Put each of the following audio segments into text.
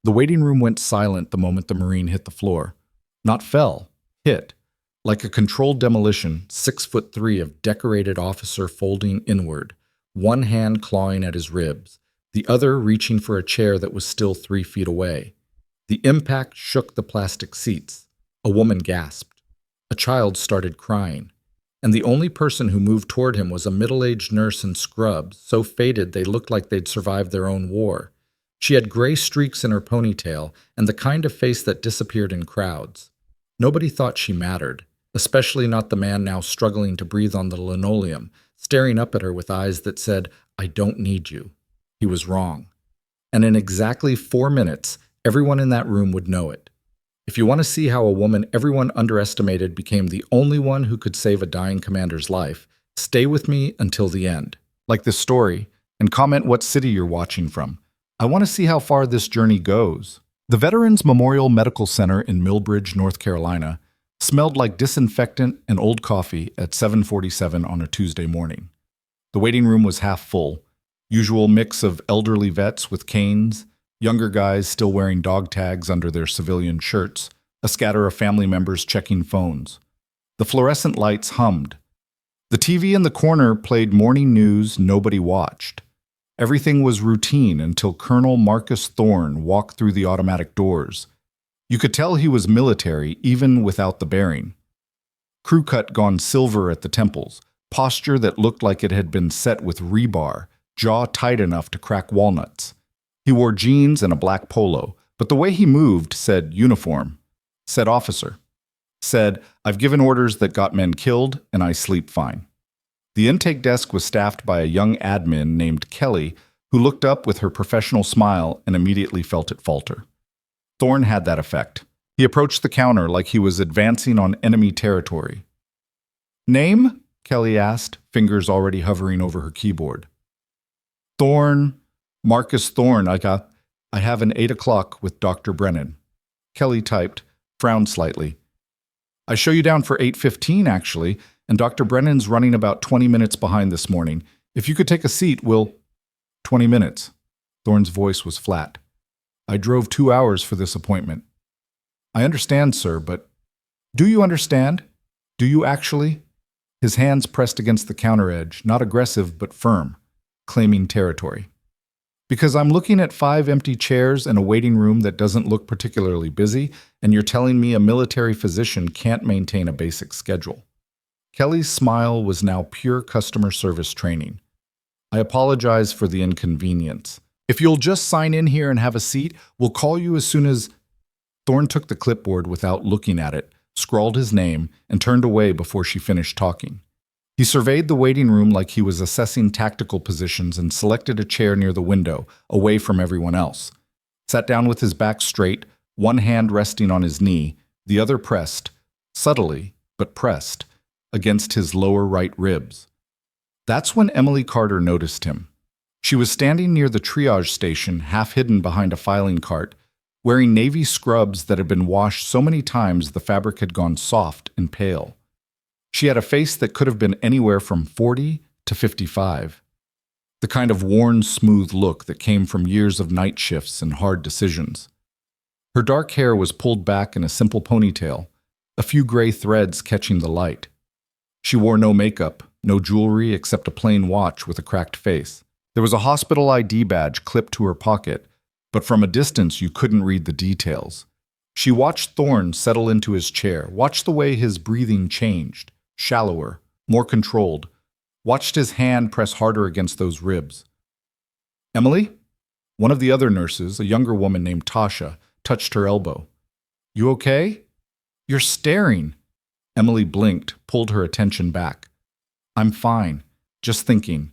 The waiting room went silent the moment the Marine hit the floor. Not fell, hit. Like a controlled demolition, 6'3" of decorated officer folding inward, one hand clawing at his ribs, the other reaching for a chair that was still 3 feet away. The impact shook the plastic seats. A woman gasped. A child started crying. And the only person who moved toward him was a middle-aged nurse in scrubs, so faded they looked like they'd survived their own war. She had gray streaks in her ponytail and the kind of face that disappeared in crowds. Nobody thought she mattered, especially not the man now struggling to breathe on the linoleum, staring up at her with eyes that said, "I don't need you." He was wrong. And in exactly 4 minutes, everyone in that room would know it. If you want to see how a woman everyone underestimated became the only one who could save a dying commander's life, stay with me until the end. Like this story, and comment what city you're watching from. I want to see how far this journey goes. The Veterans Memorial Medical Center in Millbridge, North Carolina, smelled like disinfectant and old coffee at 7:47 on a Tuesday morning. The waiting room was half full, usual mix of elderly vets with canes, younger guys still wearing dog tags under their civilian shirts, a scatter of family members checking phones. The fluorescent lights hummed. The TV in the corner played morning news nobody watched. Everything was routine until Colonel Marcus Thorne walked through the automatic doors. You could tell he was military even without the bearing. Crew cut gone silver at the temples, posture that looked like it had been set with rebar, jaw tight enough to crack walnuts. He wore jeans and a black polo, but the way he moved said uniform, said officer, said, "I've given orders that got men killed, and I sleep fine." The intake desk was staffed by a young admin named Kelly, who looked up with her professional smile and immediately felt it falter. Thorne had that effect. He approached the counter like he was advancing on enemy territory. "Name?" Kelly asked, fingers already hovering over her keyboard. "Thorne. Marcus Thorne, I have an 8 o'clock with Dr. Brennan." Kelly typed, frowned slightly. "I show you down for 8:15, actually, and Dr. Brennan's running about 20 minutes behind this morning. If you could take a seat, we'll—" 20 minutes. Thorne's voice was flat. "I drove 2 hours for this appointment." "I understand, sir, but—" "Do you understand? Do you actually?" His hands pressed against the counter edge, not aggressive but firm, claiming territory. "Because I'm looking at 5 empty chairs and a waiting room that doesn't look particularly busy, and you're telling me a military physician can't maintain a basic schedule." Kelly's smile was now pure customer service training. "I apologize for the inconvenience. If you'll just sign in here and have a seat, we'll call you as soon as—" Thorne took the clipboard without looking at it, scrawled his name, and turned away before she finished talking. He surveyed the waiting room like he was assessing tactical positions and selected a chair near the window, away from everyone else. Sat down with his back straight, one hand resting on his knee, the other pressed, subtly, but pressed, against his lower right ribs. That's when Emily Carter noticed him. She was standing near the triage station, half hidden behind a filing cart, wearing navy scrubs that had been washed so many times the fabric had gone soft and pale. She had a face that could have been anywhere from 40 to 55. The kind of worn, smooth look that came from years of night shifts and hard decisions. Her dark hair was pulled back in a simple ponytail, a few gray threads catching the light. She wore no makeup, no jewelry except a plain watch with a cracked face. There was a hospital ID badge clipped to her pocket, but from a distance you couldn't read the details. She watched Thorne settle into his chair, watched the way his breathing changed. Shallower, more controlled, watched his hand press harder against those ribs. "Emily?" One of the other nurses, a younger woman named Tasha, touched her elbow. "You okay?" "You're staring." Emily blinked, pulled her attention back. "I'm fine, just thinking."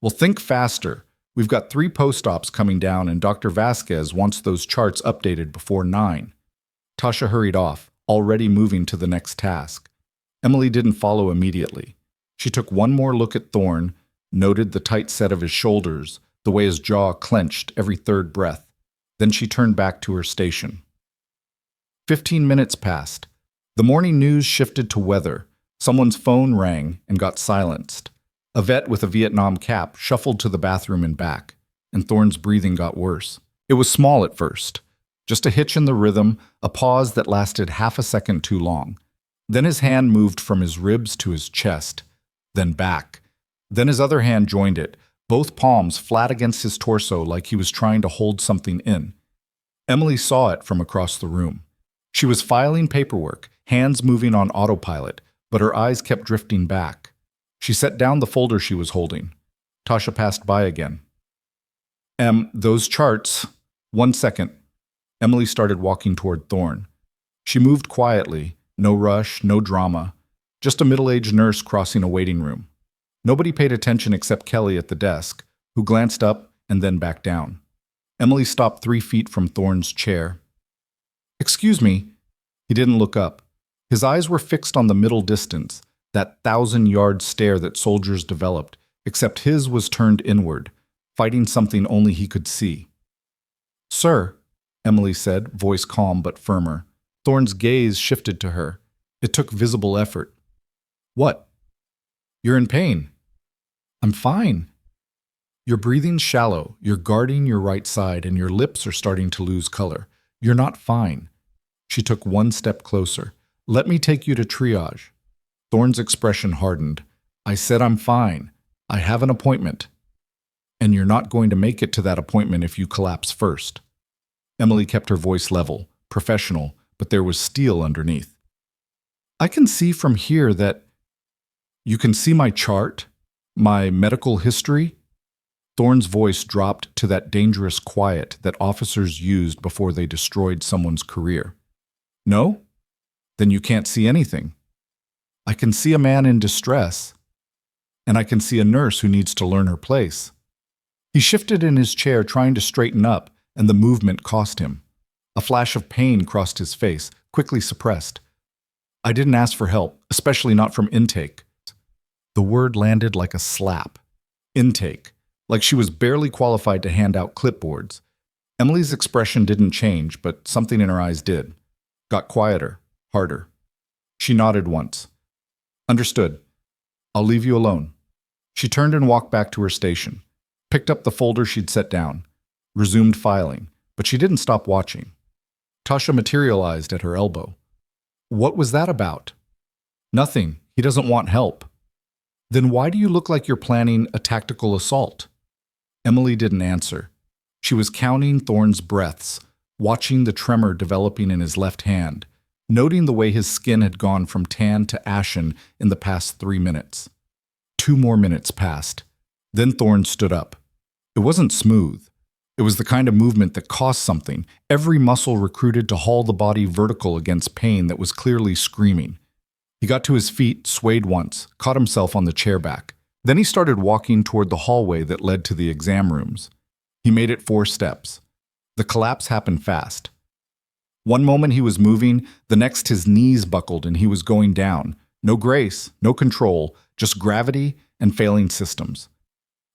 "Well, think faster. We've got 3 post-ops coming down and Dr. Vasquez wants those charts updated before 9. Tasha hurried off, already moving to the next task. Emily didn't follow immediately. She took one more look at Thorne, noted the tight set of his shoulders, the way his jaw clenched every third breath. Then she turned back to her station. 15 minutes passed. The morning news shifted to weather. Someone's phone rang and got silenced. A vet with a Vietnam cap shuffled to the bathroom and back, and Thorne's breathing got worse. It was small at first. Just a hitch in the rhythm, a pause that lasted half a second too long. Then his hand moved from his ribs to his chest, then back. Then his other hand joined it, both palms flat against his torso like he was trying to hold something in. Emily saw it from across the room. She was filing paperwork, hands moving on autopilot, but her eyes kept drifting back. She set down the folder she was holding. Tasha passed by again. Those charts. 1 second. Emily started walking toward Thorne. She moved quietly, no rush, no drama, just a middle-aged nurse crossing a waiting room. Nobody paid attention except Kelly at the desk, who glanced up and then back down. Emily stopped 3 feet from Thorne's chair. "Excuse me." He didn't look up. His eyes were fixed on the middle distance, that 1,000-yard stare that soldiers developed, except his was turned inward, fighting something only he could see. "Sir," Emily said, voice calm but firmer. Thorne's gaze shifted to her. It took visible effort. "What?" "You're in pain." "I'm fine." "You're breathing shallow, you're guarding your right side, and your lips are starting to lose color. You're not fine." She took 1 step closer. "Let me take you to triage." Thorne's expression hardened. "I said I'm fine. I have an appointment." "And you're not going to make it to that appointment if you collapse first." Emily kept her voice level, professional, but there was steel underneath. "I can see from here that—" "You can see my chart? My medical history?" Thorne's voice dropped to that dangerous quiet that officers used before they destroyed someone's career. "No? Then you can't see anything." "I can see a man in distress. And I can see a nurse who needs to learn her place." He shifted in his chair, trying to straighten up, and the movement cost him. A flash of pain crossed his face, quickly suppressed. "I didn't ask for help, especially not from intake." The word landed like a slap. Intake. Like she was barely qualified to hand out clipboards. Emily's expression didn't change, but something in her eyes did. Got quieter, harder. She nodded once. "Understood. I'll leave you alone." She turned and walked back to her station, picked up the folder she'd set down, resumed filing, but she didn't stop watching. Tasha materialized at her elbow. "What was that about?" "Nothing. He doesn't want help." "Then why do you look like you're planning a tactical assault?" Emily didn't answer. She was counting Thorne's breaths, watching the tremor developing in his left hand, noting the way his skin had gone from tan to ashen in the past 3 minutes. 2 more minutes passed. Then Thorne stood up. It wasn't smooth. It was the kind of movement that cost something, every muscle recruited to haul the body vertical against pain that was clearly screaming. He got to his feet, swayed once, caught himself on the chair back. Then he started walking toward the hallway that led to the exam rooms. He made it 4 steps. The collapse happened fast. One moment he was moving, the next his knees buckled and he was going down. No grace, no control, just gravity and failing systems.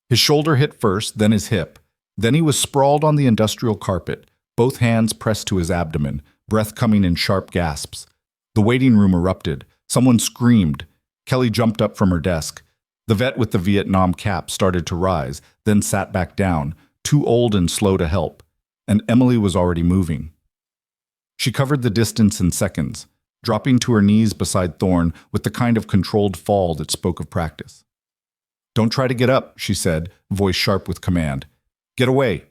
His shoulder hit first, then his hip. Then he was sprawled on the industrial carpet, both hands pressed to his abdomen, breath coming in sharp gasps. The waiting room erupted. Someone screamed. Kelly jumped up from her desk. The vet with the Vietnam cap started to rise, then sat back down, too old and slow to help. And Emily was already moving. She covered the distance in seconds, dropping to her knees beside Thorne with the kind of controlled fall that spoke of practice. "Don't try to get up," she said, voice sharp with command. "Get away."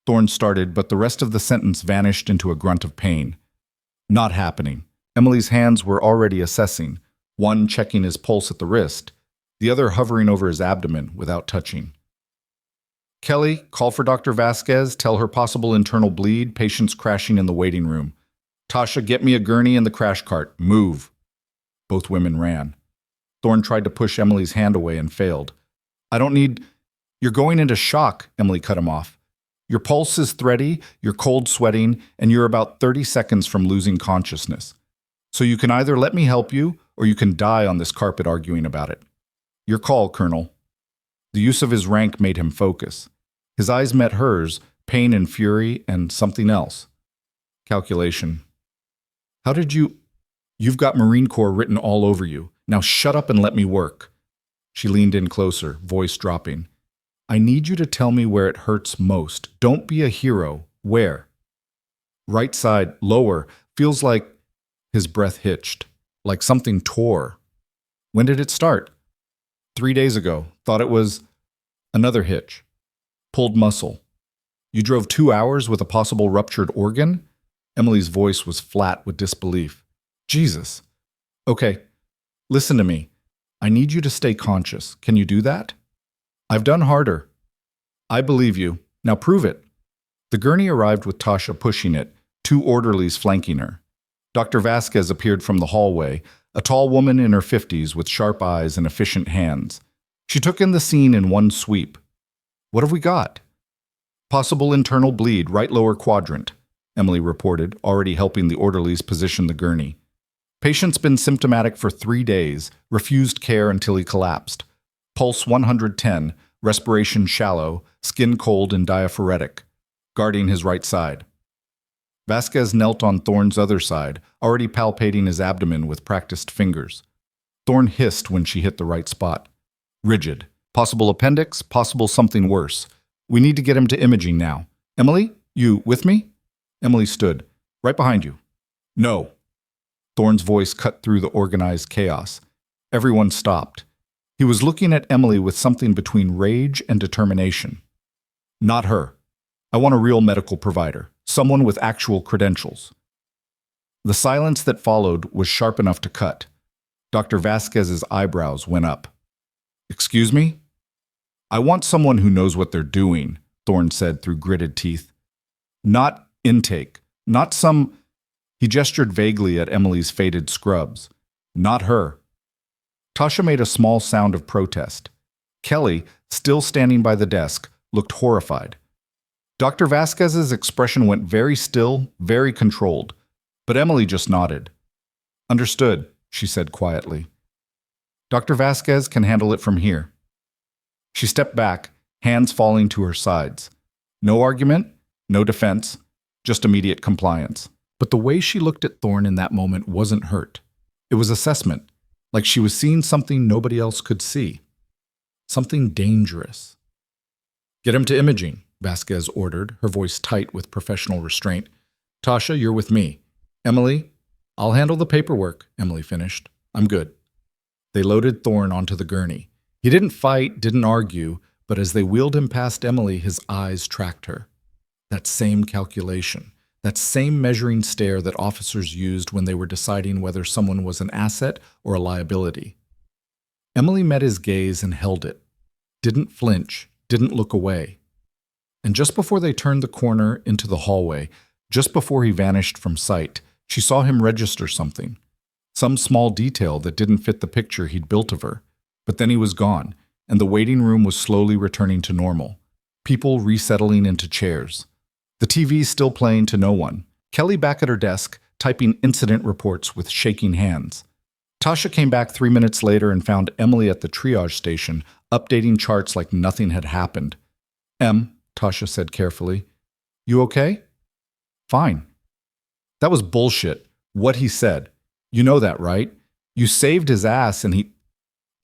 Thorne started, but the rest of the sentence vanished into a grunt of pain. Not happening. Emily's hands were already assessing, one checking his pulse at the wrist, the other hovering over his abdomen without touching. "Kelly, call for Dr. Vasquez, tell her possible internal bleed, patients crashing in the waiting room. Tasha, get me a gurney and the crash cart. Move." Both women ran. Thorne tried to push Emily's hand away and failed. "I don't need—" "You're going into shock," Emily cut him off. "Your pulse is thready, you're cold sweating, and you're about 30 seconds from losing consciousness. So you can either let me help you, or you can die on this carpet arguing about it. Your call, Colonel." The use of his rank made him focus. His eyes met hers, pain and fury, and something else. Calculation. "How did you— You've got Marine Corps written all over you. Now shut up and let me work." She leaned in closer, voice dropping. "I need you to tell me where it hurts most. Don't be a hero. Where?" Right side, lower, feels like his breath hitched, like something tore. When did it start? 3 days ago. Thought it was another hitch. Pulled muscle. You drove 2 hours with a possible ruptured organ? Emily's voice was flat with disbelief. Jesus. Okay, listen to me. I need you to stay conscious. Can you do that? I've done harder. I believe you. Now prove it. The gurney arrived with Tasha pushing it, 2 orderlies flanking her. Dr. Vasquez appeared from the hallway, a tall woman in her 50s with sharp eyes and efficient hands. She took in the scene in one sweep. What have we got? Possible internal bleed, right lower quadrant, Emily reported, already helping the orderlies position the gurney. Patient's been symptomatic for 3 days, refused care until he collapsed. Pulse 110, respiration shallow, skin cold and diaphoretic, guarding his right side. Vasquez knelt on Thorne's other side, already palpating his abdomen with practiced fingers. Thorne hissed when she hit the right spot. Rigid. Possible appendix, possible something worse. We need to get him to imaging now. Emily, you with me? Emily stood. Right behind you. No. Thorne's voice cut through the organized chaos. Everyone stopped. He was looking at Emily with something between rage and determination. Not her. I want a real medical provider, someone with actual credentials. The silence that followed was sharp enough to cut. Dr. Vasquez's eyebrows went up. Excuse me? I want someone who knows what they're doing, Thorne said through gritted teeth. Not intake. Not some... He gestured vaguely at Emily's faded scrubs. Not her. Tasha made a small sound of protest. Kelly, still standing by the desk, looked horrified. Dr. Vasquez's expression went very still, very controlled, but Emily just nodded. Understood, she said quietly. Dr. Vasquez can handle it from here. She stepped back, hands falling to her sides. No argument, no defense, just immediate compliance. But the way she looked at Thorne in that moment wasn't hurt. It was assessment, like she was seeing something nobody else could see. Something dangerous. Get him to imaging, Vasquez ordered, her voice tight with professional restraint. Tasha, you're with me. Emily, I'll handle the paperwork, Emily finished. I'm good. They loaded Thorne onto the gurney. He didn't fight, didn't argue, but as they wheeled him past Emily, his eyes tracked her. That same calculation, that same measuring stare that officers used when they were deciding whether someone was an asset or a liability. Emily met his gaze and held it. Didn't flinch, didn't look away. And just before they turned the corner into the hallway, just before he vanished from sight, she saw him register something. Some small detail that didn't fit the picture he'd built of her. But then he was gone, and the waiting room was slowly returning to normal. People resettling into chairs. The TV still playing to no one. Kelly back at her desk, typing incident reports with shaking hands. Tasha came back 3 minutes later and found Emily at the triage station, updating charts like nothing had happened. Tasha said carefully. You okay? Fine. That was bullshit, what he said. You know that, right? You saved his ass and he...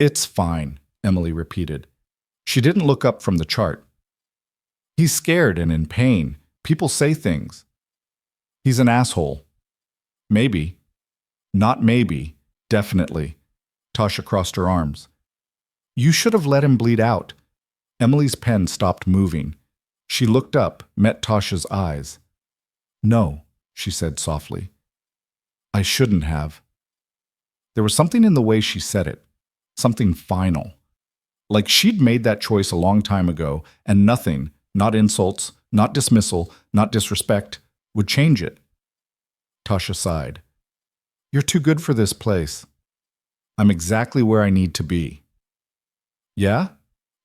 It's fine, Emily repeated. She didn't look up from the chart. He's scared and in pain. People say things. He's an asshole. Maybe. Not maybe. Definitely. Tasha crossed her arms. You should have let him bleed out. Emily's pen stopped moving. She looked up, met Tasha's eyes. No, she said softly. I shouldn't have. There was something in the way she said it. Something final. Like she'd made that choice a long time ago, and nothing, not insults, not dismissal, not disrespect, would change it. Tasha sighed. You're too good for this place. I'm exactly where I need to be. Yeah?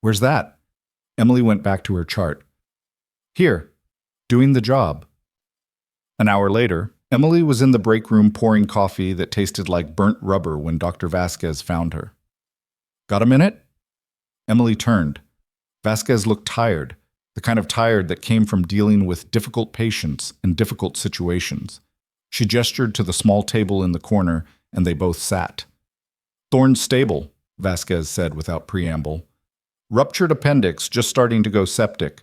Where's that? Emily went back to her chart. Here, doing the job. An hour later, Emily was in the break room pouring coffee that tasted like burnt rubber when Dr. Vasquez found her. Got a minute? Emily turned. Vasquez looked tired, the kind of tired that came from dealing with difficult patients in difficult situations. She gestured to the small table in the corner, and they both sat. Thorne's stable, Vasquez said without preamble. Ruptured appendix, just starting to go septic.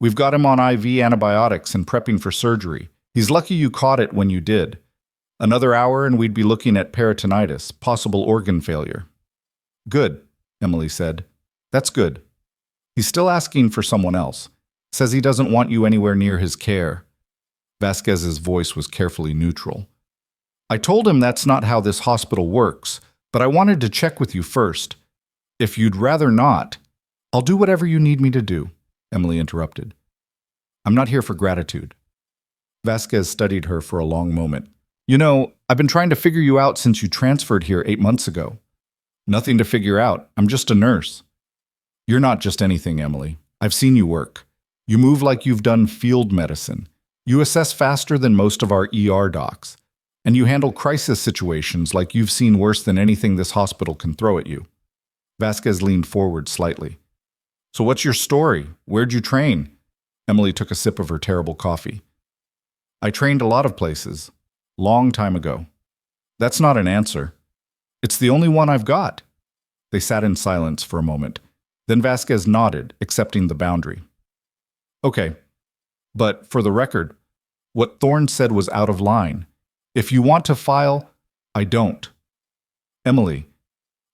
We've got him on IV antibiotics and prepping for surgery. He's lucky you caught it when you did. Another hour and we'd be looking at peritonitis, possible organ failure. Good, Emily said. That's good. He's still asking for someone else. Says he doesn't want you anywhere near his care. Vasquez's voice was carefully neutral. I told him that's not how this hospital works, but I wanted to check with you first. If you'd rather not, I'll do whatever you need me to do, Emily interrupted. I'm not here for gratitude. Vasquez studied her for a long moment. You know, I've been trying to figure you out since you transferred here 8 months ago. Nothing to figure out. I'm just a nurse. You're not just anything, Emily. I've seen you work. You move like you've done field medicine. You assess faster than most of our ER docs. And you handle crisis situations like you've seen worse than anything this hospital can throw at you. Vasquez leaned forward slightly. So what's your story? Where'd you train? Emily took a sip of her terrible coffee. I trained a lot of places. Long time ago. That's not an answer. It's the only one I've got. They sat in silence for a moment. Then Vasquez nodded, accepting the boundary. Okay, but for the record, what Thorne said was out of line. If you want to file, I don't. Emily,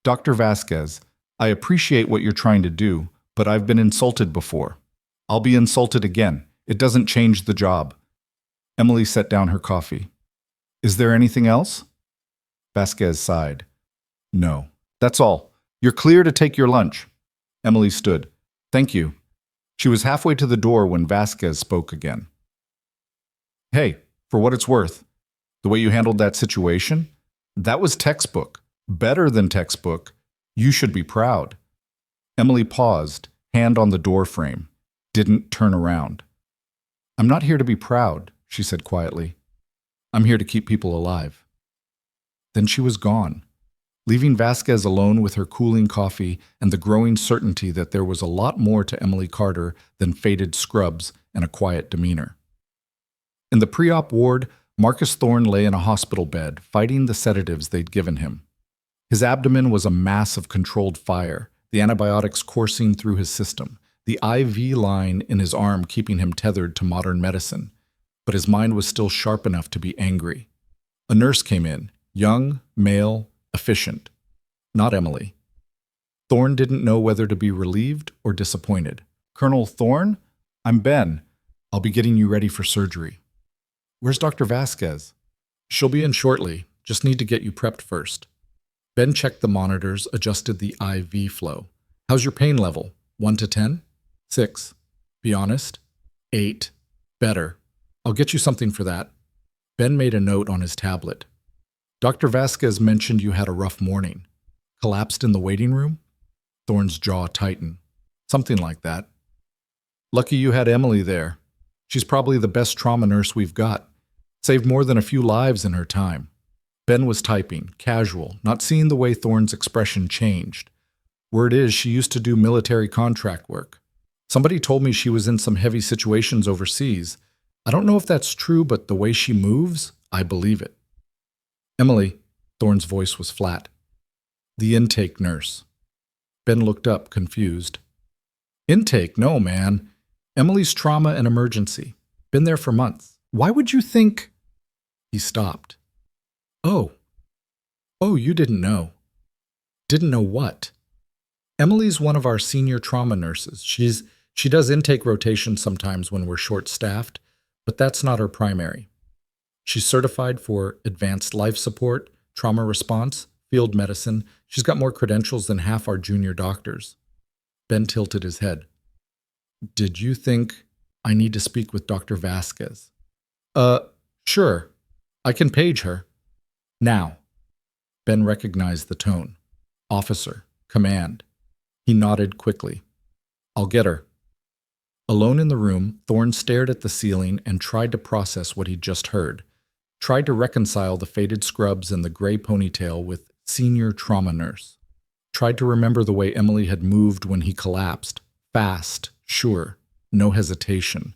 Dr. Vasquez, I appreciate what you're trying to do, but I've been insulted before. I'll be insulted again. It doesn't change the job. Emily set down her coffee. Is there anything else? Vasquez sighed. No, that's all. You're clear to take your lunch. Emily stood. Thank you. She was halfway to the door when Vasquez spoke again. Hey, for what it's worth, the way you handled that situation, that was textbook. Better than textbook. You should be proud. Emily paused, hand on the door frame, didn't turn around. I'm not here to be proud, she said quietly. I'm here to keep people alive. Then she was gone, leaving Vasquez alone with her cooling coffee and the growing certainty that there was a lot more to Emily Carter than faded scrubs and a quiet demeanor. In the pre-op ward, Marcus Thorne lay in a hospital bed, fighting the sedatives they'd given him. His abdomen was a mass of controlled fire, the antibiotics coursing through his system, the IV line in his arm keeping him tethered to modern medicine. But his mind was still sharp enough to be angry. A nurse came in, young, male, efficient. Not Emily. Thorne didn't know whether to be relieved or disappointed. Colonel Thorne? I'm Ben. I'll be getting you ready for surgery. Where's Dr. Vasquez? She'll be in shortly. Just need to get you prepped first. Ben checked the monitors, adjusted the IV flow. How's your pain level? 1 to 10? 6. Be honest? 8. Better. I'll get you something for that. Ben made a note on his tablet. Dr. Vasquez mentioned you had a rough morning. Collapsed in the waiting room? Thorne's jaw tightened. Something like that. Lucky you had Emily there. She's probably the best trauma nurse we've got. Saved more than a few lives in her time. Ben was typing, casual, not seeing the way Thorne's expression changed. Word is she used to do military contract work. Somebody told me she was in some heavy situations overseas. I don't know if that's true, but the way she moves, I believe it. Emily, Thorne's voice was flat. The intake nurse. Ben looked up, confused. Intake? No, man. Emily's trauma and emergency. Been there for months. Why would you think... He stopped. Oh, you didn't know. Didn't know what? Emily's one of our senior trauma nurses. She does intake rotations sometimes when we're short-staffed, but that's not her primary. She's certified for advanced life support, trauma response, field medicine. She's got more credentials than half our junior doctors. Ben tilted his head. Did you think I need to speak with Dr. Vasquez? Sure. I can page her. Now. Ben recognized the tone. Officer. Command. He nodded quickly. I'll get her. Alone in the room, Thorne stared at the ceiling and tried to process what he'd just heard. Tried to reconcile the faded scrubs and the gray ponytail with senior trauma nurse. Tried to remember the way Emily had moved when he collapsed. Fast, sure, no hesitation.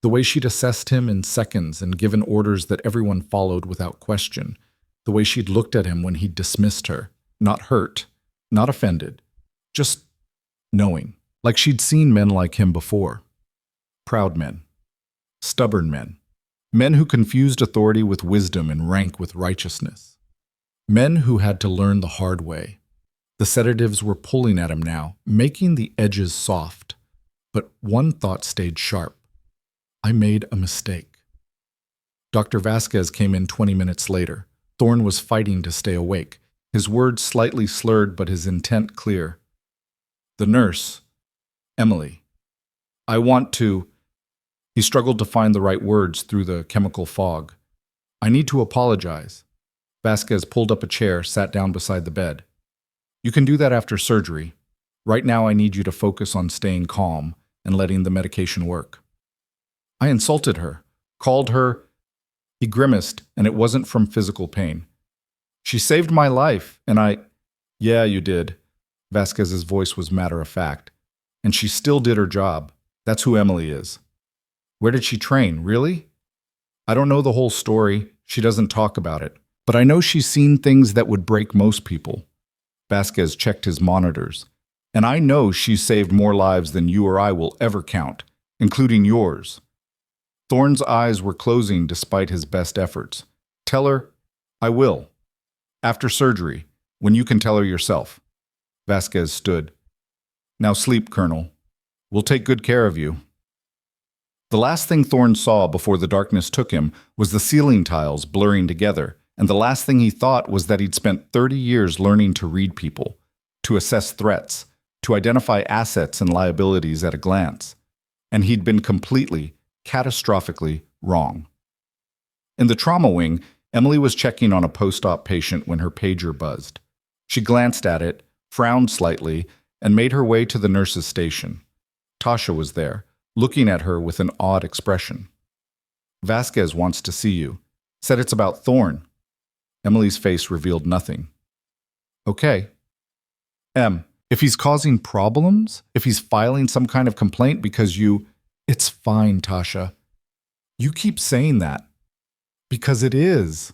The way she'd assessed him in seconds and given orders that everyone followed without question. The way she'd looked at him when he'd dismissed her. Not hurt, not offended. Just knowing. Like she'd seen men like him before. Proud men. Stubborn men. Men who confused authority with wisdom and rank with righteousness. Men who had to learn the hard way. The sedatives were pulling at him now, making the edges soft. But one thought stayed sharp. I made a mistake. Dr. Vasquez came in 20 minutes later. Thorne was fighting to stay awake, his words slightly slurred but his intent clear. The nurse, Emily. I want to... He struggled to find the right words through the chemical fog. I need to apologize. Vasquez pulled up a chair, sat down beside the bed. You can do that after surgery. Right now I need you to focus on staying calm and letting the medication work. I insulted her, called her... He grimaced, and it wasn't from physical pain. She saved my life, and I... Yeah, you did. Vasquez's voice was matter-of-fact. And she still did her job. That's who Emily is. Where did she train, really? I don't know the whole story. She doesn't talk about it. But I know she's seen things that would break most people. Vasquez checked his monitors. And I know she's saved more lives than you or I will ever count, including yours. Thorne's eyes were closing despite his best efforts. Tell her, I will. After surgery, when you can tell her yourself. Vasquez stood. Now sleep, Colonel. We'll take good care of you. The last thing Thorne saw before the darkness took him was the ceiling tiles blurring together, and the last thing he thought was that he'd spent 30 years learning to read people, to assess threats, to identify assets and liabilities at a glance. And he'd been completely, catastrophically wrong. In the trauma wing, Emily was checking on a post-op patient when her pager buzzed. She glanced at it, frowned slightly, and made her way to the nurse's station. Tasha was there, looking at her with an odd expression. Vasquez wants to see you. Said it's about Thorne. Emily's face revealed nothing. Okay. If he's causing problems, if he's filing some kind of complaint because you... It's fine, Tasha. You keep saying that. Because it is.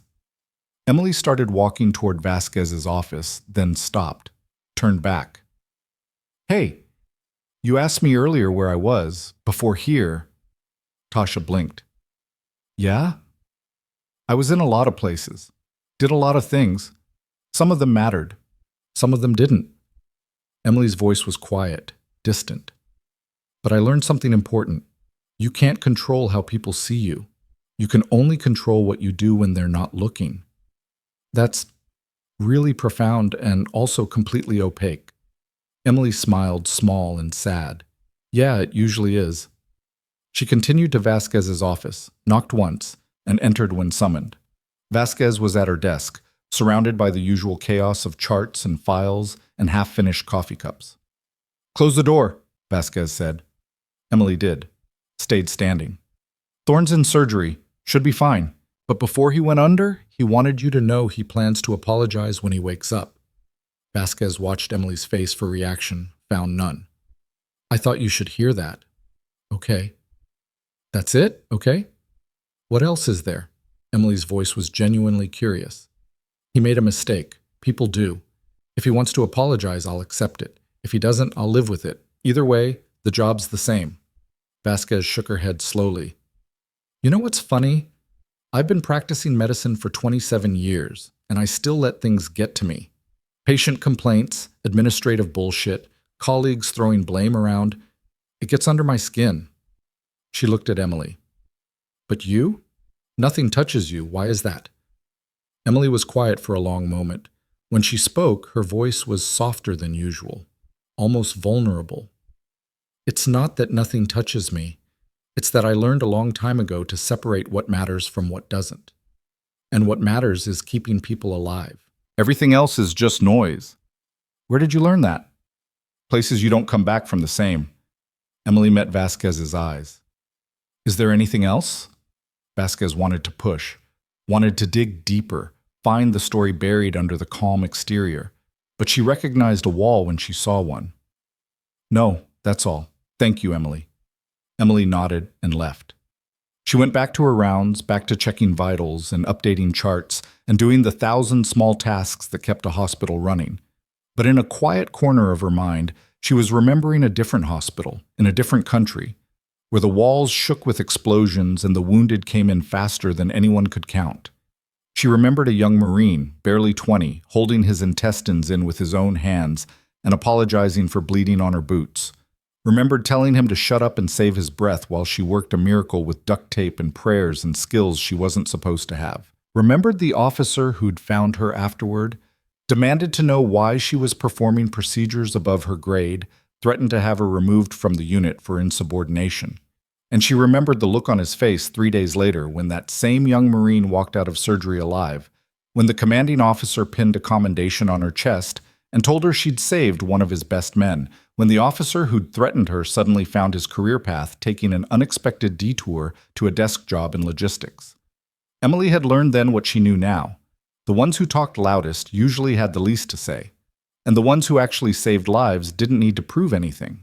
Emily started walking toward Vasquez's office, then stopped, turned back. Hey, you asked me earlier where I was, before here. Tasha blinked. Yeah? I was in a lot of places, did a lot of things. Some of them mattered, some of them didn't. Emily's voice was quiet, distant. But I learned something important. You can't control how people see you. You can only control what you do when they're not looking. That's really profound and also completely opaque. Emily smiled, small and sad. Yeah, it usually is. She continued to Vasquez's office, knocked once, and entered when summoned. Vasquez was at her desk, surrounded by the usual chaos of charts and files and half-finished coffee cups. Close the door, Vasquez said. Emily did. Stayed standing. Thorne's in surgery. Should be fine. But before he went under, he wanted you to know he plans to apologize when he wakes up. Vasquez watched Emily's face for reaction, found none. I thought you should hear that. Okay. That's it? Okay. What else is there? Emily's voice was genuinely curious. He made a mistake. People do. If he wants to apologize, I'll accept it. If he doesn't, I'll live with it. Either way, the job's the same. Vasquez shook her head slowly. You know what's funny? I've been practicing medicine for 27 years, and I still let things get to me. Patient complaints, administrative bullshit, colleagues throwing blame around. It gets under my skin. She looked at Emily. But you? Nothing touches you. Why is that? Emily was quiet for a long moment. When she spoke, her voice was softer than usual, almost vulnerable. It's not that nothing touches me. It's that I learned a long time ago to separate what matters from what doesn't. And what matters is keeping people alive. Everything else is just noise. Where did you learn that? Places you don't come back from the same. Emily met Vasquez's eyes. Is there anything else? Vasquez wanted to push, wanted to dig deeper, find the story buried under the calm exterior. But she recognized a wall when she saw one. No, that's all. Thank you, Emily. Emily nodded and left. She went back to her rounds, back to checking vitals and updating charts and doing the 1,000 small tasks that kept a hospital running. But in a quiet corner of her mind, she was remembering a different hospital in a different country, where the walls shook with explosions and the wounded came in faster than anyone could count. She remembered a young Marine, barely 20, holding his intestines in with his own hands and apologizing for bleeding on her boots. Remembered telling him to shut up and save his breath while she worked a miracle with duct tape and prayers and skills she wasn't supposed to have. Remembered the officer who'd found her afterward, demanded to know why she was performing procedures above her grade, threatened to have her removed from the unit for insubordination. And she remembered the look on his face 3 days later when that same young Marine walked out of surgery alive, when the commanding officer pinned a commendation on her chest and told her she'd saved one of his best men, when the officer who'd threatened her suddenly found his career path taking an unexpected detour to a desk job in logistics. Emily had learned then what she knew now. The ones who talked loudest usually had the least to say, and the ones who actually saved lives didn't need to prove anything.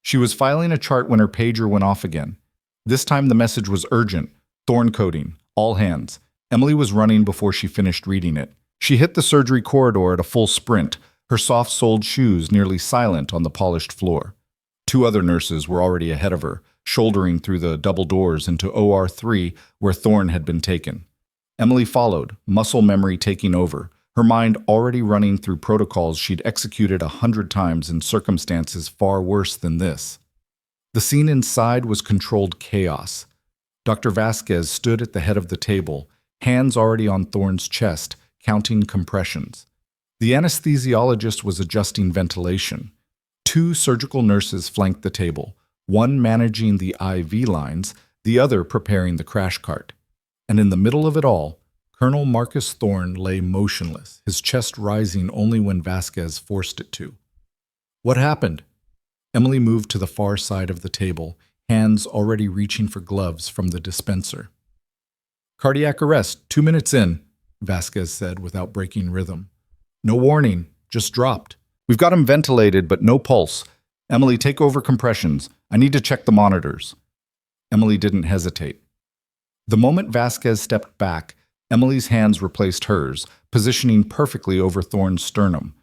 She was filing a chart when her pager went off again. This time the message was urgent, thorn coating, all hands. Emily was running before she finished reading it. She hit the surgery corridor at a full sprint, her soft-soled shoes nearly silent on the polished floor. 2 other nurses were already ahead of her, shouldering through the double doors into OR3 where Thorne had been taken. Emily followed, muscle memory taking over, her mind already running through protocols she'd executed 100 times in circumstances far worse than this. The scene inside was controlled chaos. Dr. Vasquez stood at the head of the table, hands already on Thorne's chest, counting compressions. The anesthesiologist was adjusting ventilation. 2 surgical nurses flanked the table, one managing the IV lines, the other preparing the crash cart. And in the middle of it all, Colonel Marcus Thorne lay motionless, his chest rising only when Vasquez forced it to. What happened? Emily moved to the far side of the table, hands already reaching for gloves from the dispenser. Cardiac arrest, 2 minutes in, Vasquez said without breaking rhythm. No warning, just dropped. We've got him ventilated, but no pulse. Emily, take over compressions. I need to check the monitors. Emily didn't hesitate. The moment Vasquez stepped back, Emily's hands replaced hers, positioning perfectly over Thorne's sternum.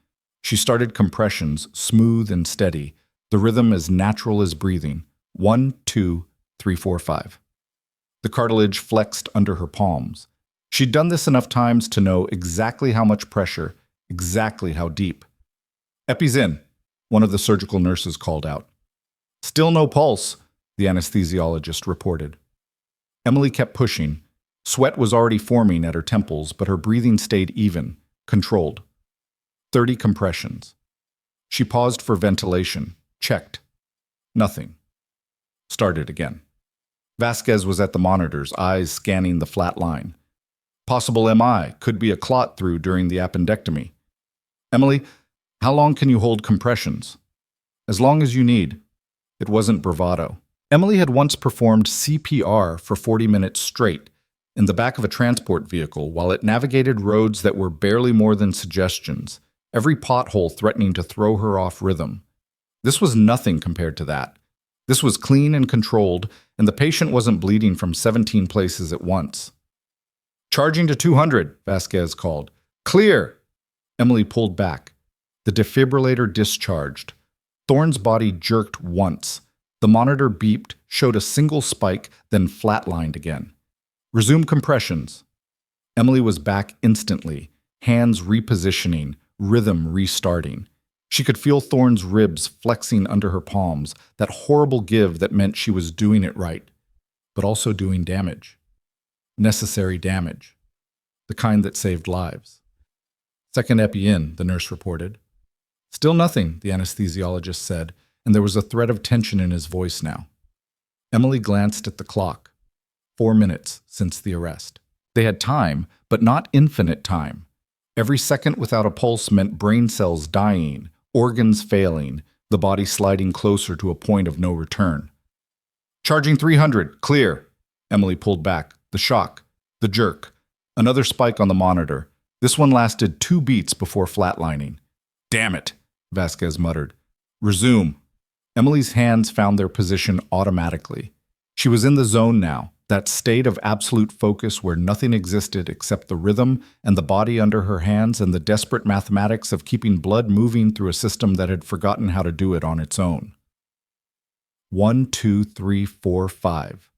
She started compressions, smooth and steady, the rhythm as natural as breathing. 1, 2, 3, 4, 5. The cartilage flexed under her palms. She'd done this enough times to know exactly how much pressure, exactly how deep. Epi's in, one of the surgical nurses called out. Still no pulse, the anesthesiologist reported. Emily kept pushing. Sweat was already forming at her temples, but her breathing stayed even, controlled. 30 compressions. She paused for ventilation, checked. Nothing. Started again. Vasquez was at the monitors, eyes scanning the flat line. Possible MI, could be a clot through during the appendectomy. Emily, how long can you hold compressions? As long as you need. It wasn't bravado. Emily had once performed CPR for 40 minutes straight in the back of a transport vehicle while it navigated roads that were barely more than suggestions, every pothole threatening to throw her off rhythm. This was nothing compared to that. This was clean and controlled, and the patient wasn't bleeding from 17 places at once. Charging to 200, Vasquez called. Clear! Emily pulled back. The defibrillator discharged. Thorne's body jerked once. The monitor beeped, showed a single spike, then flatlined again. Resume compressions. Emily was back instantly, hands repositioning, rhythm restarting. She could feel Thorne's ribs flexing under her palms, that horrible give that meant she was doing it right, but also doing damage. Necessary damage. The kind that saved lives. Second epi in, the nurse reported. Still nothing, the anesthesiologist said, and there was a thread of tension in his voice now. Emily glanced at the clock. 4 minutes since the arrest. They had time, but not infinite time. Every second without a pulse meant brain cells dying, organs failing, the body sliding closer to a point of no return. Charging 300, clear. Emily pulled back. The shock, the jerk. Another spike on the monitor. This one lasted 2 beats before flatlining. Damn it, Vasquez muttered. Resume. Emily's hands found their position automatically. She was in the zone now, that state of absolute focus where nothing existed except the rhythm and the body under her hands and the desperate mathematics of keeping blood moving through a system that had forgotten how to do it on its own. 1, 2, 3, 4, 5.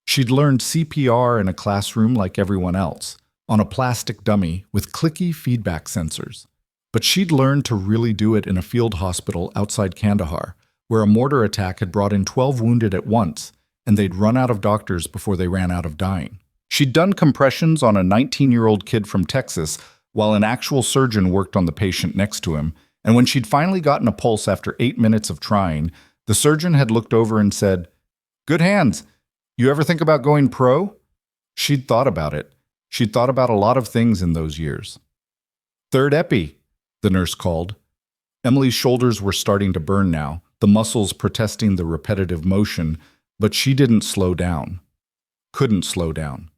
She'd learned CPR in a classroom like everyone else, on a plastic dummy with clicky feedback sensors. But she'd learned to really do it in a field hospital outside Kandahar, where a mortar attack had brought in 12 wounded at once, and they'd run out of doctors before they ran out of dying. She'd done compressions on a 19-year-old kid from Texas while an actual surgeon worked on the patient next to him, and when she'd finally gotten a pulse after 8 minutes of trying, the surgeon had looked over and said, "Good hands. You ever think about going pro?" She'd thought about it. She'd thought about a lot of things in those years. "Third epi," the nurse called. Emily's shoulders were starting to burn now, the muscles protesting the repetitive motion, but she didn't slow down. Couldn't slow down.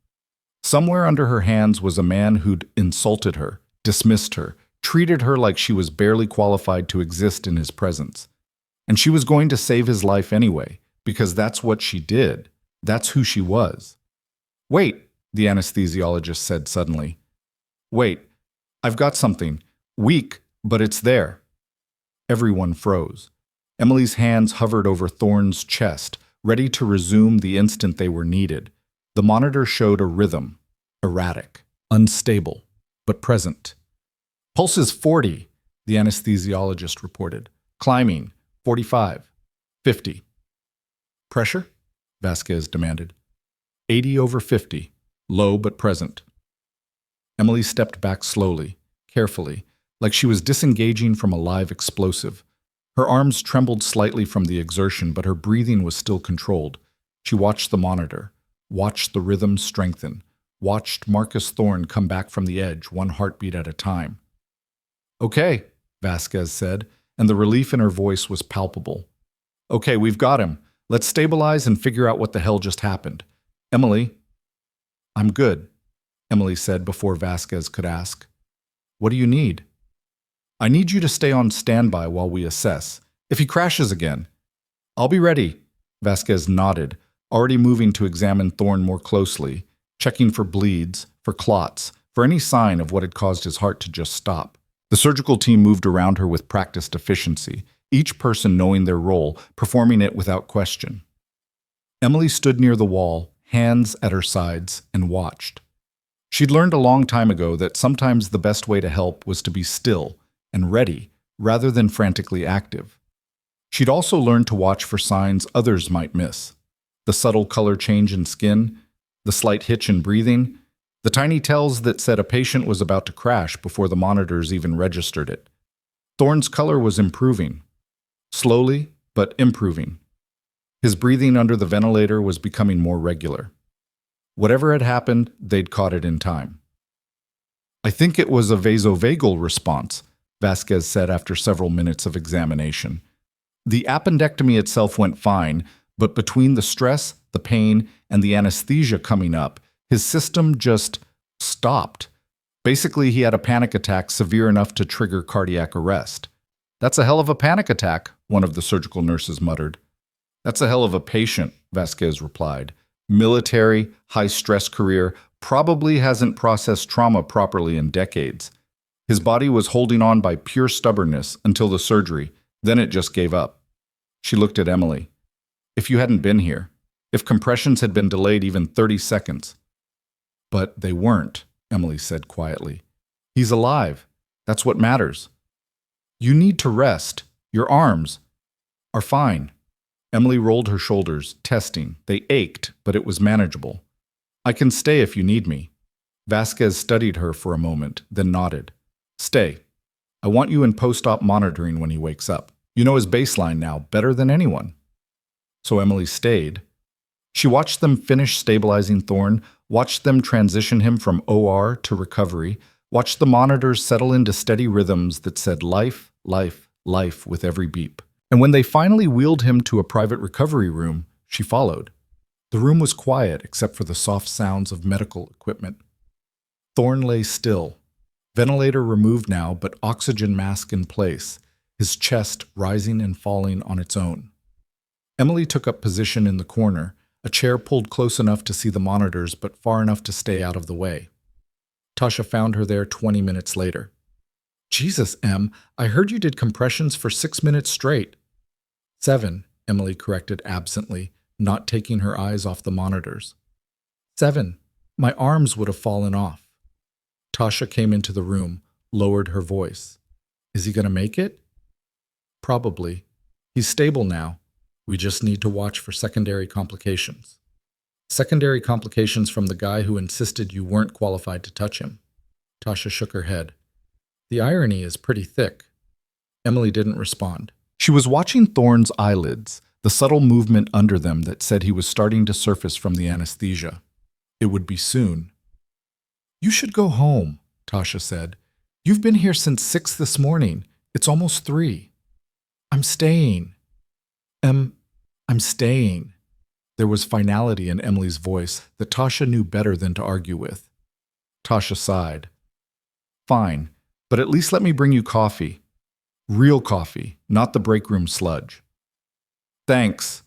Somewhere under her hands was a man who'd insulted her, dismissed her, treated her like she was barely qualified to exist in his presence. And she was going to save his life anyway, because that's what she did. That's who she was. "Wait," the anesthesiologist said suddenly. "Wait, I've got something. Weak, but it's there." Everyone froze. Emily's hands hovered over Thorne's chest, ready to resume the instant they were needed. The monitor showed a rhythm, erratic, unstable, but present. "Pulse is 40, the anesthesiologist reported. "Climbing, 45, 50. "Pressure?" Vasquez demanded. 80 over 50, low but present. Emily stepped back slowly, carefully, like she was disengaging from a live explosive. Her arms trembled slightly from the exertion, but her breathing was still controlled. She watched the monitor, watched the rhythm strengthen, watched Marcus Thorne come back from the edge, one heartbeat at a time. "Okay," Vasquez said, and the relief in her voice was palpable. "Okay, we've got him. Let's stabilize and figure out what the hell just happened. Emily." "I'm good," Emily said before Vasquez could ask. "What do you need?" "I need you to stay on standby while we assess. If he crashes again." "I'll be ready," Vasquez nodded, already moving to examine Thorne more closely, checking for bleeds, for clots, for any sign of what had caused his heart to just stop. The surgical team moved around her with practiced efficiency, each person knowing their role, performing it without question. Emily stood near the wall, hands at her sides, and watched. She'd learned a long time ago that sometimes the best way to help was to be still and ready, rather than frantically active. She'd also learned to watch for signs others might miss. The subtle color change in skin, the slight hitch in breathing, the tiny tells that said a patient was about to crash before the monitors even registered it. Thorne's color was improving. Slowly, but improving. His breathing under the ventilator was becoming more regular. Whatever had happened, they'd caught it in time. "I think it was a vasovagal response," Vasquez said after several minutes of examination. "The appendectomy itself went fine, but between the stress, the pain, and the anesthesia coming up, his system just stopped. Basically, he had a panic attack severe enough to trigger cardiac arrest." "That's a hell of a panic attack," one of the surgical nurses muttered. "That's a hell of a patient," Vasquez replied. "Military, high-stress career, probably hasn't processed trauma properly in decades. His body was holding on by pure stubbornness until the surgery, then it just gave up." She looked at Emily. "If you hadn't been here, if compressions had been delayed even 30 seconds. "But they weren't," Emily said quietly. "He's alive. That's what matters. You need to rest. Your arms are fine." Emily rolled her shoulders, testing. They ached, but it was manageable. "I can stay if you need me." Vasquez studied her for a moment, then nodded. "Stay. I want you in post-op monitoring when he wakes up. You know his baseline now better than anyone." So Emily stayed. She watched them finish stabilizing Thorne, watched them transition him from OR to recovery, watched the monitors settle into steady rhythms that said life, life, life with every beep. And when they finally wheeled him to a private recovery room, she followed. The room was quiet except for the soft sounds of medical equipment. Thorne lay still. Ventilator removed now, but oxygen mask in place, his chest rising and falling on its own. Emily took up position in the corner, a chair pulled close enough to see the monitors but far enough to stay out of the way. Tasha found her there 20 minutes later. "Jesus, Em, I heard you did compressions for 6 minutes straight." 7, Emily corrected absently, not taking her eyes off the monitors. 7. My arms would have fallen off. Tasha came into the room, lowered her voice. Is he going to make it? Probably. He's stable now. We just need to watch for secondary complications. Secondary complications from the guy who insisted you weren't qualified to touch him. Tasha shook her head. The irony is pretty thick. Emily didn't respond. She was watching Thorne's eyelids, the subtle movement under them that said he was starting to surface from the anesthesia. It would be soon. You should go home, Tasha said. You've been here since 6 this morning. It's almost 3. I'm staying. I'm staying. There was finality in Emily's voice that Tasha knew better than to argue with. Tasha sighed. Fine, but at least let me bring you coffee. Real coffee, not the break room sludge. Thanks.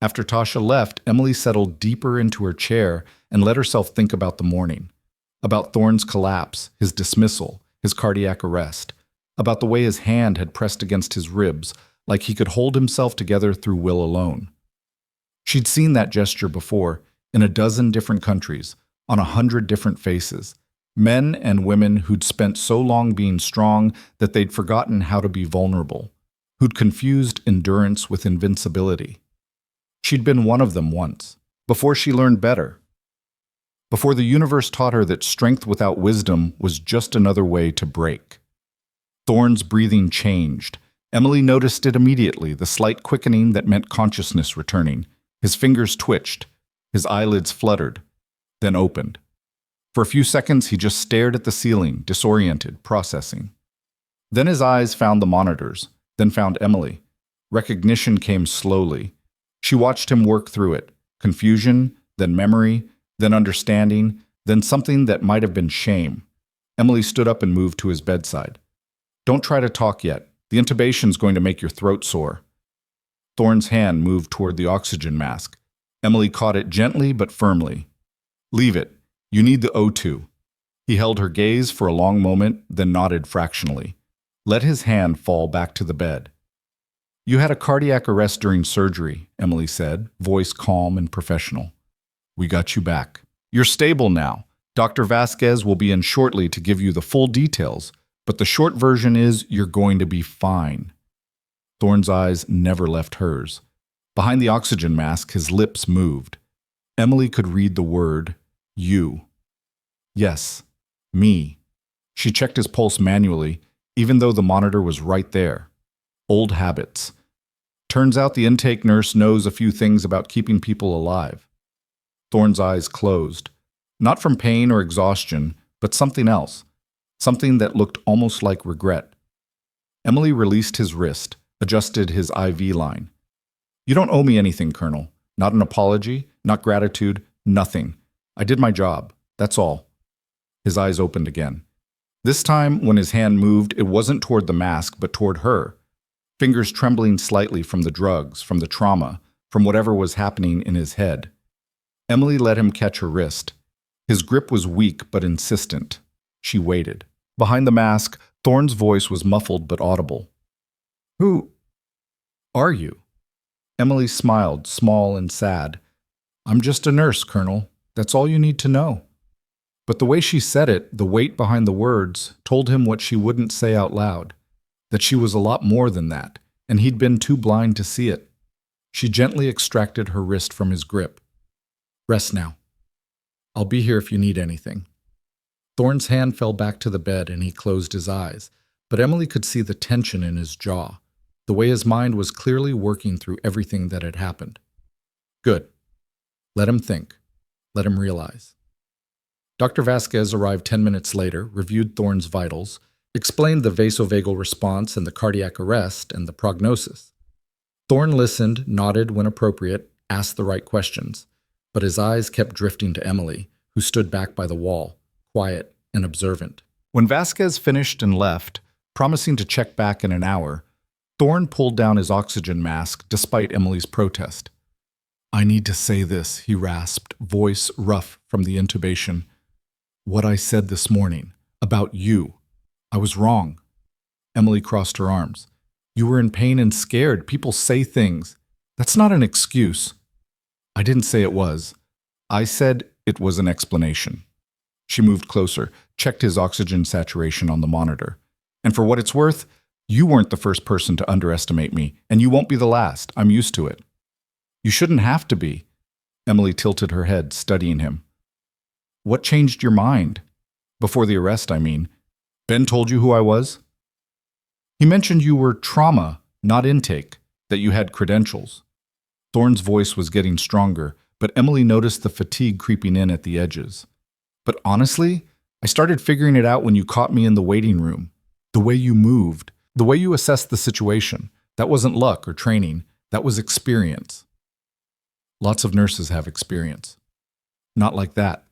After Tasha left, Emily settled deeper into her chair and let herself think about the morning. About Thorne's collapse, his dismissal, his cardiac arrest. About the way his hand had pressed against his ribs, like he could hold himself together through will alone. She'd seen that gesture before, in a dozen different countries, on 100 different faces. Men and women who'd spent so long being strong that they'd forgotten how to be vulnerable, who'd confused endurance with invincibility. She'd been one of them once, before she learned better. Before the universe taught her that strength without wisdom was just another way to break. Thorne's breathing changed. Emily noticed it immediately, the slight quickening that meant consciousness returning. His fingers twitched. His eyelids fluttered, then opened. For a few seconds, he just stared at the ceiling, disoriented, processing. Then his eyes found the monitors, then found Emily. Recognition came slowly. She watched him work through it. Confusion, then memory, then understanding, then something that might have been shame. Emily stood up and moved to his bedside. Don't try to talk yet. The intubation's going to make your throat sore. Thorne's hand moved toward the oxygen mask. Emily caught it gently but firmly. Leave it. You need the O2. He held her gaze for a long moment, then nodded fractionally. Let his hand fall back to the bed. You had a cardiac arrest during surgery, Emily said, voice calm and professional. We got you back. You're stable now. Dr. Vasquez will be in shortly to give you the full details, but the short version is you're going to be fine. Thorne's eyes never left hers. Behind the oxygen mask, his lips moved. Emily could read the word, you. Yes, me. She checked his pulse manually, even though the monitor was right there. Old habits. Turns out the intake nurse knows a few things about keeping people alive. Thorne's eyes closed. Not from pain or exhaustion, but something else. Something that looked almost like regret. Emily released his wrist, adjusted his IV line. You don't owe me anything, Colonel. Not an apology, not gratitude, nothing. I did my job. That's all. His eyes opened again. This time, when his hand moved, it wasn't toward the mask, but toward her. Fingers trembling slightly from the drugs, from the trauma, from whatever was happening in his head. Emily let him catch her wrist. His grip was weak but insistent. She waited. Behind the mask, Thorne's voice was muffled but audible. Who are you? Emily smiled, small and sad. I'm just a nurse, Colonel. That's all you need to know. But the way she said it, the weight behind the words, told him what she wouldn't say out loud, that she was a lot more than that, and he'd been too blind to see it. She gently extracted her wrist from his grip. Rest now. I'll be here if you need anything. Thorne's hand fell back to the bed and he closed his eyes, but Emily could see the tension in his jaw, the way his mind was clearly working through everything that had happened. Good. Let him think. Let him realize. Dr. Vasquez arrived 10 minutes later, reviewed Thorne's vitals, explained the vasovagal response and the cardiac arrest and the prognosis. Thorne listened, nodded when appropriate, asked the right questions, but his eyes kept drifting to Emily, who stood back by the wall, quiet and observant. When Vasquez finished and left, promising to check back in an hour, Thorne pulled down his oxygen mask despite Emily's protest. I need to say this, he rasped, voice rough from the intubation. What I said this morning, about you. I was wrong. Emily crossed her arms. You were in pain and scared. People say things. That's not an excuse. I didn't say it was. I said it was an explanation. She moved closer, checked his oxygen saturation on the monitor. And for what it's worth, you weren't the first person to underestimate me, and you won't be the last. I'm used to it. You shouldn't have to be. Emily tilted her head, studying him. What changed your mind? Before the arrest, I mean. Ben told you who I was? He mentioned you were trauma, not intake, that you had credentials. Thorne's voice was getting stronger, but Emily noticed the fatigue creeping in at the edges. But honestly, I started figuring it out when you caught me in the waiting room. The way you moved, the way you assessed the situation. That wasn't luck or training. That was experience. Lots of nurses have experience. Not like that.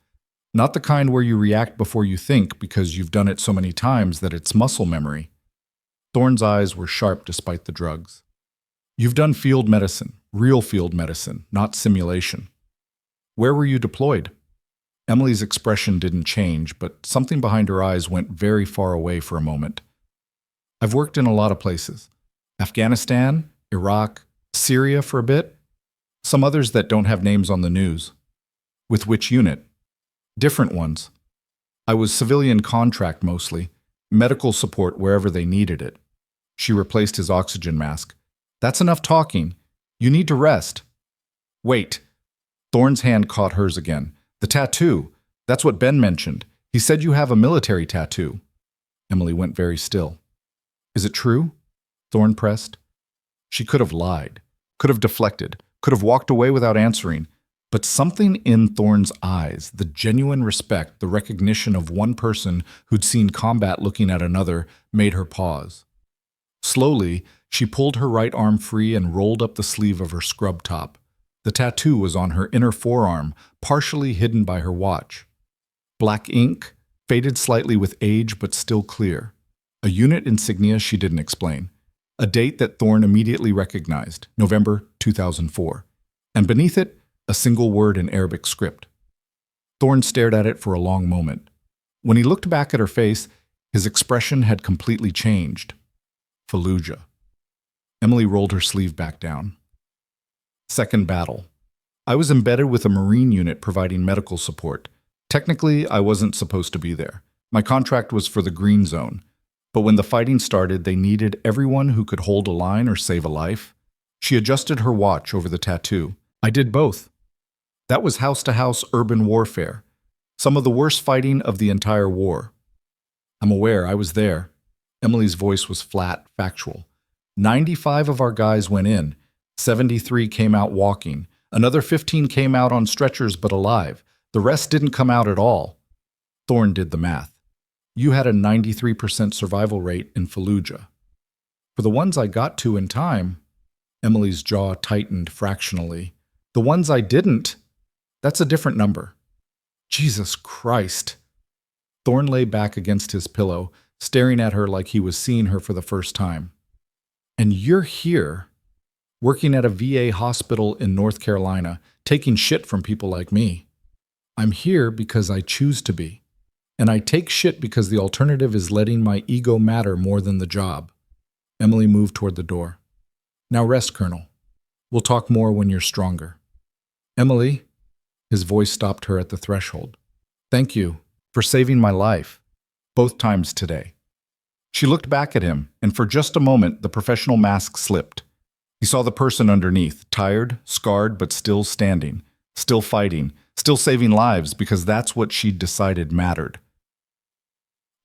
Not the kind where you react before you think because you've done it so many times that it's muscle memory. Thorne's eyes were sharp despite the drugs. You've done field medicine, real field medicine, not simulation. Where were you deployed? Emily's expression didn't change, but something behind her eyes went very far away for a moment. I've worked in a lot of places. Afghanistan, Iraq, Syria for a bit. Some others that don't have names on the news. With which unit? Different ones. I was civilian contract mostly, medical support wherever they needed it. She replaced his oxygen mask. That's enough talking. You need to rest. Wait. Thorne's hand caught hers again. The tattoo. That's what Ben mentioned. He said you have a military tattoo. Emily went very still. Is it true? Thorne pressed. She could have lied, could have deflected, could have walked away without answering. But something in Thorne's eyes, the genuine respect, the recognition of one person who'd seen combat looking at another, made her pause. Slowly, she pulled her right arm free and rolled up the sleeve of her scrub top. The tattoo was on her inner forearm, partially hidden by her watch. Black ink, faded slightly with age but still clear. A unit insignia she didn't explain. A date that Thorne immediately recognized, November 2004. And beneath it, a single word in Arabic script. Thorne stared at it for a long moment. When he looked back at her face, his expression had completely changed. Fallujah. Emily rolled her sleeve back down. Second battle. I was embedded with a Marine unit providing medical support. Technically, I wasn't supposed to be there. My contract was for the Green Zone. But when the fighting started, they needed everyone who could hold a line or save a life. She adjusted her watch over the tattoo. I did both. That was house-to-house urban warfare. Some of the worst fighting of the entire war. I'm aware, I was there. Emily's voice was flat, factual. 95 of our guys went in. 73 came out walking. Another 15 came out on stretchers but alive. The rest didn't come out at all. Thorne did the math. You had a 93% survival rate in Fallujah. For the ones I got to in time, Emily's jaw tightened fractionally. The ones I didn't, that's a different number. Jesus Christ. Thorne lay back against his pillow, staring at her like he was seeing her for the first time. And you're here, working at a VA hospital in North Carolina, taking shit from people like me. I'm here because I choose to be. And I take shit because the alternative is letting my ego matter more than the job. Emily moved toward the door. Now rest, Colonel. We'll talk more when you're stronger. Emily, his voice stopped her at the threshold. Thank you for saving my life, both times today. She looked back at him, and for just a moment, the professional mask slipped. He saw the person underneath, tired, scarred, but still standing, still fighting, still saving lives because that's what she'd decided mattered.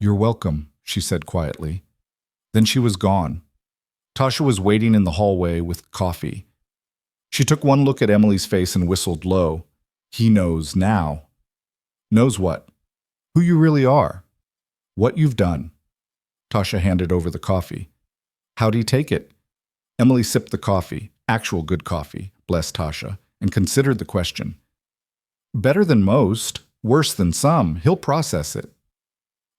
You're welcome, she said quietly. Then she was gone. Tasha was waiting in the hallway with coffee. She took one look at Emily's face and whistled low. He knows now. Knows what? Who you really are. What you've done. Tasha handed over the coffee. How'd he take it? Emily sipped the coffee, actual good coffee, bless Tasha, and considered the question. Better than most, worse than some, he'll process it.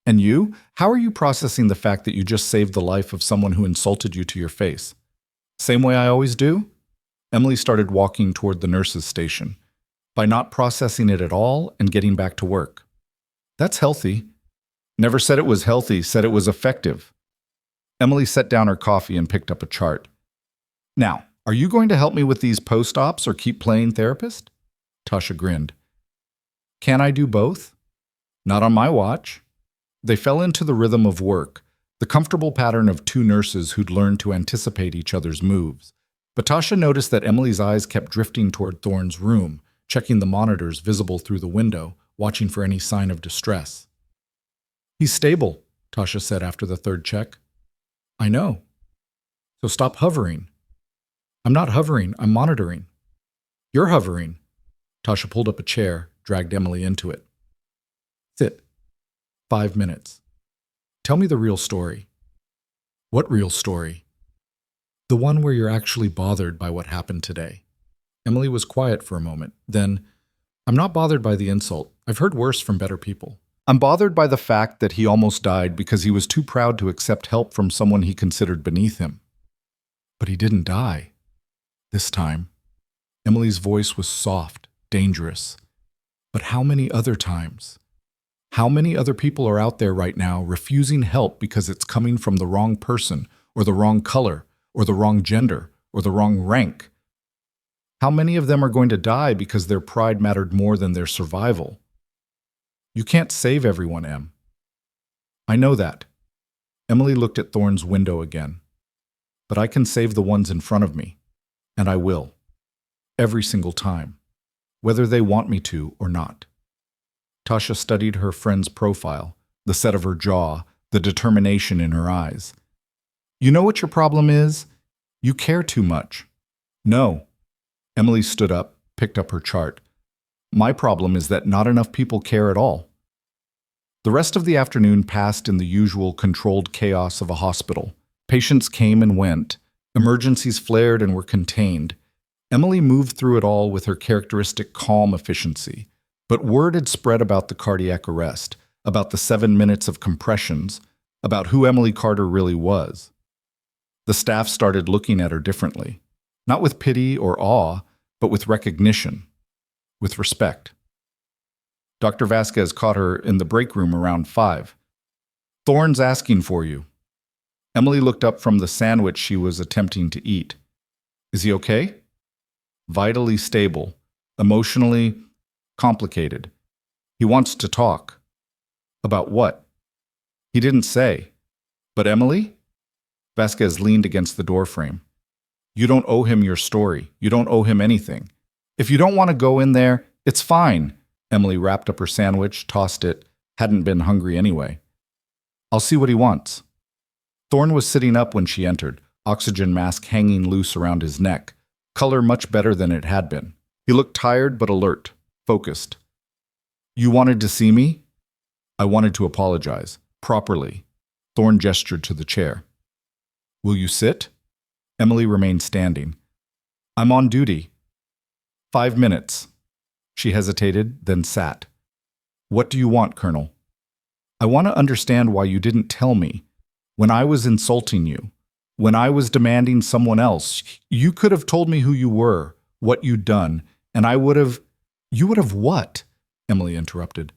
And you? How are you processing the fact that you just saved the life of someone who insulted you to your face? Same way I always do? Emily started walking toward the nurse's station, by not processing it at all and getting back to work. That's healthy. Never said it was healthy, said it was effective. Emily set down her coffee and picked up a chart. Now, Are you going to help me with these post-ops or keep playing therapist? Tasha grinned. Can I do both? Not on my watch. They fell into the rhythm of work, the comfortable pattern of two nurses who'd learned to anticipate each other's moves. But Tasha noticed that Emily's eyes kept drifting toward Thorne's room, checking the monitors visible through the window, watching for any sign of distress. He's stable, Tasha said after the third check. I know. So stop hovering. I'm not hovering, I'm monitoring. You're hovering. Tasha pulled up a chair, dragged Emily into it. Sit. 5 minutes. Tell me the real story. What real story? The one where you're actually bothered by what happened today. Emily was quiet for a moment. Then, I'm not bothered by the insult. I've heard worse from better people. I'm bothered by the fact that he almost died because he was too proud to accept help from someone he considered beneath him. But he didn't die. This time. Emily's voice was soft, dangerous. But how many other times? How many other people are out there right now refusing help because it's coming from the wrong person, or the wrong color, or the wrong gender, or the wrong rank? How many of them are going to die because their pride mattered more than their survival? You can't save everyone, Em. I know that. Emily looked at Thorne's window again. But I can save the ones in front of me. And I will. Every single time. Whether they want me to or not. Tasha studied her friend's profile, the set of her jaw, the determination in her eyes. You know what your problem is? You care too much. No. Emily stood up, picked up her chart. My problem is that not enough people care at all. The rest of the afternoon passed in the usual controlled chaos of a hospital. Patients came and went. Emergencies flared and were contained. Emily moved through it all with her characteristic calm efficiency. But word had spread about the cardiac arrest, about the 7 minutes of compressions, about who Emily Carter really was. The staff started looking at her differently, not with pity or awe, but with recognition, with respect. Dr. Vasquez caught her in the break room around 5. Thorne's asking for you. Emily looked up from the sandwich she was attempting to eat. Is he okay? Vitally stable, emotionally complicated. He wants to talk. About what? He didn't say. But Emily? Vasquez leaned against the doorframe. You don't owe him your story. You don't owe him anything. If you don't want to go in there, it's fine. Emily wrapped up her sandwich, tossed it, hadn't been hungry anyway. I'll see what he wants. Thorne was sitting up when she entered, oxygen mask hanging loose around his neck, color much better than it had been. He looked tired but alert. Focused. You wanted to see me? I wanted to apologize. Properly. Thorne gestured to the chair. Will you sit? Emily remained standing. I'm on duty. 5 minutes. She hesitated, then sat. What do you want, Colonel? I want to understand why you didn't tell me. When I was insulting you, when I was demanding someone else, you could have told me who you were, what you'd done, and I would have... You would have what? Emily interrupted.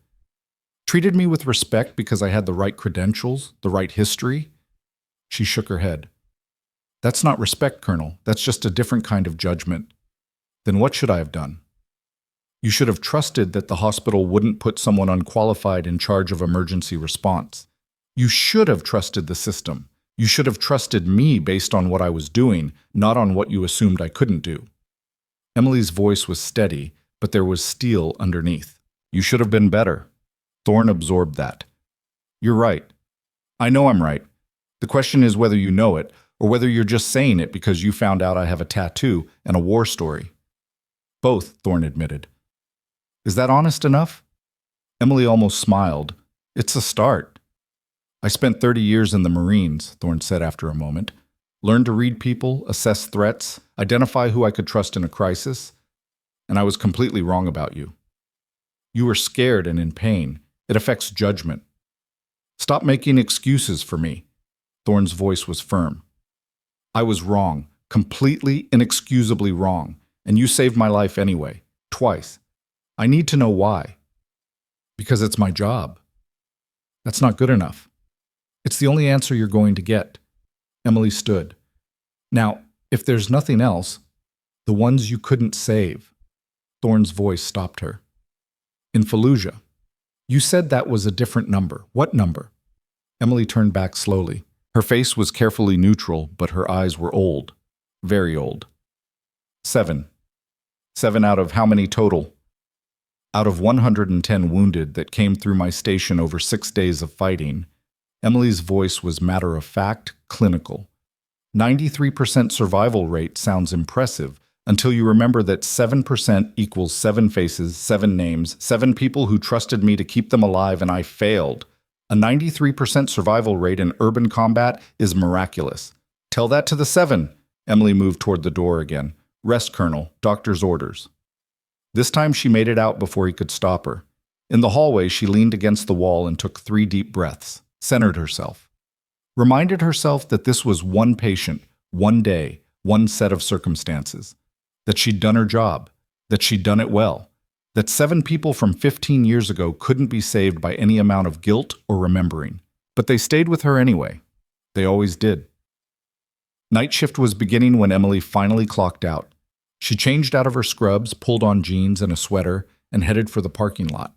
Treated me with respect because I had the right credentials, the right history? She shook her head. That's not respect, Colonel. That's just a different kind of judgment. Then what should I have done? You should have trusted that the hospital wouldn't put someone unqualified in charge of emergency response. You should have trusted the system. You should have trusted me based on what I was doing, not on what you assumed I couldn't do. Emily's voice was steady, but there was steel underneath. You should have been better. Thorne absorbed that. You're right. I know I'm right. The question is whether you know it, or whether you're just saying it because you found out I have a tattoo and a war story. Both, Thorne admitted. Is that honest enough? Emily almost smiled. It's a start. I spent 30 years in the Marines, Thorne said after a moment. Learned to read people, assess threats, identify who I could trust in a crisis. And I was completely wrong about you. You were scared and in pain. It affects judgment. Stop making excuses for me. Thorne's voice was firm. I was wrong, completely, inexcusably wrong, and you saved my life anyway, twice. I need to know why. Because it's my job. That's not good enough. It's the only answer you're going to get. Emily stood. Now, If there's nothing else, the ones you couldn't save. Thorne's voice stopped her. In Fallujah. You said that was a different number. What number? Emily turned back slowly. Her face was carefully neutral, but her eyes were old. Very old. 7. 7 out of how many total? Out of 110 wounded that came through my station over 6 days of fighting. Emily's voice was matter-of-fact, clinical. 93% survival rate sounds impressive until you remember that 7% equals 7 faces, 7 names, 7 people who trusted me to keep them alive, and I failed. A 93% survival rate in urban combat is miraculous. Tell that to the 7. Emily moved toward the door again. Rest, Colonel. Doctor's orders. This time she made it out before he could stop her. In the hallway, she leaned against the wall and took 3 deep breaths, centered herself. Reminded herself that this was one patient, one day, one set of circumstances. That she'd done her job. That she'd done it well. That 7 people from 15 years ago couldn't be saved by any amount of guilt or remembering. But they stayed with her anyway. They always did. Night shift was beginning when Emily finally clocked out. She changed out of her scrubs, pulled on jeans and a sweater, and headed for the parking lot.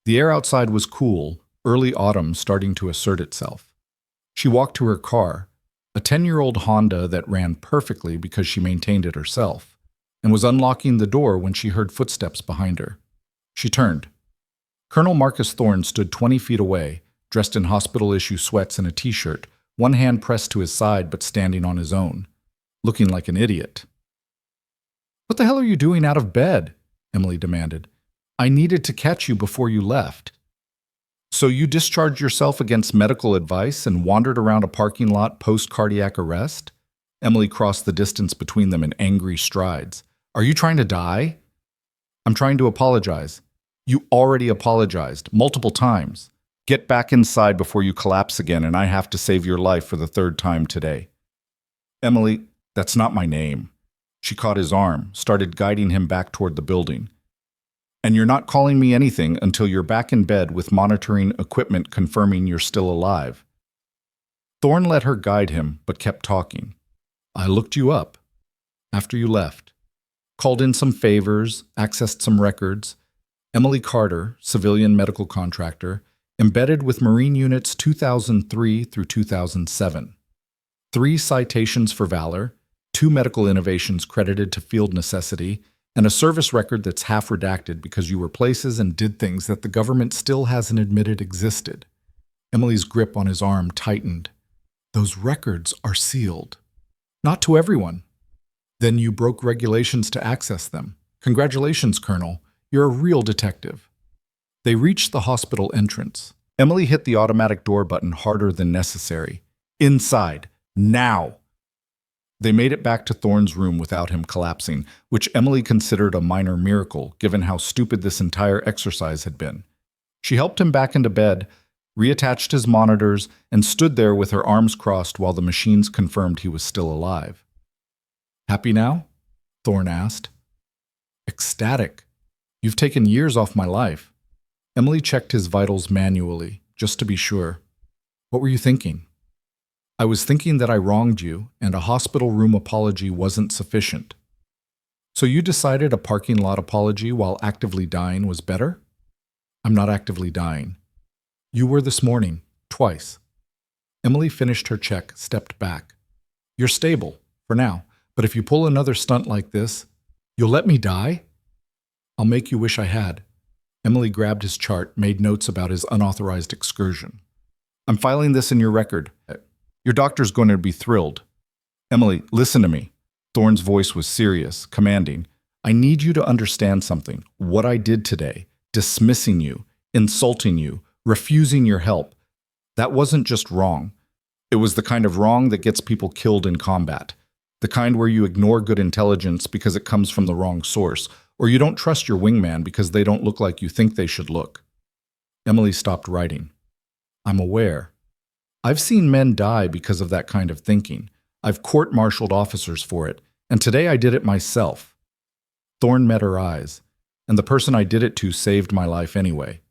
The air outside was cool, early autumn starting to assert itself. She walked to her car, a 10-year-old Honda that ran perfectly because she maintained it herself, and was unlocking the door when she heard footsteps behind her. She turned. Colonel Marcus Thorne stood 20 feet away, dressed in hospital-issue sweats and a t-shirt, one hand pressed to his side but standing on his own, looking like an idiot. "What the hell are you doing out of bed?" Emily demanded. "I needed to catch you before you left." "So you discharged yourself against medical advice and wandered around a parking lot post-cardiac arrest?" Emily crossed the distance between them in angry strides. "Are you trying to die?" "I'm trying to apologize." "You already apologized, multiple times. Get back inside before you collapse again and I have to save your life for the 3rd time today." "Emily, that's not my name." She caught his arm, started guiding him back toward the building. "And you're not calling me anything until you're back in bed with monitoring equipment confirming you're still alive." Thorne let her guide him, but kept talking. "I looked you up after you left. Called in some favors, accessed some records. Emily Carter, civilian medical contractor, embedded with Marine Units 2003 through 2007. 3 citations for valor, 2 medical innovations credited to field necessity, and a service record that's half redacted because you were places and did things that the government still hasn't admitted existed." Emily's grip on his arm tightened. "Those records are sealed." "Not to everyone." "Then you broke regulations to access them. Congratulations, Colonel. You're a real detective." They reached the hospital entrance. Emily hit the automatic door button harder than necessary. "Inside. Now!" They made it back to Thorne's room without him collapsing, which Emily considered a minor miracle, given how stupid this entire exercise had been. She helped him back into bed, reattached his monitors, and stood there with her arms crossed while the machines confirmed he was still alive. "Happy now?" Thorne asked. "Ecstatic. You've taken years off my life." Emily checked his vitals manually, just to be sure. "What were you thinking?" "I was thinking that I wronged you, and a hospital room apology wasn't sufficient." "So you decided a parking lot apology while actively dying was better?" "I'm not actively dying." "You were this morning, twice." Emily finished her check, stepped back. "You're stable, for now, but if you pull another stunt like this, you'll let me die?" "I'll make you wish I had." Emily grabbed his chart, made notes about his unauthorized excursion. "I'm filing this in your record. Your doctor's going to be thrilled." "Emily, listen to me." Thorne's voice was serious, commanding. "I need you to understand something. What I did today, dismissing you, insulting you, refusing your help, that wasn't just wrong. It was the kind of wrong that gets people killed in combat. The kind where you ignore good intelligence because it comes from the wrong source, or you don't trust your wingman because they don't look like you think they should look." Emily stopped writing. "I'm aware. I've seen men die because of that kind of thinking. I've court-martialed officers for it, and today I did it myself." Thorne met her eyes, and the person I did it to saved my life anyway.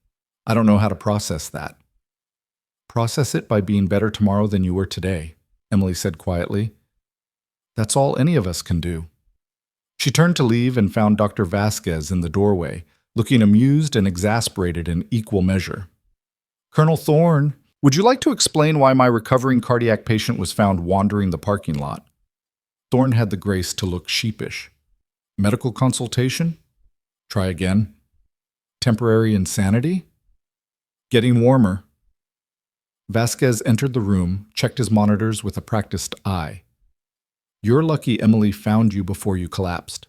I don't know how to process that. "Process it by being better tomorrow than you were today," Emily said quietly. That's all any of us can do. She turned to leave and found Dr. Vasquez in the doorway, looking amused and exasperated in equal measure. Colonel Thorne, would you like to explain why my recovering cardiac patient was found wandering the parking lot? Thorne had the grace to look sheepish. Medical consultation? Try again. Temporary insanity? Getting warmer. Vasquez entered the room, checked his monitors with a practiced eye. You're lucky Emily found you before you collapsed.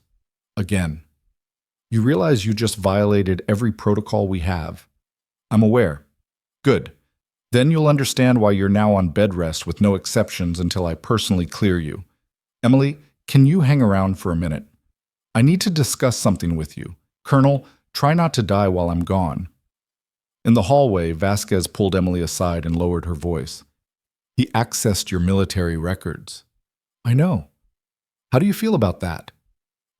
Again. You realize you just violated every protocol we have. I'm aware. Good. Then you'll understand why you're now on bed rest with no exceptions until I personally clear you. Emily, can you hang around for a minute? I need to discuss something with you. Colonel, try not to die while I'm gone. In the hallway, Vasquez pulled Emily aside and lowered her voice. He accessed your military records. I know. How do you feel about that?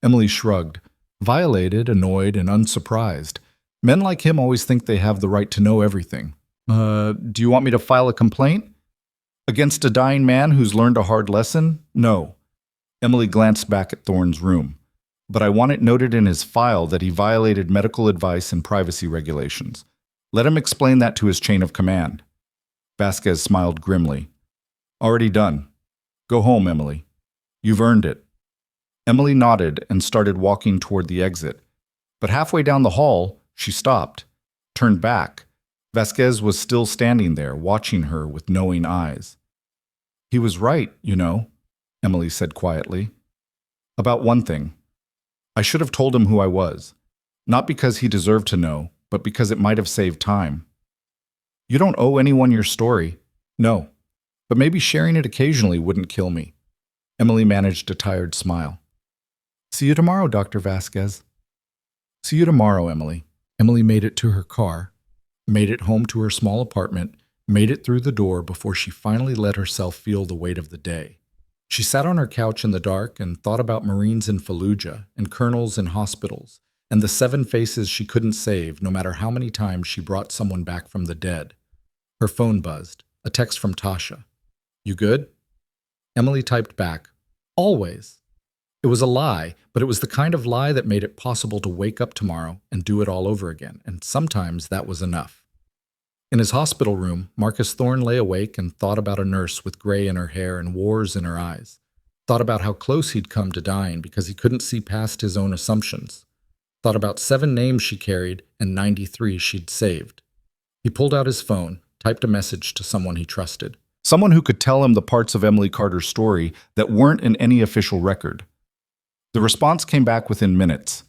Emily shrugged, violated, annoyed, and unsurprised. Men like him always think they have the right to know everything. Do you want me to file a complaint? Against a dying man who's learned a hard lesson? No. Emily glanced back at Thorne's room. But I want it noted in his file that he violated medical advice and privacy regulations. Let him explain that to his chain of command. Vasquez smiled grimly. Already done. Go home, Emily. You've earned it. Emily nodded and started walking toward the exit. But halfway down the hall, she stopped, turned back. Vasquez was still standing there, watching her with knowing eyes. He was right, you know, Emily said quietly. About one thing. I should have told him who I was. Not because he deserved to know, but because it might have saved time. You don't owe anyone your story. No. But maybe sharing it occasionally wouldn't kill me. Emily managed a tired smile. See you tomorrow, Dr. Vasquez. See you tomorrow, Emily. Emily made it to her car, made it home to her small apartment, made it through the door before she finally let herself feel the weight of the day. She sat on her couch in the dark and thought about Marines in Fallujah and colonels in hospitals and the 7 faces she couldn't save no matter how many times she brought someone back from the dead. Her phone buzzed, a text from Tasha. You good? Emily typed back, always. It was a lie, but it was the kind of lie that made it possible to wake up tomorrow and do it all over again, and sometimes that was enough. In his hospital room, Marcus Thorne lay awake and thought about a nurse with gray in her hair and wars in her eyes. Thought about how close he'd come to dying because he couldn't see past his own assumptions. Thought about 7 names she carried and 93 she'd saved. He pulled out his phone, typed a message to someone he trusted. Someone who could tell him the parts of Emily Carter's story that weren't in any official record. The response came back within minutes.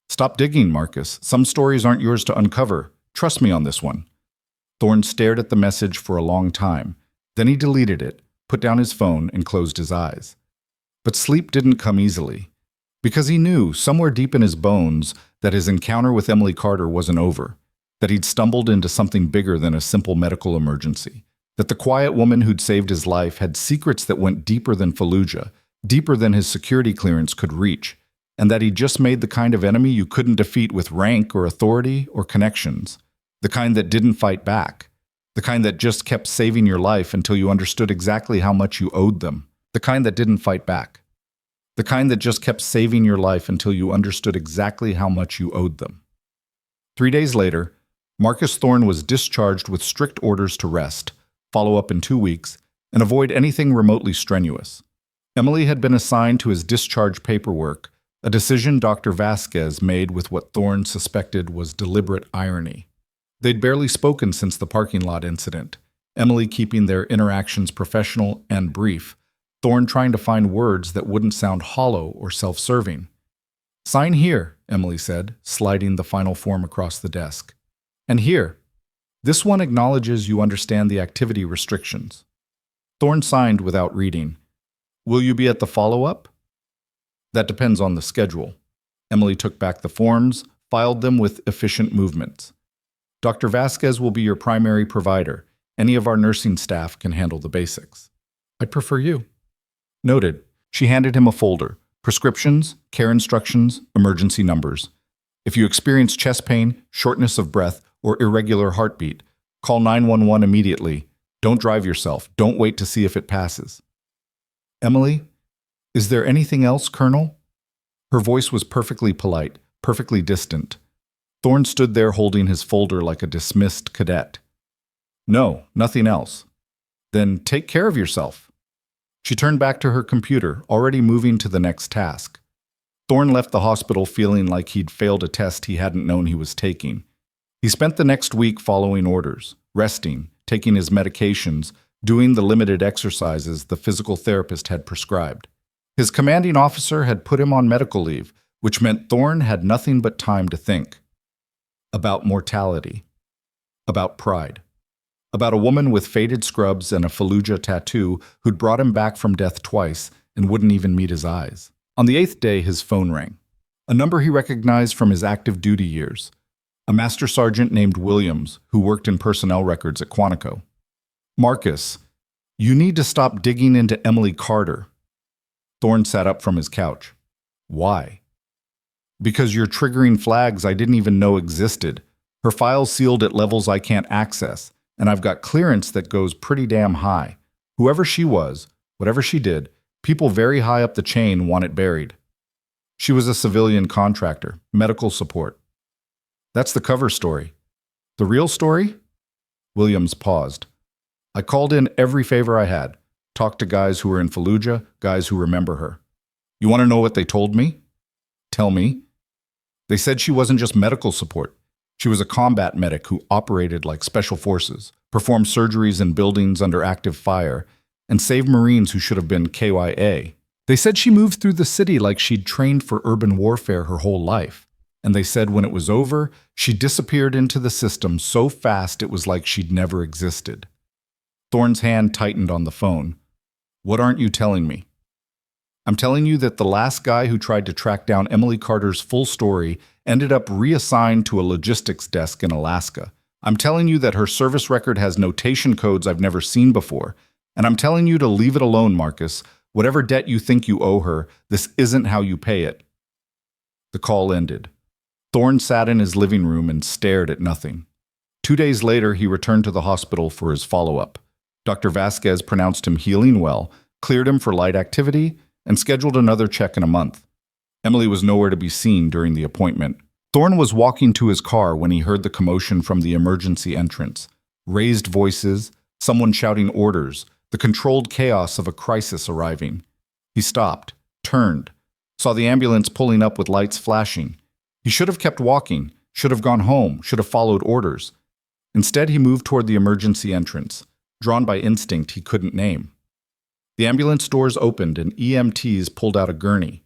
Stop digging, Marcus. Some stories aren't yours to uncover. Trust me on this one. Thorne stared at the message for a long time. Then he deleted it, put down his phone, and closed his eyes. But sleep didn't come easily. Because he knew, somewhere deep in his bones, that his encounter with Emily Carter wasn't over. That he'd stumbled into something bigger than a simple medical emergency. That the quiet woman who'd saved his life had secrets that went deeper than Fallujah, deeper than his security clearance could reach, and that he'd just made the kind of enemy you couldn't defeat with rank or authority or connections, the kind that didn't fight back, the kind that just kept saving your life until you understood exactly how much you owed them, the kind that didn't fight back, the kind that just kept saving your life until you understood exactly how much you owed them. 3 days later, Marcus Thorne was discharged with strict orders to rest, follow up in 2 weeks, and avoid anything remotely strenuous. Emily had been assigned to his discharge paperwork, a decision Dr. Vasquez made with what Thorne suspected was deliberate irony. They'd barely spoken since the parking lot incident, Emily keeping their interactions professional and brief, Thorne trying to find words that wouldn't sound hollow or self-serving. Sign here, Emily said, sliding the final form across the desk. And here. This one acknowledges you understand the activity restrictions. Thorne signed without reading. Will you be at the follow-up? That depends on the schedule. Emily took back the forms, filed them with efficient movements. Dr. Vasquez will be your primary provider. Any of our nursing staff can handle the basics. I'd prefer you. Noted. She handed him a folder. Prescriptions, care instructions, emergency numbers. If you experience chest pain, shortness of breath, or irregular heartbeat, call 911 immediately. Don't drive yourself. Don't wait to see if it passes. Emily, Is there anything else, Colonel? Her voice was perfectly polite, perfectly distant. Thorne stood there holding his folder like a dismissed cadet. No, nothing else. Then take care of yourself. She turned back to her computer, already moving to the next task. Thorne left the hospital feeling like he'd failed a test he hadn't known he was taking. He spent the next week following orders, resting, taking his medications, doing the limited exercises the physical therapist had prescribed. His commanding officer had put him on medical leave, which meant Thorne had nothing but time to think. About mortality. About pride. About a woman with faded scrubs and a Fallujah tattoo who'd brought him back from death twice and wouldn't even meet his eyes. On the 8th day, his phone rang. A number he recognized from his active duty years. A master sergeant named Williams, who worked in personnel records at Quantico. Marcus, you need to stop digging into Emily Carter. Thorne sat up from his couch. Why? Because you're triggering flags I didn't even know existed. Her file's sealed at levels I can't access, and I've got clearance that goes pretty damn high. Whoever she was, whatever she did, people very high up the chain want it buried. She was a civilian contractor, medical support. That's the cover story. The real story? Williams paused. I called in every favor I had. Talked to guys who were in Fallujah, guys who remember her. You want to know what they told me? Tell me. They said she wasn't just medical support. She was a combat medic who operated like special forces, performed surgeries in buildings under active fire, and saved Marines who should have been KYA. They said she moved through the city like she'd trained for urban warfare her whole life. And they said when it was over, she disappeared into the system so fast it was like she'd never existed. Thorne's hand tightened on the phone. What aren't you telling me? I'm telling you that the last guy who tried to track down Emily Carter's full story ended up reassigned to a logistics desk in Alaska. I'm telling you that her service record has notation codes I've never seen before. And I'm telling you to leave it alone, Marcus. Whatever debt you think you owe her, this isn't how you pay it. The call ended. Thorne sat in his living room and stared at nothing. 2 days later, he returned to the hospital for his follow-up. Dr. Vasquez pronounced him healing well, cleared him for light activity, and scheduled another check in a month. Emily was nowhere to be seen during the appointment. Thorne was walking to his car when he heard the commotion from the emergency entrance. Raised voices, someone shouting orders, the controlled chaos of a crisis arriving. He stopped, turned, saw the ambulance pulling up with lights flashing. He should have kept walking, should have gone home, should have followed orders. Instead, he moved toward the emergency entrance, drawn by instinct he couldn't name. The ambulance doors opened and EMTs pulled out a gurney.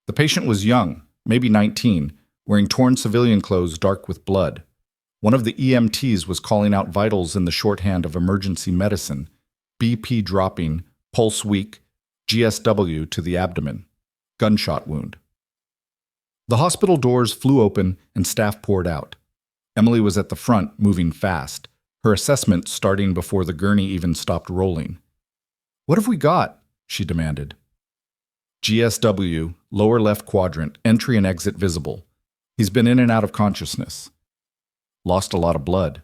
The patient was young, maybe 19, wearing torn civilian clothes dark with blood. One of the EMTs was calling out vitals in the shorthand of emergency medicine, BP dropping, pulse weak, GSW to the abdomen, gunshot wound. The hospital doors flew open and staff poured out. Emily was at the front, moving fast, her assessment starting before the gurney even stopped rolling. What have we got? She demanded. GSW, lower left quadrant, entry and exit visible. He's been in and out of consciousness. Lost a lot of blood.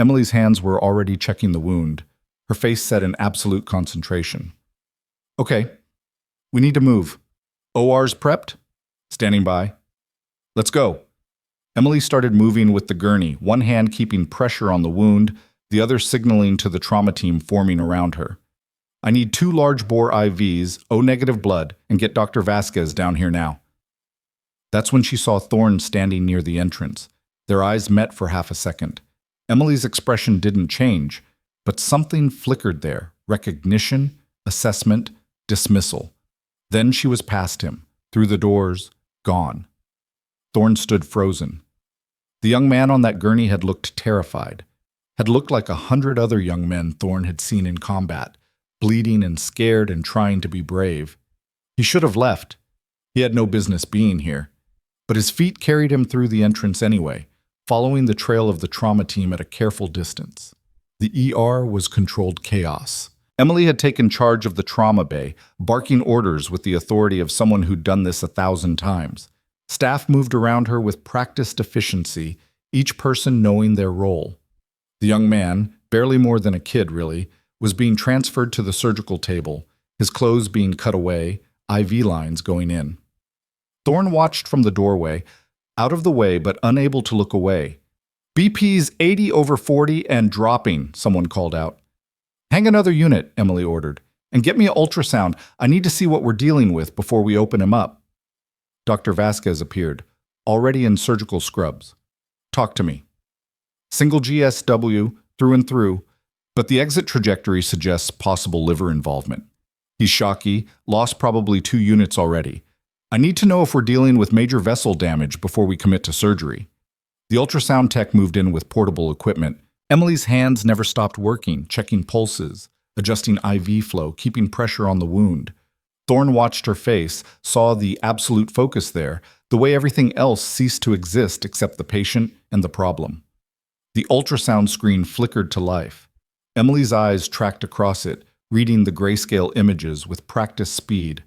Emily's hands were already checking the wound, her face set in absolute concentration. Okay, we need to move. OR's prepped? Standing by. Let's go. Emily started moving with the gurney, one hand keeping pressure on the wound, the other signaling to the trauma team forming around her. I need 2 large-bore IVs, O-negative blood, and get Dr. Vasquez down here now. That's when she saw Thorne standing near the entrance. Their eyes met for half a second. Emily's expression didn't change, but something flickered there. Recognition, assessment, dismissal. Then she was past him, through the doors, gone. Thorne stood frozen. The young man on that gurney had looked terrified, had looked like 100 other young men Thorne had seen in combat, bleeding and scared and trying to be brave. He should have left. He had no business being here. But his feet carried him through the entrance anyway, following the trail of the trauma team at a careful distance. The ER was controlled chaos. Emily had taken charge of the trauma bay, barking orders with the authority of someone who'd done this 1,000 times. Staff moved around her with practiced efficiency, each person knowing their role. The young man, barely more than a kid really, was being transferred to the surgical table, his clothes being cut away, IV lines going in. Thorne watched from the doorway, out of the way but unable to look away. BP's 80/40 and dropping, someone called out. Hang another unit, Emily ordered, and get me an ultrasound. I need to see what we're dealing with before we open him up. Dr. Vasquez appeared, already in surgical scrubs. Talk to me. Single GSW, through and through, but the exit trajectory suggests possible liver involvement. He's shocky, lost probably 2 units already. I need to know if we're dealing with major vessel damage before we commit to surgery. The ultrasound tech moved in with portable equipment. Emily's hands never stopped working, checking pulses, adjusting IV flow, keeping pressure on the wound. Thorne watched her face, saw the absolute focus there, the way everything else ceased to exist except the patient and the problem. The ultrasound screen flickered to life. Emily's eyes tracked across it, reading the grayscale images with practiced speed.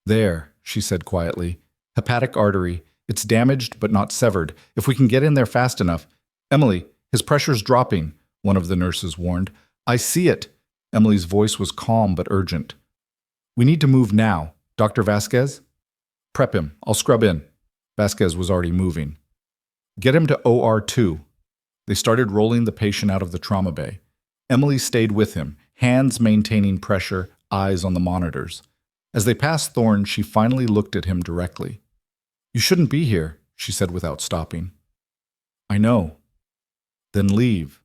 There, she said quietly. Hepatic artery. It's damaged but not severed. If we can get in there fast enough. Emily, his pressure's dropping, one of the nurses warned. I see it. Emily's voice was calm but urgent. We need to move now. Dr. Vasquez? Prep him. I'll scrub in. Vasquez was already moving. Get him to OR2. They started rolling the patient out of the trauma bay. Emily stayed with him, hands maintaining pressure, eyes on the monitors. As they passed Thorne, she finally looked at him directly. You shouldn't be here, she said without stopping. I know. Then leave.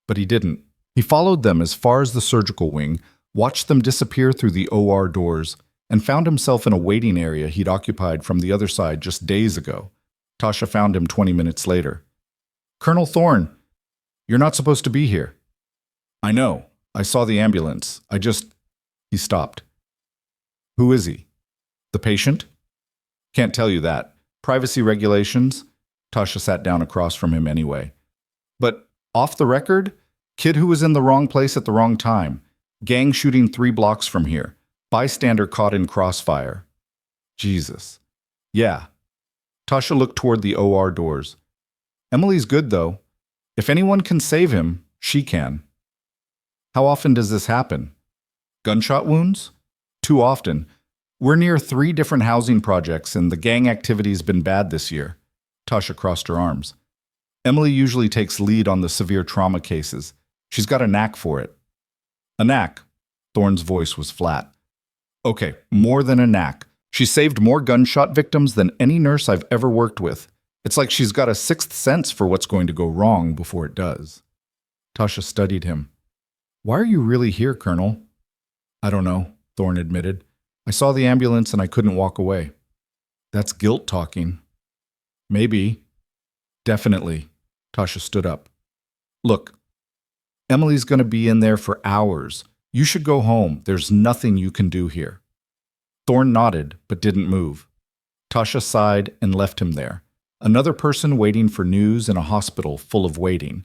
But he didn't. He followed them as far as the surgical wing, watched them disappear through the OR doors, and found himself in a waiting area he'd occupied from the other side just days ago. Tasha found him 20 minutes later. Colonel Thorne, you're not supposed to be here. I know. I saw the ambulance. He stopped. Who is he? The patient? Can't tell you that. Privacy regulations? Tasha sat down across from him anyway. But off the record, kid who was in the wrong place at the wrong time. Gang shooting 3 blocks from here. Bystander caught in crossfire. Jesus. Yeah. Tasha looked toward the OR doors. Emily's good, though. If anyone can save him, she can. How often does this happen? Gunshot wounds? Too often. We're near 3 different housing projects, and the gang activity's been bad this year. Tasha crossed her arms. Emily usually takes lead on the severe trauma cases. She's got a knack for it. A knack? Thorne's voice was flat. Okay, more than a knack. She saved more gunshot victims than any nurse I've ever worked with. It's like she's got a 6th sense for what's going to go wrong before it does. Tasha studied him. Why are you really here, Colonel? I don't know, Thorne admitted. I saw the ambulance and I couldn't walk away. That's guilt talking. Maybe. Definitely. Tasha stood up. Look, Emily's going to be in there for hours. You should go home. There's nothing you can do here. Thorne nodded, but didn't move. Tasha sighed and left him there. Another person waiting for news in a hospital full of waiting.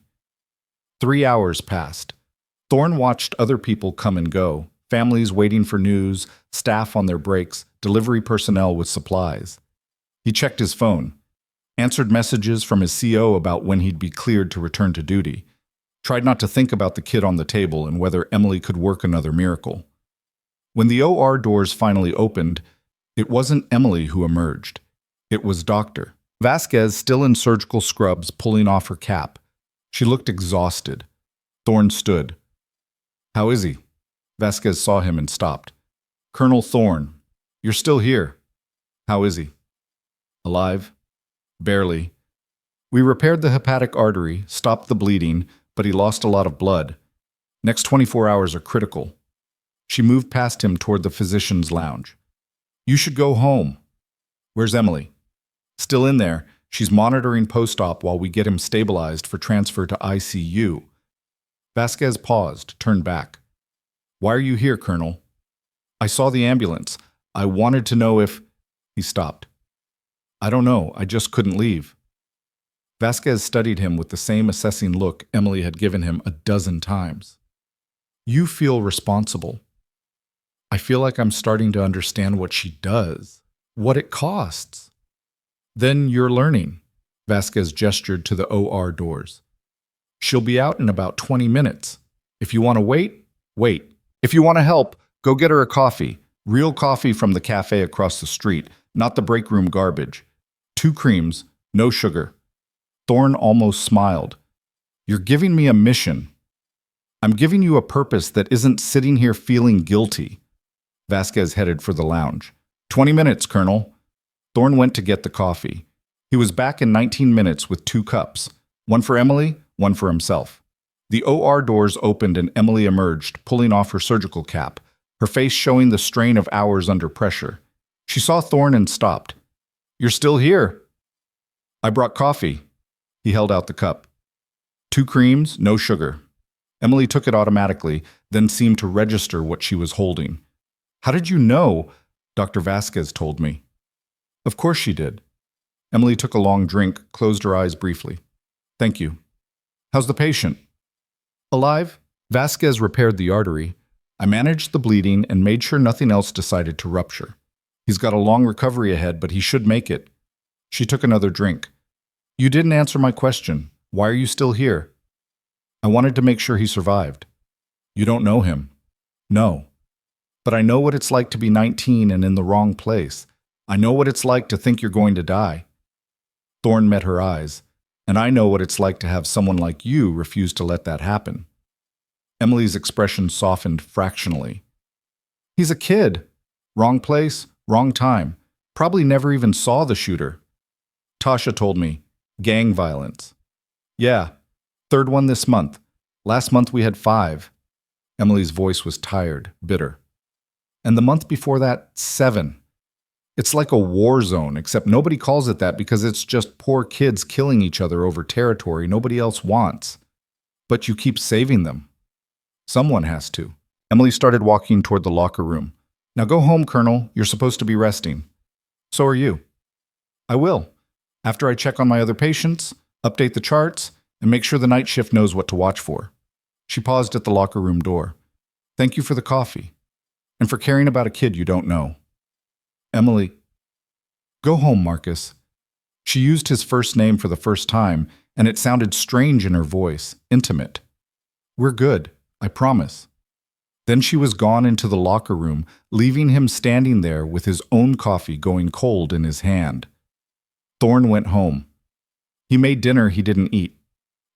3 hours passed. Thorne watched other people come and go, families waiting for news, staff on their breaks, delivery personnel with supplies. He checked his phone, answered messages from his CO about when he'd be cleared to return to duty, tried not to think about the kid on the table and whether Emily could work another miracle. When the OR doors finally opened, it wasn't Emily who emerged. It was Dr. Vasquez, still in surgical scrubs, pulling off her cap. She looked exhausted. Thorne stood. How is he? Vasquez saw him and stopped. Colonel Thorne, you're still here. How is he? Alive? Barely. We repaired the hepatic artery, stopped the bleeding, but he lost a lot of blood. Next 24 hours are critical. She moved past him toward the physician's lounge. You should go home. Where's Emily? Still in there. She's monitoring post-op while we get him stabilized for transfer to ICU. Vasquez paused, turned back. Why are you here, Colonel? I saw the ambulance. I wanted to know if... He stopped. I don't know. I just couldn't leave. Vasquez studied him with the same assessing look Emily had given him a dozen times. You feel responsible. I feel like I'm starting to understand what she does, what it costs. Then you're learning. Vasquez gestured to the OR doors. She'll be out in about 20 minutes. If you want to wait, wait. If you want to help, go get her a coffee. Real coffee from the cafe across the street, not the break room garbage. 2 creams, no sugar. Thorne almost smiled. You're giving me a mission. I'm giving you a purpose that isn't sitting here feeling guilty. Vasquez headed for the lounge. 20 minutes, Colonel. Thorne went to get the coffee. He was back in 19 minutes with 2 cups. One for Emily, one for himself. The OR doors opened and Emily emerged, pulling off her surgical cap, her face showing the strain of hours under pressure. She saw Thorne and stopped. You're still here. I brought coffee. He held out the cup. 2 creams, no sugar. Emily took it automatically, then seemed to register what she was holding. How did you know? Dr. Vasquez told me. Of course she did. Emily took a long drink, closed her eyes briefly. Thank you. How's the patient? Alive? Vasquez repaired the artery. I managed the bleeding and made sure nothing else decided to rupture. He's got a long recovery ahead, but he should make it. She took another drink. You didn't answer my question. Why are you still here? I wanted to make sure he survived. You don't know him. No. But I know what it's like to be 19 and in the wrong place. I know what it's like to think you're going to die. Thorne met her eyes, and I know what it's like to have someone like you refuse to let that happen. Emily's expression softened fractionally. He's a kid. Wrong place, wrong time. Probably never even saw the shooter. Tasha told me. Gang violence. Yeah. 3rd one this month. Last month we had 5. Emily's voice was tired, bitter. And the month before that, 7. It's like a war zone, except nobody calls it that because it's just poor kids killing each other over territory nobody else wants. But you keep saving them. Someone has to. Emily started walking toward the locker room. Now go home, Colonel. You're supposed to be resting. So are you. I will. After I check on my other patients, update the charts, and make sure the night shift knows what to watch for. She paused at the locker room door. Thank you for the coffee. And for caring about a kid you don't know. Emily. Go home, Marcus. She used his first name for the first time, and it sounded strange in her voice, intimate. We're good, I promise. Then she was gone into the locker room, leaving him standing there with his own coffee going cold in his hand. Thorne went home. He made dinner he didn't eat.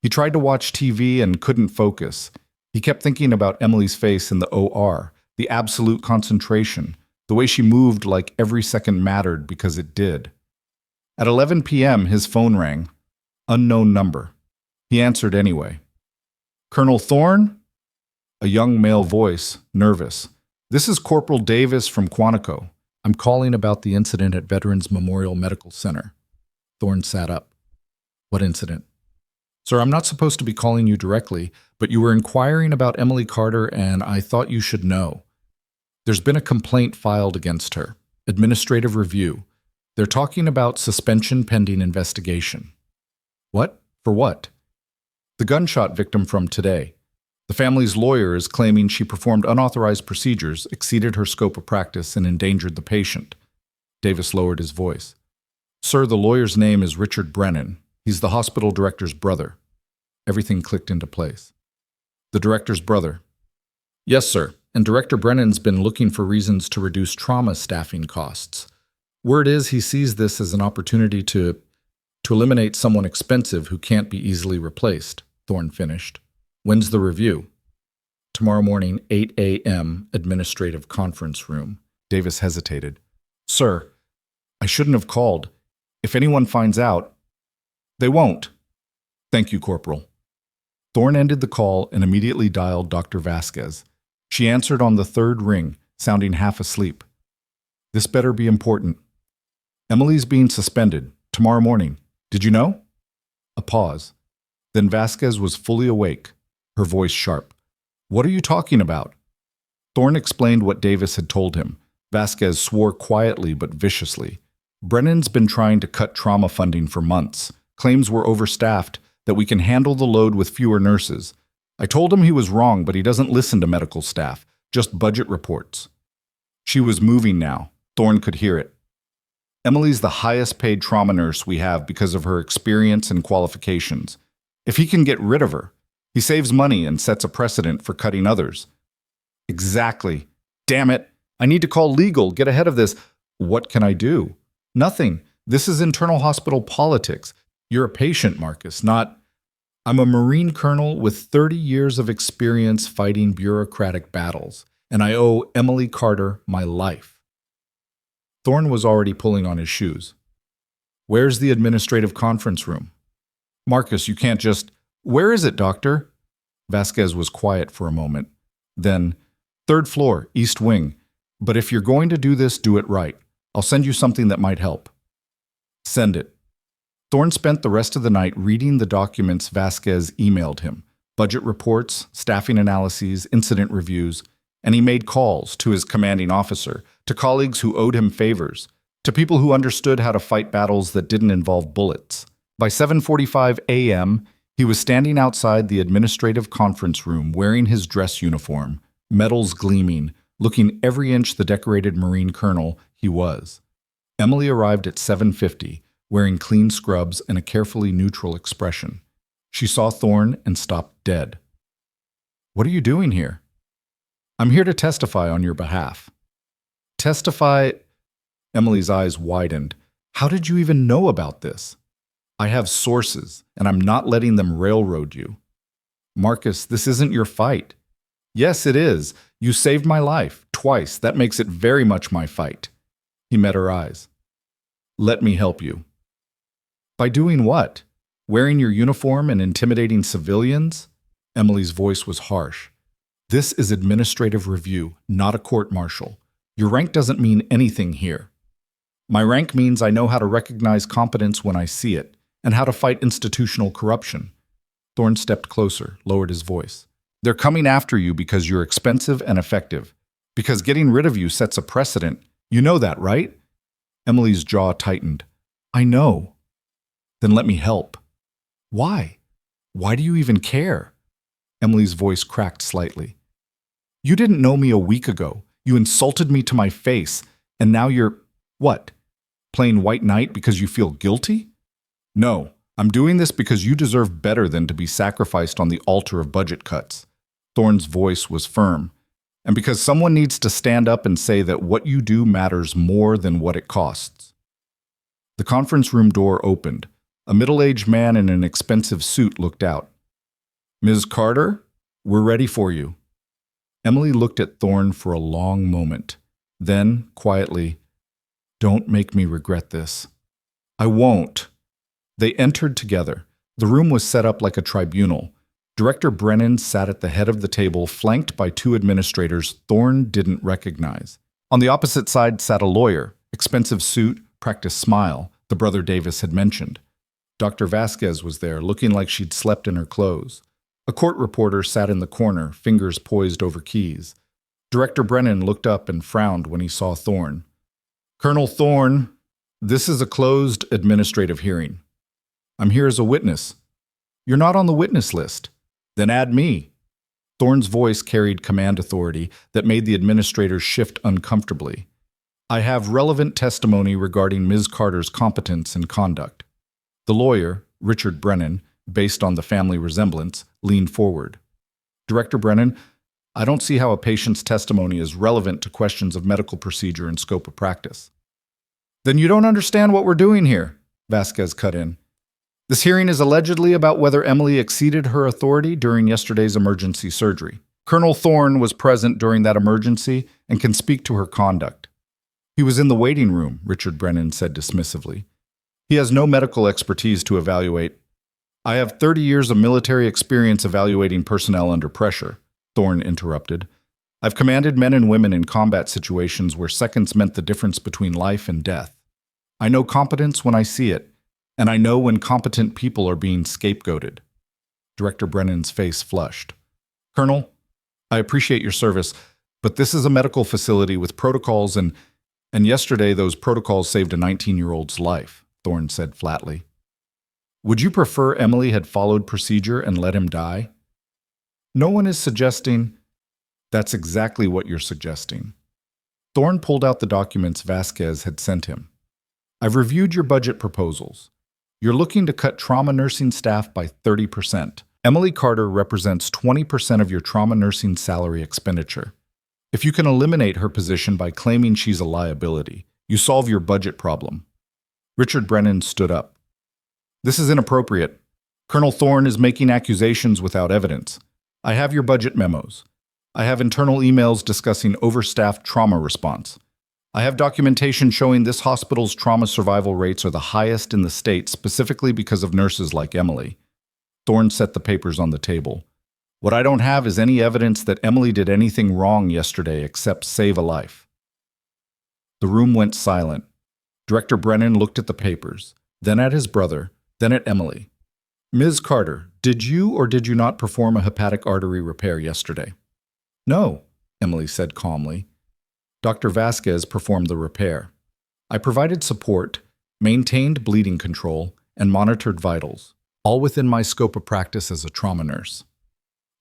He tried to watch TV and couldn't focus. He kept thinking about Emily's face in the OR, the absolute concentration, the way she moved like every second mattered because it did. At 11 p.m., his phone rang. Unknown number. He answered anyway. Colonel Thorne? A young male voice, nervous. This is Corporal Davis from Quantico. I'm calling about the incident at Veterans Memorial Medical Center. Thorne sat up. What incident? Sir, I'm not supposed to be calling you directly, but you were inquiring about Emily Carter and I thought you should know. There's been a complaint filed against her. Administrative review. They're talking about suspension pending investigation. What? For what? The gunshot victim from today. The family's lawyer is claiming she performed unauthorized procedures, exceeded her scope of practice, and endangered the patient. Davis lowered his voice. Sir, the lawyer's name is Richard Brennan. He's the hospital director's brother. Everything clicked into place. The director's brother. Yes, sir. And Director Brennan's been looking for reasons to reduce trauma staffing costs. Word is he sees this as an opportunity to eliminate someone expensive who can't be easily replaced, Thorne finished. When's the review? Tomorrow morning, 8 a.m., administrative conference room. Davis hesitated. Sir, I shouldn't have called. If anyone finds out, they won't. Thank you, Corporal. Thorne ended the call and immediately dialed Dr. Vasquez. She answered on the 3rd ring, sounding half asleep. This better be important. Emily's being suspended, tomorrow morning. Did you know? A pause. Then Vasquez was fully awake, her voice sharp. What are you talking about? Thorne explained what Davis had told him. Vasquez swore quietly but viciously. Brennan's been trying to cut trauma funding for months. Claims we're overstaffed, that we can handle the load with fewer nurses. I told him he was wrong, but he doesn't listen to medical staff, just budget reports. She was moving now. Thorne could hear it. Emily's the highest paid trauma nurse we have because of her experience and qualifications. If he can get rid of her, he saves money and sets a precedent for cutting others. Exactly. Damn it. I need to call legal, get ahead of this. What can I do? Nothing. This is internal hospital politics. You're a patient, Marcus, not... I'm a Marine colonel with 30 years of experience fighting bureaucratic battles, and I owe Emily Carter my life. Thorne was already pulling on his shoes. Where's the administrative conference room? Marcus, you can't just... Where is it, doctor? Vasquez was quiet for a moment. Then, 3rd floor, east wing. But if you're going to do this, do it right. I'll send you something that might help. Send it. Thorne spent the rest of the night reading the documents Vasquez emailed him, budget reports, staffing analyses, incident reviews, and he made calls to his commanding officer, to colleagues who owed him favors, to people who understood how to fight battles that didn't involve bullets. By 7:45 a.m., he was standing outside the administrative conference room wearing his dress uniform, medals gleaming, looking every inch the decorated Marine colonel he was. Emily arrived at 7:50, wearing clean scrubs and a carefully neutral expression. She saw Thorne and stopped dead. What are you doing here? I'm here to testify on your behalf. Testify? Emily's eyes widened. How did you even know about this? I have sources, and I'm not letting them railroad you. Marcus, this isn't your fight. Yes, it is. You saved my life, twice. That makes it very much my fight. He met her eyes. Let me help you. By doing what? Wearing your uniform and intimidating civilians? Emily's voice was harsh. This is administrative review, not a court-martial. Your rank doesn't mean anything here. My rank means I know how to recognize competence when I see it, and how to fight institutional corruption. Thorne stepped closer, lowered his voice. They're coming after you because you're expensive and effective. Because getting rid of you sets a precedent. You know that, right? Emily's jaw tightened. I know. Then let me help. Why? Why do you even care? Emily's voice cracked slightly. You didn't know me a week ago. You insulted me to my face, and now you're, what, playing white knight because you feel guilty? No, I'm doing this because you deserve better than to be sacrificed on the altar of budget cuts. Thorne's voice was firm, and because someone needs to stand up and say that what you do matters more than what it costs. The conference room door opened. A middle-aged man in an expensive suit looked out. Ms. Carter, we're ready for you. Emily looked at Thorne for a long moment. Then, quietly, don't make me regret this. I won't. They entered together. The room was set up like a tribunal. Director Brennan sat at the head of the table, flanked by 2 administrators Thorne didn't recognize. On the opposite side sat a lawyer, expensive suit, practiced smile, the brother Davis had mentioned. Dr. Vasquez was there, looking like she'd slept in her clothes. A court reporter sat in the corner, fingers poised over keys. Director Brennan looked up and frowned when he saw Thorne. Colonel Thorne, this is a closed administrative hearing. I'm here as a witness. You're not on the witness list. Then add me. Thorne's voice carried command authority that made the administrators shift uncomfortably. I have relevant testimony regarding Ms. Carter's competence and conduct. The lawyer, Richard Brennan, based on the family resemblance, leaned forward. Director Brennan, I don't see how a patient's testimony is relevant to questions of medical procedure and scope of practice. Then you don't understand what we're doing here, Vasquez cut in. This hearing is allegedly about whether Emily exceeded her authority during yesterday's emergency surgery. Colonel Thorne was present during that emergency and can speak to her conduct. He was in the waiting room, Richard Brennan said dismissively. He has no medical expertise to evaluate. I have 30 years of military experience evaluating personnel under pressure, Thorne interrupted. I've commanded men and women in combat situations where seconds meant the difference between life and death. I know competence when I see it, and I know when competent people are being scapegoated. Director Brennan's face flushed. Colonel, I appreciate your service, but this is a medical facility with protocols and yesterday those protocols saved a 19-year-old's life, Thorne said flatly. Would you prefer Emily had followed procedure and let him die? No one is suggesting. That's exactly what you're suggesting. Thorne pulled out the documents Vasquez had sent him. I've reviewed your budget proposals. You're looking to cut trauma nursing staff by 30%. Emily Carter represents 20% of your trauma nursing salary expenditure. If you can eliminate her position by claiming she's a liability, you solve your budget problem. Richard Brennan stood up. This is inappropriate. Colonel Thorne is making accusations without evidence. I have your budget memos. I have internal emails discussing overstaffed trauma response. I have documentation showing this hospital's trauma survival rates are the highest in the state specifically because of nurses like Emily. Thorne set the papers on the table. What I don't have is any evidence that Emily did anything wrong yesterday except save a life. The room went silent. Director Brennan looked at the papers, then at his brother, then at Emily. Ms. Carter, did you or did you not perform a hepatic artery repair yesterday? No, Emily said calmly. Dr. Vasquez performed the repair. I provided support, maintained bleeding control, and monitored vitals, all within my scope of practice as a trauma nurse.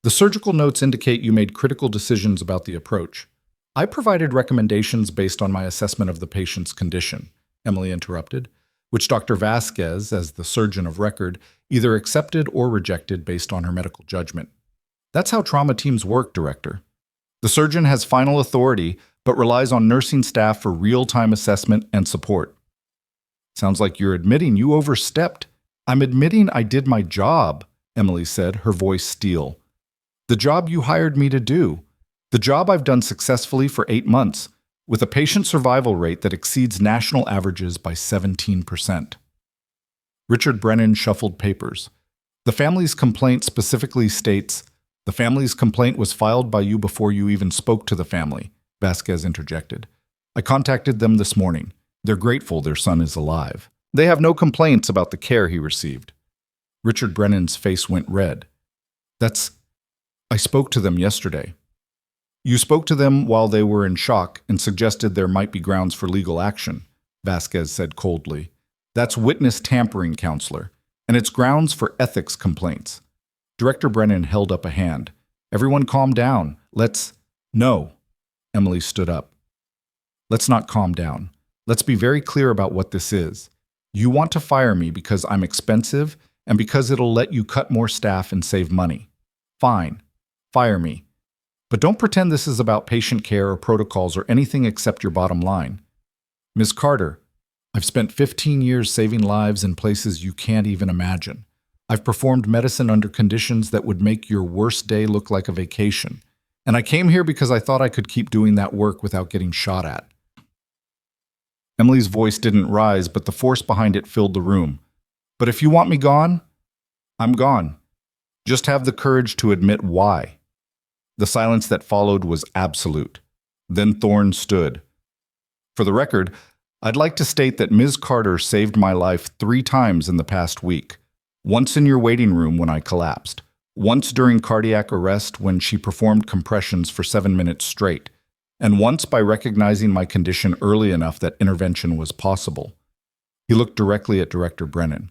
The surgical notes indicate you made critical decisions about the approach. I provided recommendations based on my assessment of the patient's condition, Emily interrupted, which Dr. Vasquez, as the surgeon of record, either accepted or rejected based on her medical judgment. That's how trauma teams work, Director. The surgeon has final authority, but relies on nursing staff for real-time assessment and support. Sounds like you're admitting you overstepped. I'm admitting I did my job, Emily said, her voice steel. The job you hired me to do. The job I've done successfully for 8 months, with a patient survival rate that exceeds national averages by 17%. Richard Brennan shuffled papers. The family's complaint specifically states, the family's complaint was filed by you before you even spoke to the family, Vasquez interjected. I contacted them this morning. They're grateful their son is alive. They have no complaints about the care he received. Richard Brennan's face went red. I spoke to them yesterday. You spoke to them while they were in shock and suggested there might be grounds for legal action, Vasquez said coldly. That's witness tampering, counselor, and it's grounds for ethics complaints. Director Brennan held up a hand. Everyone calm down. No. Emily stood up. Let's not calm down. Let's be very clear about what this is. You want to fire me because I'm expensive and because it'll let you cut more staff and save money. Fine. Fire me. But don't pretend this is about patient care or protocols or anything except your bottom line. Ms. Carter, I've spent 15 years saving lives in places you can't even imagine. I've performed medicine under conditions that would make your worst day look like a vacation. And I came here because I thought I could keep doing that work without getting shot at. Emily's voice didn't rise, but the force behind it filled the room. But if you want me gone, I'm gone. Just have the courage to admit why. The silence that followed was absolute. Then Thorne stood. For the record, I'd like to state that Ms. Carter saved my life 3 times in the past week. Once in your waiting room when I collapsed. Once during cardiac arrest when she performed compressions for 7 minutes straight. And once by recognizing my condition early enough that intervention was possible. He looked directly at Director Brennan.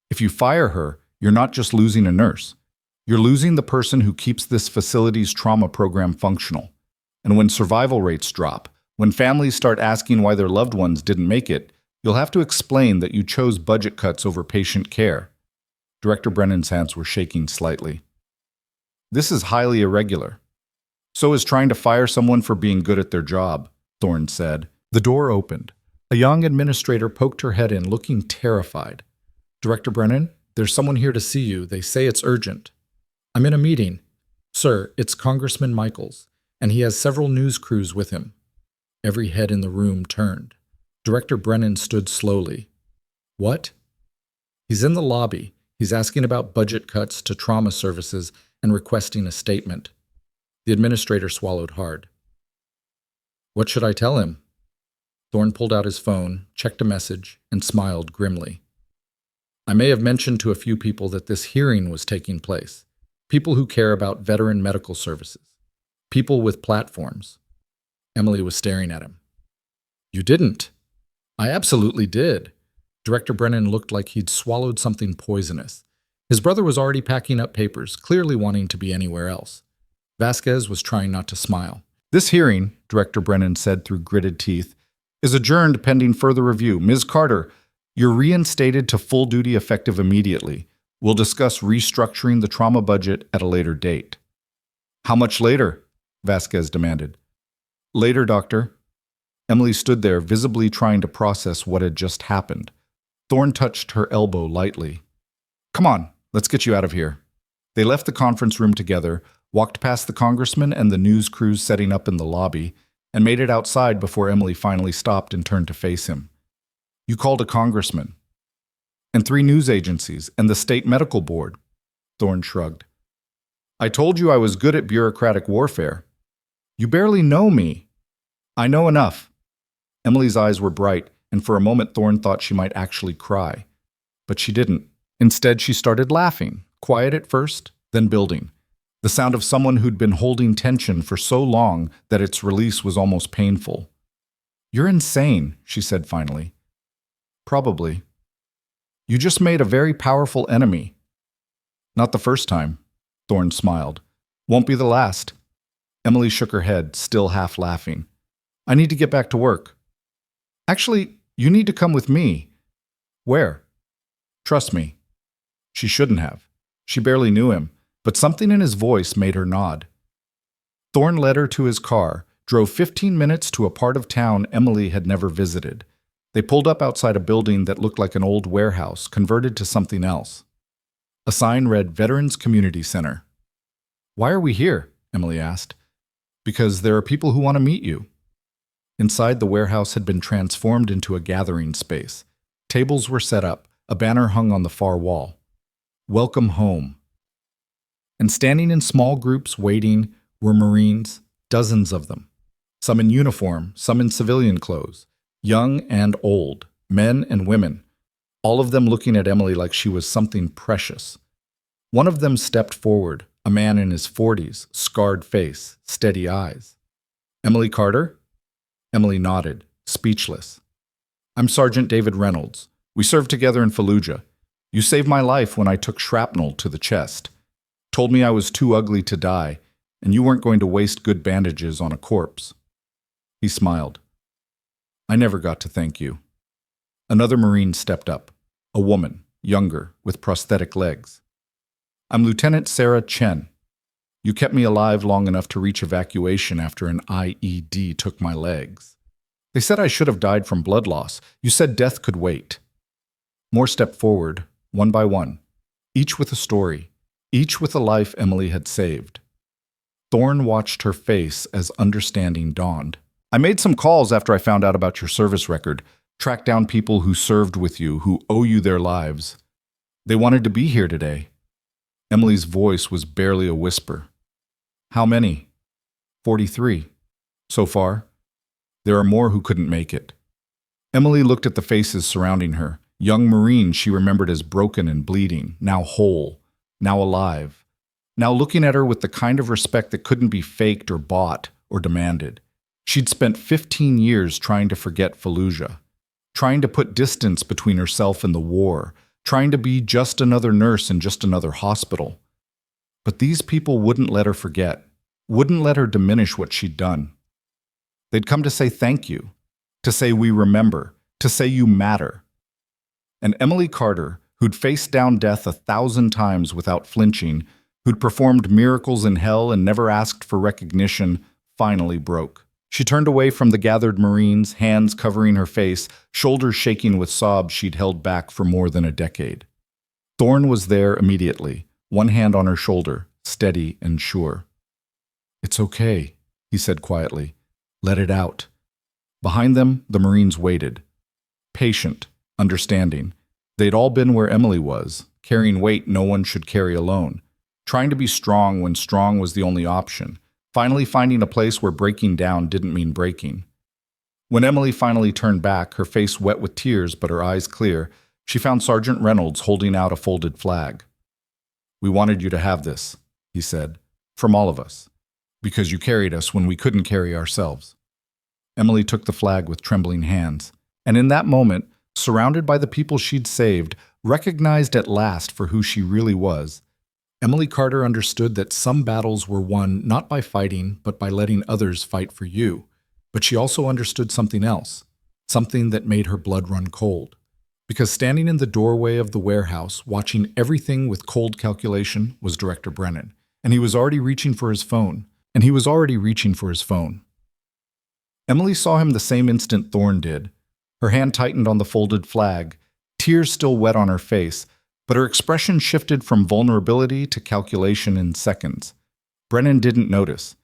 If you fire her, you're not just losing a nurse. You're losing the person who keeps this facility's trauma program functional. And when survival rates drop, when families start asking why their loved ones didn't make it, you'll have to explain that you chose budget cuts over patient care. Director Brennan's hands were shaking slightly. This is highly irregular. So is trying to fire someone for being good at their job, Thorne said. The door opened. A young administrator poked her head in, looking terrified. Director Brennan, there's someone here to see you. They say it's urgent. I'm in a meeting. Sir, it's Congressman Michaels, and he has several news crews with him. Every head in the room turned. Director Brennan stood slowly. What? He's in the lobby. He's asking about budget cuts to trauma services and requesting a statement. The administrator swallowed hard. What should I tell him? Thorne pulled out his phone, checked a message, and smiled grimly. I may have mentioned to a few people that this hearing was taking place. People who care about veteran medical services. People with platforms. Emily was staring at him. You didn't. I absolutely did. Director Brennan looked like he'd swallowed something poisonous. His brother was already packing up papers, clearly wanting to be anywhere else. Vasquez was trying not to smile. This hearing, Director Brennan said through gritted teeth, is adjourned pending further review. Ms. Carter, you're reinstated to full duty effective immediately. We'll discuss restructuring the trauma budget at a later date. How much later? Vasquez demanded. Later, Doctor. Emily stood there, visibly trying to process what had just happened. Thorne touched her elbow lightly. Come on, let's get you out of here. They left the conference room together, walked past the congressman and the news crews setting up in the lobby, and made it outside before Emily finally stopped and turned to face him. You called a congressman. And 3 news agencies, and the state medical board. Thorne shrugged. I told you I was good at bureaucratic warfare. You barely know me. I know enough. Emily's eyes were bright, and for a moment Thorne thought she might actually cry. But she didn't. Instead, she started laughing, quiet at first, then building. The sound of someone who'd been holding tension for so long that its release was almost painful. You're insane, she said finally. Probably. You just made a very powerful enemy. Not the first time, Thorne smiled. Won't be the last. Emily shook her head, still half laughing. I need to get back to work. Actually, you need to come with me. Where? Trust me. She shouldn't have. She barely knew him, but something in his voice made her nod. Thorne led her to his car, drove 15 minutes to a part of town Emily had never visited. They pulled up outside a building that looked like an old warehouse converted to something else. A sign read Veterans Community Center. Why are we here? Emily asked. Because there are people who want to meet you. Inside, the warehouse had been transformed into a gathering space. Tables were set up, a banner hung on the far wall. Welcome home. And standing in small groups waiting were Marines, dozens of them. Some in uniform, some in civilian clothes, young and old, men and women, all of them looking at Emily like she was something precious. One of them stepped forward, a man in his 40s, scarred face, steady eyes. Emily Carter? Emily nodded, speechless. I'm Sergeant David Reynolds. We served together in Fallujah. You saved my life when I took shrapnel to the chest. Told me I was too ugly to die, and you weren't going to waste good bandages on a corpse. He smiled. I never got to thank you. Another Marine stepped up, a woman, younger, with prosthetic legs. I'm Lieutenant Sarah Chen. You kept me alive long enough to reach evacuation after an IED took my legs. They said I should have died from blood loss. You said death could wait. More stepped forward, one by one, each with a story, each with a life Emily had saved. Thorne watched her face as understanding dawned. I made some calls after I found out about your service record, tracked down people who served with you, who owe you their lives. They wanted to be here today. Emily's voice was barely a whisper. How many? 43. So far. There are more who couldn't make it. Emily looked at the faces surrounding her. Young Marines she remembered as broken and bleeding, now whole, now alive. Now looking at her with the kind of respect that couldn't be faked or bought or demanded. She'd spent 15 years trying to forget Fallujah, trying to put distance between herself and the war, trying to be just another nurse in just another hospital. But these people wouldn't let her forget, wouldn't let her diminish what she'd done. They'd come to say thank you, to say we remember, to say you matter. And Emily Carter, who'd faced down death 1,000 times without flinching, who'd performed miracles in hell and never asked for recognition, finally broke. She turned away from the gathered Marines, hands covering her face, shoulders shaking with sobs she'd held back for more than a decade. Thorne was there immediately, one hand on her shoulder, steady and sure. It's okay, he said quietly. Let it out. Behind them, the Marines waited. Patient, understanding. They'd all been where Emily was, carrying weight no one should carry alone, trying to be strong when strong was the only option, finally finding a place where breaking down didn't mean breaking. When Emily finally turned back, her face wet with tears but her eyes clear, she found Sergeant Reynolds holding out a folded flag. We wanted you to have this, he said, from all of us, because you carried us when we couldn't carry ourselves. Emily took the flag with trembling hands, and in that moment, surrounded by the people she'd saved, recognized at last for who she really was, Emily Carter understood that some battles were won not by fighting, but by letting others fight for you. But she also understood something else, something that made her blood run cold. Because standing in the doorway of the warehouse, watching everything with cold calculation, was Director Brennan. And he was already reaching for his phone. Emily saw him the same instant Thorne did. Her hand tightened on the folded flag, tears still wet on her face, but her expression shifted from vulnerability to calculation in seconds. Brennan didn't notice.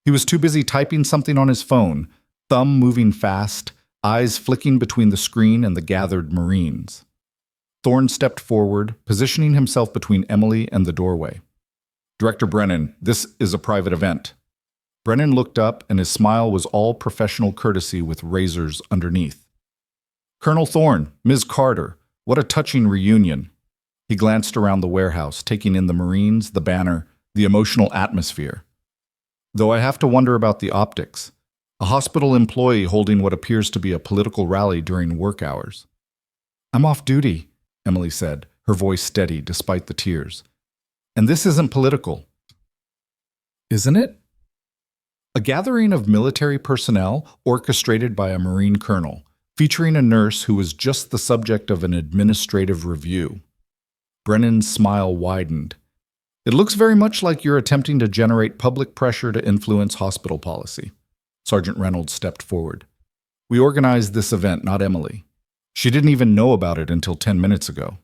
He was too busy typing something on his phone, thumb moving fast, eyes flicking between the screen and the gathered Marines. Thorne stepped forward, positioning himself between Emily and the doorway. "Director Brennan, this is a private event." Brennan looked up, and his smile was all professional courtesy with razors underneath. "Colonel Thorne, Ms. Carter, what a touching reunion." He glanced around the warehouse, taking in the Marines, the banner, the emotional atmosphere. "Though I have to wonder about the optics. A hospital employee holding what appears to be a political rally during work hours." "I'm off duty," Emily said, her voice steady despite the tears. "And this isn't political." "Isn't it?" A gathering of military personnel orchestrated by a Marine colonel, featuring a nurse who was just the subject of an administrative review. Brennan's smile widened. "It looks very much like you're attempting to generate public pressure to influence hospital policy." Sergeant Reynolds stepped forward. "We organized this event, not Emily. She didn't even know about it until 10 minutes ago.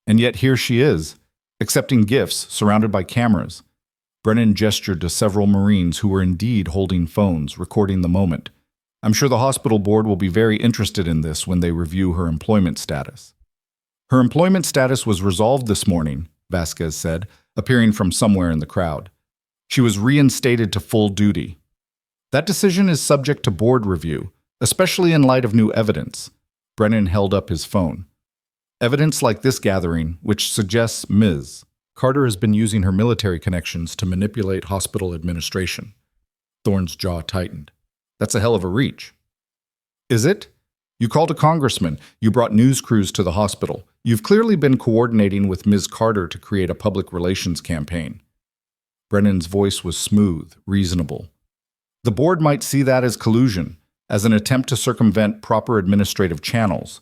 And yet here she is, accepting gifts, surrounded by cameras." Brennan gestured to several Marines who were indeed holding phones, recording the moment. "I'm sure the hospital board will be very interested in this when they review her employment status." "Her employment status was resolved this morning," Vasquez said, appearing from somewhere in the crowd. "She was reinstated to full duty. That decision is subject to board review, especially in light of new evidence." Brennan held up his phone. "Evidence like this gathering, which suggests Ms. Carter has been using her military connections to manipulate hospital administration." Thorne's jaw tightened. "That's a hell of a reach." "Is it? You called a congressman. You brought news crews to the hospital. You've clearly been coordinating with Ms. Carter to create a public relations campaign." Brennan's voice was smooth, reasonable. "The board might see that as collusion, as an attempt to circumvent proper administrative channels."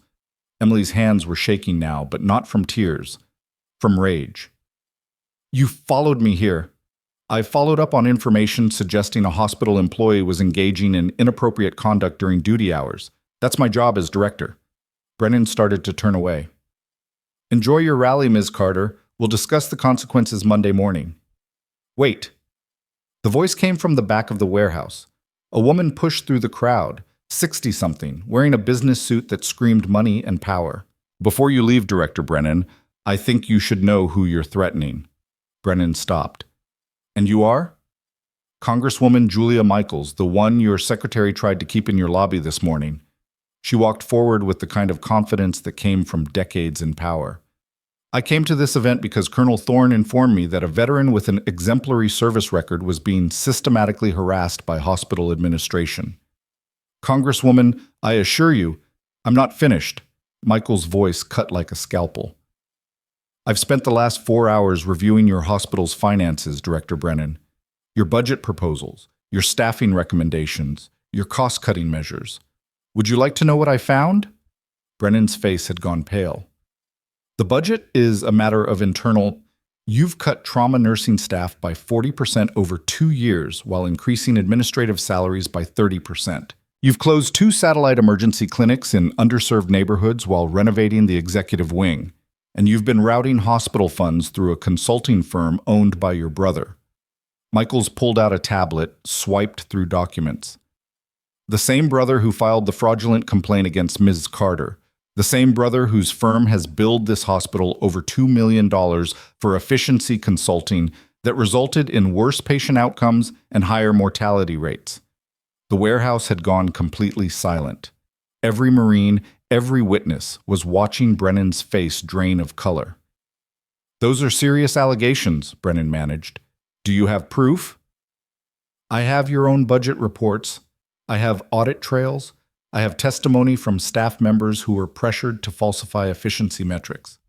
Emily's hands were shaking now, but not from tears, from rage. "You followed me here. I followed up on information suggesting a hospital employee was engaging in inappropriate conduct during duty hours. That's my job as director." Brennan started to turn away. "Enjoy your rally, Ms. Carter. We'll discuss the consequences Monday morning." "Wait." The voice came from the back of the warehouse. A woman pushed through the crowd, 60-something, wearing a business suit that screamed money and power. "Before you leave, Director Brennan, I think you should know who you're threatening." Brennan stopped. "And you are?" "Congresswoman Julia Michaels, the one your secretary tried to keep in your lobby this morning." She walked forward with the kind of confidence that came from decades in power. "I came to this event because Colonel Thorne informed me that a veteran with an exemplary service record was being systematically harassed by hospital administration." "Congresswoman, I assure you, I'm not finished." Michael's voice cut like a scalpel. "I've spent the last 4 hours reviewing your hospital's finances, Director Brennan. Your budget proposals, your staffing recommendations, your cost-cutting measures. Would you like to know what I found?" Brennan's face had gone pale. "The budget is a matter of internal. You've cut trauma nursing staff by 40% over 2 years while increasing administrative salaries by 30%. You've closed 2 satellite emergency clinics in underserved neighborhoods while renovating the executive wing. And you've been routing hospital funds through a consulting firm owned by your brother." Michaels pulled out a tablet, swiped through documents. "The same brother who filed the fraudulent complaint against Ms. Carter. The same brother whose firm has billed this hospital over $2 million for efficiency consulting that resulted in worse patient outcomes and higher mortality rates." The warehouse had gone completely silent. Every Marine, every witness was watching Brennan's face drain of color. "Those are serious allegations," Brennan managed. "Do you have proof?" "I have your own budget reports. I have audit trails. I have testimony from staff members who were pressured to falsify efficiency metrics."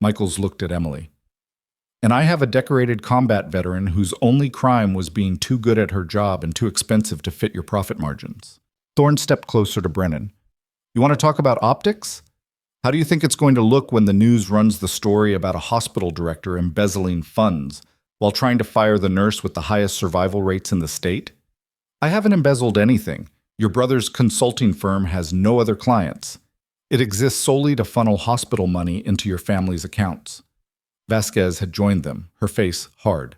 Michaels looked at Emily. "And I have a decorated combat veteran whose only crime was being too good at her job and too expensive to fit your profit margins." Thorne stepped closer to Brennan. "You want to talk about optics? How do you think it's going to look when the news runs the story about a hospital director embezzling funds while trying to fire the nurse with the highest survival rates in the state?" "I haven't embezzled anything. Your brother's consulting firm has no other clients. It exists solely to funnel hospital money into your family's accounts. Vasquez had joined them, her face hard.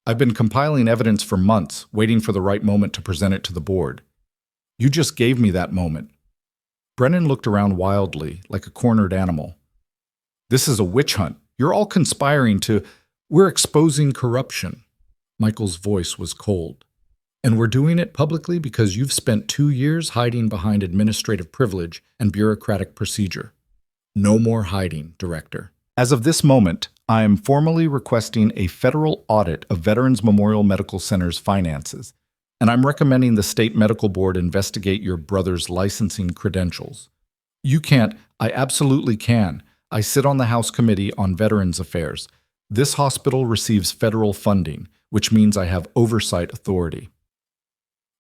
I've been compiling evidence for months, waiting for the right moment to present it to the board. You just gave me that moment. Brennan looked around wildly, like a cornered animal. This is a witch hunt. You're all conspiring to... We're exposing corruption. Michael's voice was cold. And we're doing it publicly because you've spent 2 years hiding behind administrative privilege and bureaucratic procedure. No more hiding, Director. As of this moment, I am formally requesting a federal audit of Veterans Memorial Medical Center's finances, and I'm recommending the State Medical Board investigate your brother's licensing credentials. You can't. I absolutely can. I sit on the House Committee on Veterans Affairs. This hospital receives federal funding, which means I have oversight authority.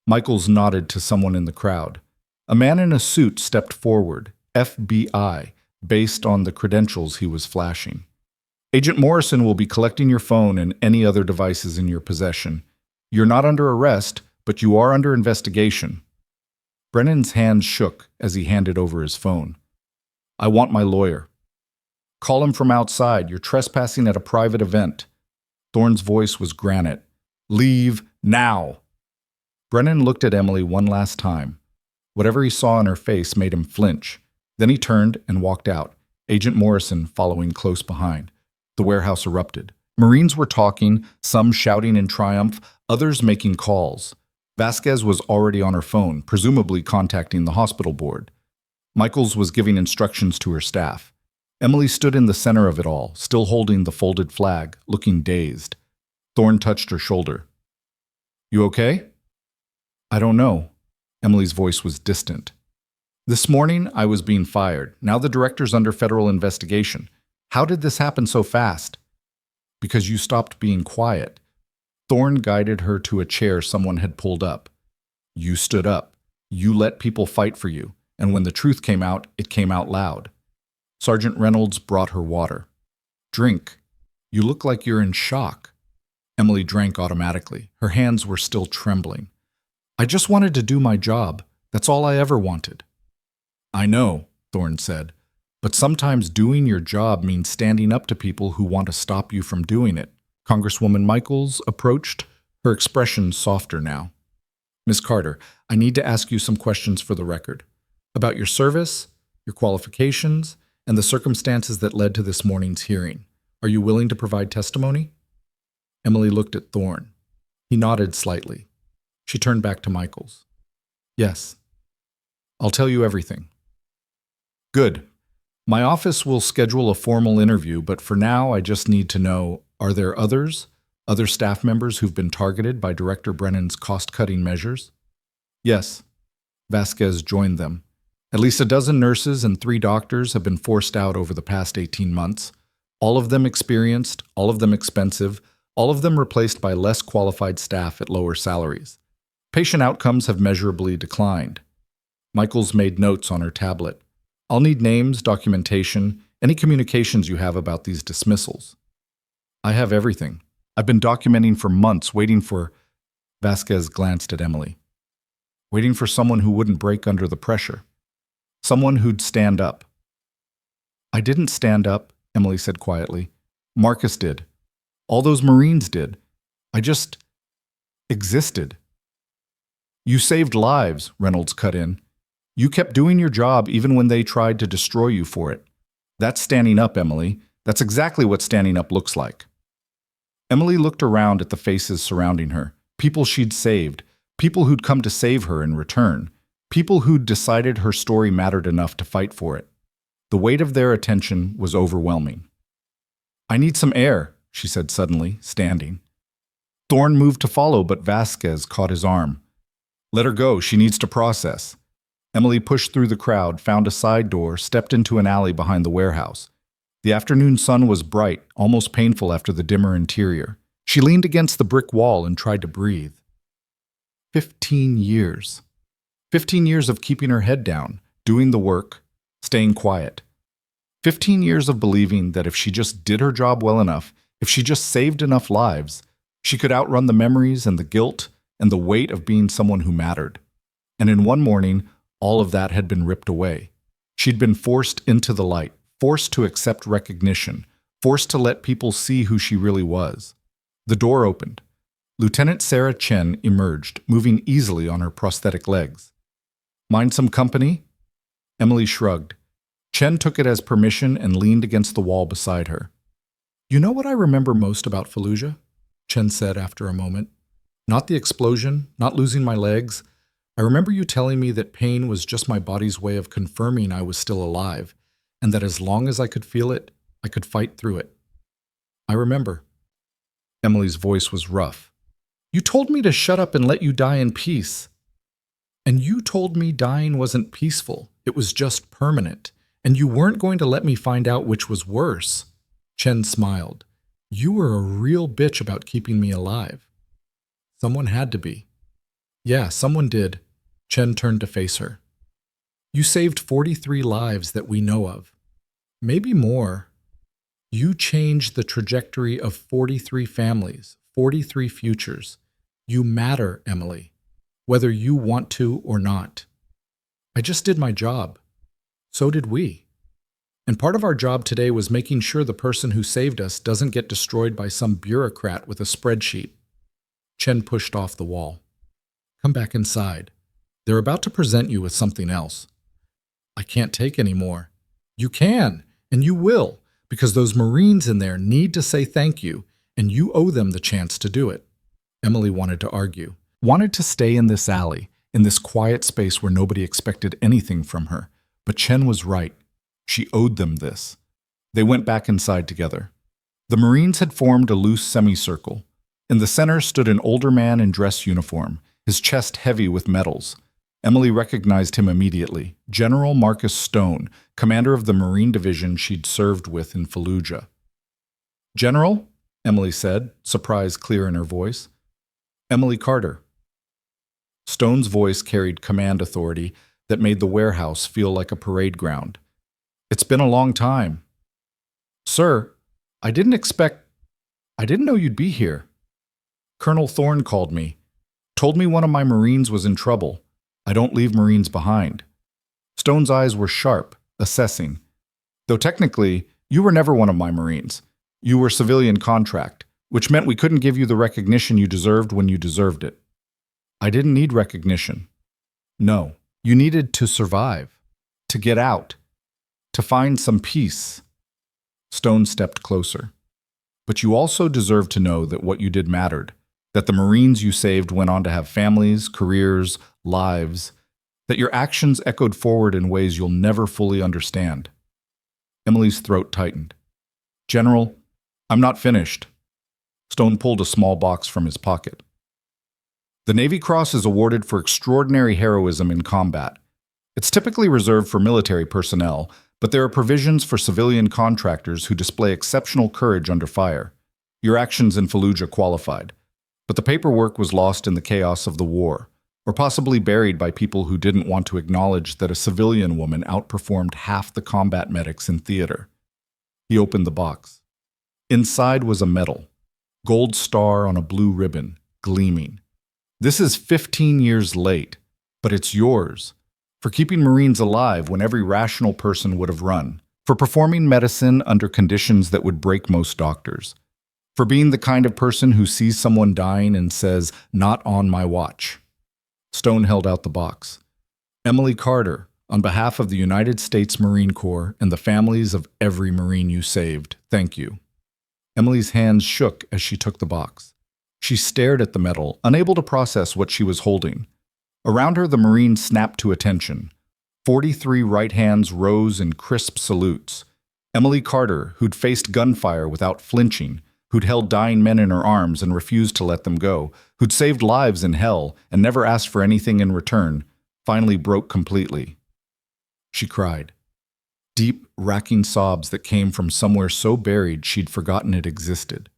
Michaels nodded to someone in the crowd. A man in a suit stepped forward, FBI, based on the credentials he was flashing. Agent Morrison will be collecting your phone and any other devices in your possession. You're not under arrest, but you are under investigation. Brennan's hands shook as he handed over his phone. I want my lawyer. Call him from outside. You're trespassing at a private event. Thorne's voice was granite. Leave now. Brennan looked at Emily one last time. Whatever he saw in her face made him flinch. Then he turned and walked out, Agent Morrison following close behind. The warehouse erupted. Marines were talking, some shouting in triumph, others making calls. Vasquez was already on her phone, presumably contacting the hospital board. Michaels was giving instructions to her staff. Emily stood in the center of it all, still holding the folded flag, looking dazed. Thorne touched her shoulder. You okay? I don't know. Emily's voice was distant. This morning, I was being fired. Now the director's under federal investigation. How did this happen so fast? Because you stopped being quiet. Thorne guided her to a chair someone had pulled up. You stood up. You let people fight for you. And when the truth came out, it came out loud. Sergeant Reynolds brought her water. Drink. You look like you're in shock. Emily drank automatically. Her hands were still trembling. I just wanted to do my job. That's all I ever wanted. I know, Thorne said, but sometimes doing your job means standing up to people who want to stop you from doing it. Congresswoman Michaels approached, her expression softer now. Ms. Carter, I need to ask you some questions for the record. About your service, your qualifications, and the circumstances that led to this morning's hearing. Are you willing to provide testimony? Emily looked at Thorne. He nodded slightly. She turned back to Michaels. Yes. I'll tell you everything. Good. My office will schedule a formal interview, but for now I just need to know, are there other staff members who've been targeted by Director Brennan's cost-cutting measures? Yes. Vasquez joined them. At least a dozen nurses and 3 doctors have been forced out over the past 18 months. All of them experienced, all of them expensive, all of them replaced by less qualified staff at lower salaries. Patient outcomes have measurably declined. Michaels made notes on her tablet. I'll need names, documentation, any communications you have about these dismissals. I have everything. I've been documenting for months, waiting for... Vasquez glanced at Emily. Waiting for someone who wouldn't break under the pressure. Someone who'd stand up. I didn't stand up, Emily said quietly. Marcus did. All those Marines did. I just... existed. You saved lives, Reynolds cut in. You kept doing your job even when they tried to destroy you for it. That's standing up, Emily. That's exactly what standing up looks like. Emily looked around at the faces surrounding her, people she'd saved, people who'd come to save her in return, people who'd decided her story mattered enough to fight for it. The weight of their attention was overwhelming. I need some air, she said suddenly, standing. Thorne moved to follow, but Vasquez caught his arm. Let her go, she needs to process. Emily pushed through the crowd, found a side door, stepped into an alley behind the warehouse. The afternoon sun was bright, almost painful after the dimmer interior. She leaned against the brick wall and tried to breathe. 15 years. 15 years of keeping her head down, doing the work, staying quiet. 15 years of believing that if she just did her job well enough, if she just saved enough lives, she could outrun the memories and the guilt and the weight of being someone who mattered. And in one morning, all of that had been ripped away. She'd been forced into the light, forced to accept recognition, forced to let people see who she really was. The door opened. Lieutenant Sarah Chen emerged, moving easily on her prosthetic legs. "Mind some company?" Emily shrugged. Chen took it as permission and leaned against the wall beside her. "You know what I remember most about Fallujah?" Chen said after a moment. "Not the explosion, not losing my legs. I remember you telling me that pain was just my body's way of confirming I was still alive, and that as long as I could feel it, I could fight through it. I remember." Emily's voice was rough. "You told me to shut up and let you die in peace. And you told me dying wasn't peaceful, it was just permanent, and you weren't going to let me find out which was worse." Chen smiled. "You were a real bitch about keeping me alive." "Someone had to be." "Yeah, someone did." Chen turned to face her. "You saved 43 lives that we know of. Maybe more. You changed the trajectory of 43 families, 43 futures. You matter, Emily, whether you want to or not. I just did my job. So did we. And part of our job today was making sure the person who saved us doesn't get destroyed by some bureaucrat with a spreadsheet." Chen pushed off the wall. "Come back inside. They're about to present you with something else." "I can't take any more." "You can, and you will, because those Marines in there need to say thank you, and you owe them the chance to do it." Emily wanted to argue, wanted to stay in this alley, in this quiet space where nobody expected anything from her. But Chen was right. She owed them this. They went back inside together. The Marines had formed a loose semicircle. In the center stood an older man in dress uniform, his chest heavy with medals. Emily recognized him immediately, General Marcus Stone, commander of the Marine division she'd served with in Fallujah. "General?" Emily said, surprise clear in her voice. "Emily Carter." Stone's voice carried command authority that made the warehouse feel like a parade ground. "It's been a long time." "Sir, I didn't know you'd be here. Colonel Thorne called me, told me one of my Marines was in trouble. I don't leave Marines behind." Stone's eyes were sharp, assessing. "Though technically, you were never one of my Marines. You were civilian contract, which meant we couldn't give you the recognition you deserved when you deserved it." "I didn't need recognition." "No, you needed to survive, to get out, to find some peace." Stone stepped closer. "But you also deserve to know that what you did mattered, that the Marines you saved went on to have families, careers, lives, that your actions echoed forward in ways you'll never fully understand." Emily's throat tightened. "General, I'm not finished." Stone pulled a small box from his pocket. "The Navy Cross is awarded for extraordinary heroism in combat. It's typically reserved for military personnel, but there are provisions for civilian contractors who display exceptional courage under fire. Your actions in Fallujah qualified, but the paperwork was lost in the chaos of the war, or possibly buried by people who didn't want to acknowledge that a civilian woman outperformed half the combat medics in theater." He opened the box. Inside was a medal, gold star on a blue ribbon, gleaming. "This is 15 years late, but it's yours. For keeping Marines alive when every rational person would have run. For performing medicine under conditions that would break most doctors. For being the kind of person who sees someone dying and says, 'Not on my watch.'" Stone held out the box. "Emily Carter, on behalf of the United States Marine Corps and the families of every Marine you saved, thank you." Emily's hands shook as she took the box. She stared at the medal, unable to process what she was holding. Around her, the Marines snapped to attention. 43 right hands rose in crisp salutes. Emily Carter, who'd faced gunfire without flinching, who'd held dying men in her arms and refused to let them go, who'd saved lives in hell and never asked for anything in return, finally broke completely. She cried. Deep, racking sobs that came from somewhere so buried she'd forgotten it existed.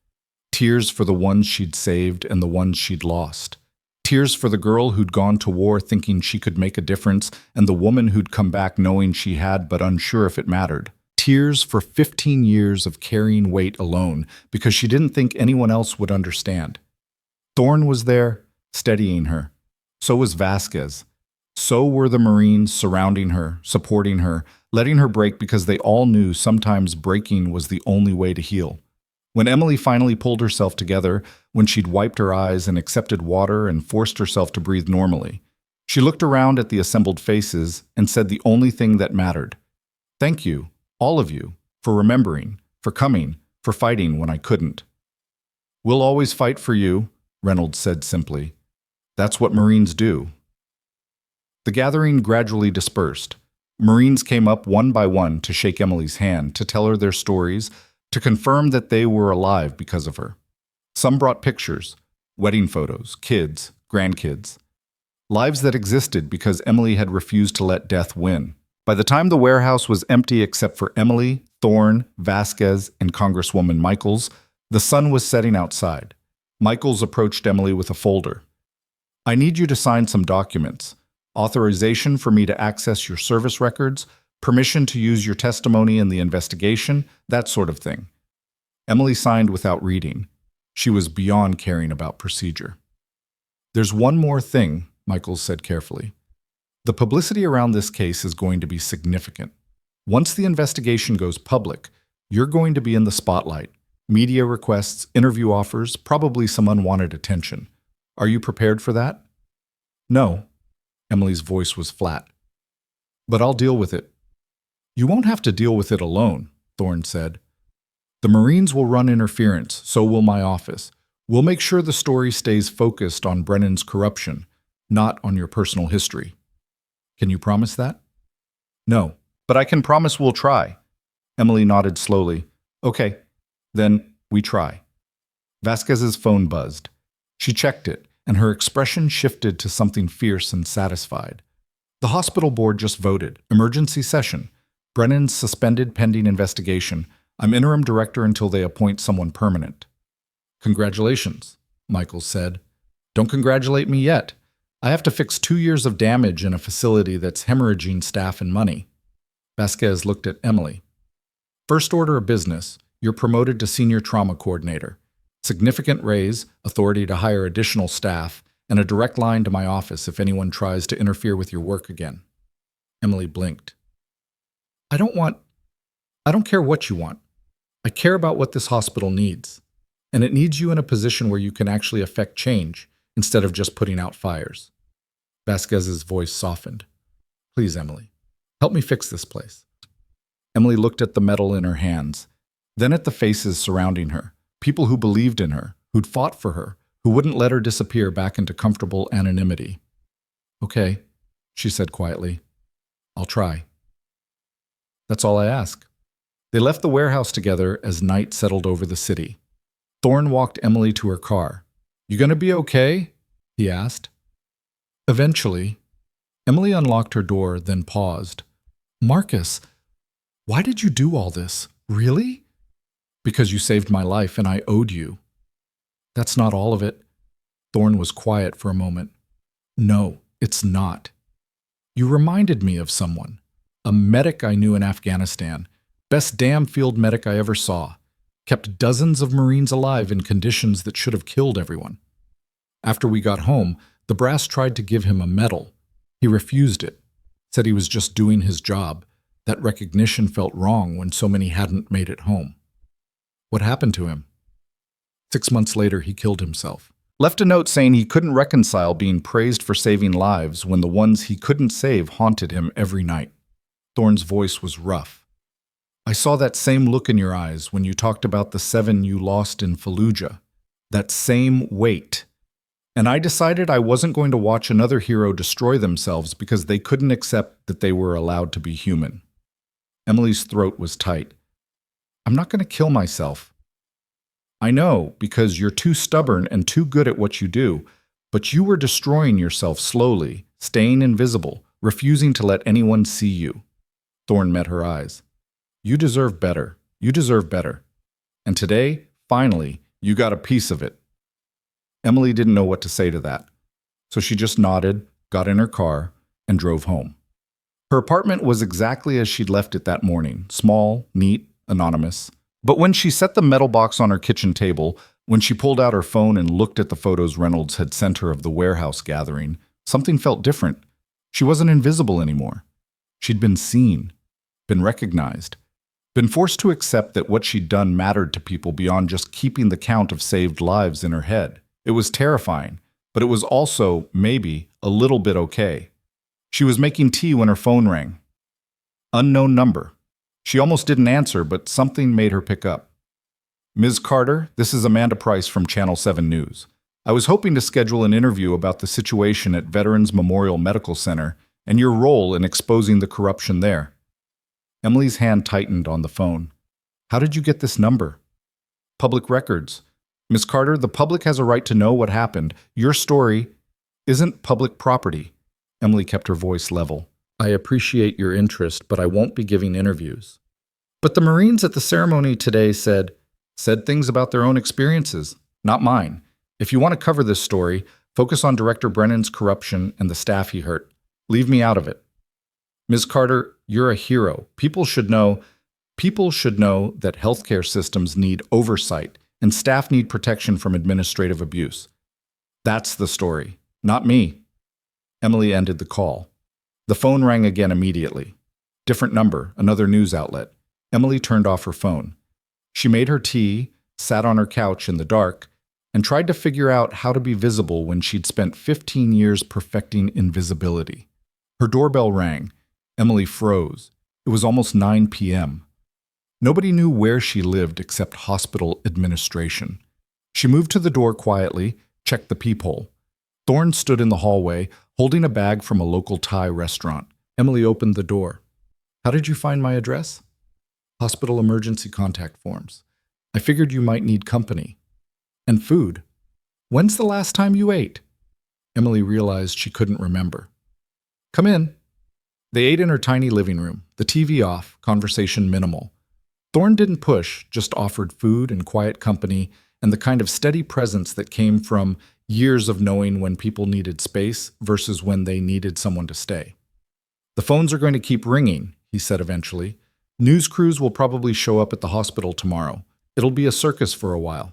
Tears for the ones she'd saved and the ones she'd lost. Tears for the girl who'd gone to war thinking she could make a difference and the woman who'd come back knowing she had but unsure if it mattered. Tears for 15 years of carrying weight alone because she didn't think anyone else would understand. Thorne was there, steadying her. So was Vasquez. So were the Marines surrounding her, supporting her, letting her break because they all knew sometimes breaking was the only way to heal. When Emily finally pulled herself together, when she'd wiped her eyes and accepted water and forced herself to breathe normally, she looked around at the assembled faces and said the only thing that mattered. Thank you, all of you, for remembering, for coming, for fighting when I couldn't. We'll always fight for you, Reynolds said simply. That's what Marines do. The gathering gradually dispersed. Marines came up one by one to shake Emily's hand, to tell her their stories, to confirm that they were alive because of her. Some brought pictures, wedding photos, kids, grandkids. Lives that existed because Emily had refused to let death win. By the time the warehouse was empty except for Emily, Thorne, Vasquez, and Congresswoman Michaels, the sun was setting outside. Michaels approached Emily with a folder. I need you to sign some documents. Authorization for me to access your service records, permission to use your testimony in the investigation, that sort of thing. Emily signed without reading. She was beyond caring about procedure. There's one more thing, Michaels said carefully. The publicity around this case is going to be significant. Once the investigation goes public, you're going to be in the spotlight. Media requests, interview offers, probably some unwanted attention. Are you prepared for that? No. Emily's voice was flat. But I'll deal with it. You won't have to deal with it alone, Thorne said. The Marines will run interference, so will my office. We'll make sure the story stays focused on Brennan's corruption, not on your personal history. Can you promise that? No, but I can promise we'll try. Emily nodded slowly. Okay, then we try. Vasquez's phone buzzed. She checked it, and her expression shifted to something fierce and satisfied. The hospital board just voted. Emergency session. Brennan's suspended pending investigation. I'm interim director until they appoint someone permanent. Congratulations, Michaels said. Don't congratulate me yet. I have to fix 2 years of damage in a facility that's hemorrhaging staff and money. Vasquez looked at Emily. First order of business. You're promoted to senior trauma coordinator. Significant raise, authority to hire additional staff, and a direct line to my office if anyone tries to interfere with your work again. Emily blinked. I don't care what you want. I care about what this hospital needs. And it needs you in a position where you can actually affect change instead of just putting out fires. Vasquez's voice softened. Please, Emily, help me fix this place. Emily looked at the metal in her hands, then at the faces surrounding her, people who believed in her, who'd fought for her, who wouldn't let her disappear back into comfortable anonymity. Okay, she said quietly. I'll try. That's all I ask. They left the warehouse together as night settled over the city. Thorne walked Emily to her car. You gonna be okay? He asked. Eventually. Emily unlocked her door, then paused. Marcus, why did you do all this? Really? Because you saved my life and I owed you. That's not all of it. Thorne was quiet for a moment. No, it's not. You reminded me of someone. A medic I knew in Afghanistan. Best damn field medic I ever saw. Kept dozens of Marines alive in conditions that should have killed everyone. After we got home, the brass tried to give him a medal. He refused it. Said he was just doing his job. That recognition felt wrong when so many hadn't made it home. What happened to him? 6 months later, he killed himself. Left a note saying he couldn't reconcile being praised for saving lives when the ones he couldn't save haunted him every night. Thorne's voice was rough. I saw that same look in your eyes when you talked about the 7 you lost in Fallujah. That same weight. And I decided I wasn't going to watch another hero destroy themselves because they couldn't accept that they were allowed to be human. Emily's throat was tight. I'm not going to kill myself. I know, because you're too stubborn and too good at what you do, but you were destroying yourself slowly, staying invisible, refusing to let anyone see you. Thorne met her eyes. You deserve better. You deserve better. And today, finally, you got a piece of it. Emily didn't know what to say to that, so she just nodded, got in her car, and drove home. Her apartment was exactly as she'd left it that morning, small, neat, anonymous. But when she set the metal box on her kitchen table, when she pulled out her phone and looked at the photos Reynolds had sent her of the warehouse gathering, something felt different. She wasn't invisible anymore. She'd been seen, been recognized, been forced to accept that what she'd done mattered to people beyond just keeping the count of saved lives in her head. It was terrifying, but it was also, maybe, a little bit okay. She was making tea when her phone rang. Unknown number. She almost didn't answer, but something made her pick up. Ms. Carter, this is Amanda Price from Channel 7 News. I was hoping to schedule an interview about the situation at Veterans Memorial Medical Center and your role in exposing the corruption there. Emily's hand tightened on the phone. How did you get this number? Public records. Ms. Carter, the public has a right to know what happened. Your story isn't public property. Emily kept her voice level. I appreciate your interest, but I won't be giving interviews. But the Marines at the ceremony today said things about their own experiences, not mine. If you want to cover this story, focus on Director Brennan's corruption and the staff he hurt. Leave me out of it. Ms. Carter, you're a hero. People should know that healthcare systems need oversight and staff need protection from administrative abuse. That's the story, not me. Emily ended the call. The phone rang again immediately. Different number, another news outlet. Emily turned off her phone. She made her tea, sat on her couch in the dark, and tried to figure out how to be visible when she'd spent 15 years perfecting invisibility. Her doorbell rang. Emily froze. It was almost 9 p.m. Nobody knew where she lived except hospital administration. She moved to the door quietly, checked the peephole. Thorne stood in the hallway, holding a bag from a local Thai restaurant. Emily opened the door. How did you find my address? Hospital emergency contact forms. I figured you might need company. And food. When's the last time you ate? Emily realized she couldn't remember. Come in. They ate in her tiny living room, the TV off, conversation minimal. Thorne didn't push, just offered food and quiet company and the kind of steady presence that came from years of knowing when people needed space versus when they needed someone to stay. The phones are going to keep ringing, he said eventually. News crews will probably show up at the hospital tomorrow. It'll be a circus for a while.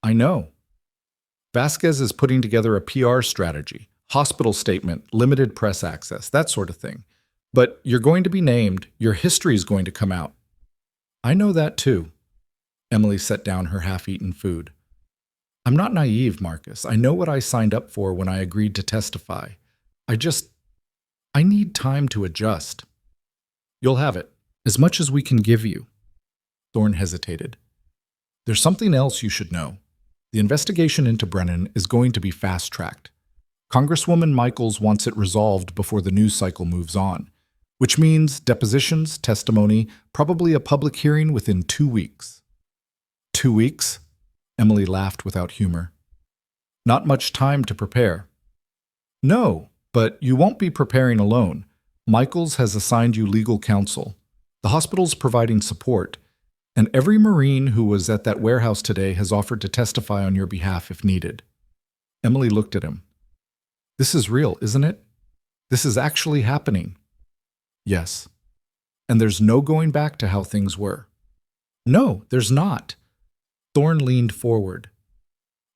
I know. Vasquez is putting together a PR strategy, hospital statement, limited press access, that sort of thing. But you're going to be named, your history is going to come out. I know that too. Emily set down her half-eaten food. I'm not naive, Marcus. I know what I signed up for when I agreed to testify. I need time to adjust. You'll have it, as much as we can give you. Thorne hesitated. There's something else you should know. The investigation into Brennan is going to be fast-tracked. Congresswoman Michaels wants it resolved before the news cycle moves on, which means depositions, testimony, probably a public hearing within 2 weeks. 2 weeks? Emily laughed without humor. Not much time to prepare. No, but you won't be preparing alone. Michaels has assigned you legal counsel. The hospital's providing support, and every Marine who was at that warehouse today has offered to testify on your behalf if needed. Emily looked at him. This is real, isn't it? This is actually happening. Yes. And there's no going back to how things were. No, there's not. Thorne leaned forward.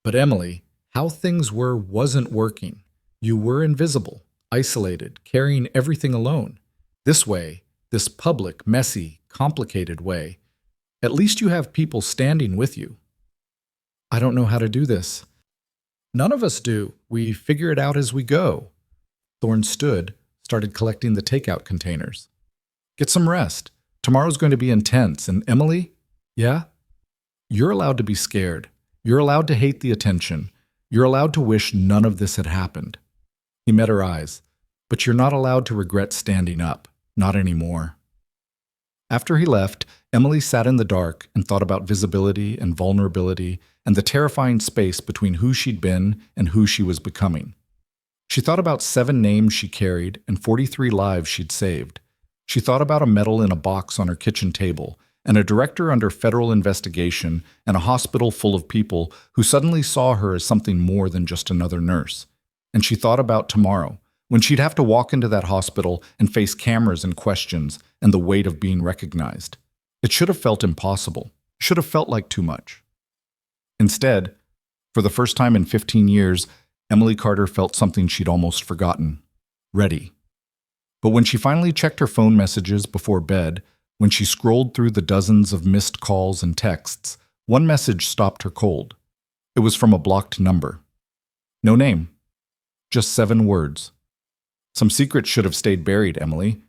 But Emily, how things were wasn't working. You were invisible, isolated, carrying everything alone. This way, this public, messy, complicated way, at least you have people standing with you. I don't know how to do this. None of us do. We figure it out as we go. Thorne stood, started collecting the takeout containers. Get some rest. Tomorrow's going to be intense. And Emily? Yeah? You're allowed to be scared. You're allowed to hate the attention. You're allowed to wish none of this had happened. He met her eyes. But you're not allowed to regret standing up. Not anymore. After he left, Emily sat in the dark and thought about visibility and vulnerability and the terrifying space between who she'd been and who she was becoming. She thought about 7 names she carried and 43 lives she'd saved. She thought about a medal in a box on her kitchen table and a director under federal investigation and a hospital full of people who suddenly saw her as something more than just another nurse. And she thought about tomorrow, when she'd have to walk into that hospital and face cameras and questions and the weight of being recognized. It should have felt impossible, should have felt like too much. Instead, for the first time in 15 years, Emily Carter felt something she'd almost forgotten. ready. But when she finally checked her phone messages before bed, when she scrolled through the dozens of missed calls and texts, one message stopped her cold. It was from a blocked number. No name. Just 7 words. Some secret should have stayed buried, Emily.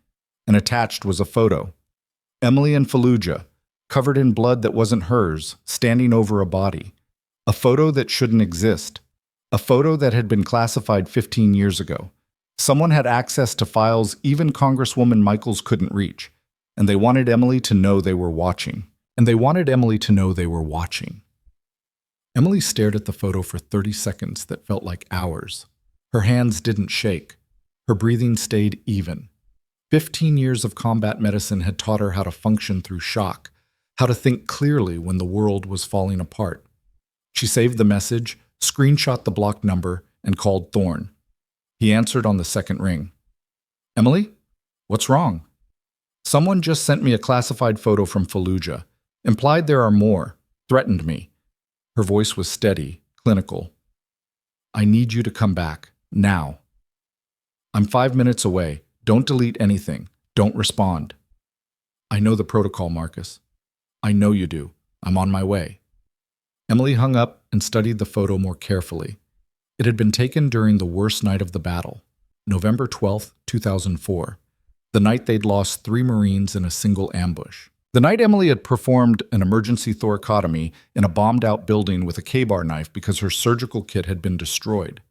And attached was a photo. Emily in Fallujah, covered in blood that wasn't hers, standing over a body. A photo that shouldn't exist. A photo that had been classified 15 years ago. Someone had access to files even Congresswoman Michaels couldn't reach. And they wanted Emily to know they were watching. Emily stared at the photo for 30 seconds that felt like hours. Her hands didn't shake. Her breathing stayed even. 15 years of combat medicine had taught her how to function through shock, how to think clearly when the world was falling apart. She saved the message, screenshot the blocked number, and called Thorne. He answered on the second ring. Emily? What's wrong? Someone just sent me a classified photo from Fallujah. Implied there are more. Threatened me. Her voice was steady, clinical. I need you to come back. Now. I'm 5 minutes away. Don't delete anything. Don't respond. I know the protocol, Marcus. I know you do. I'm on my way. Emily hung up and studied the photo more carefully. It had been taken during the worst night of the battle, November 12, 2004, the night they'd lost 3 Marines in a single ambush. The night Emily had performed an emergency thoracotomy in a bombed-out building with a K-bar knife because her surgical kit had been destroyed.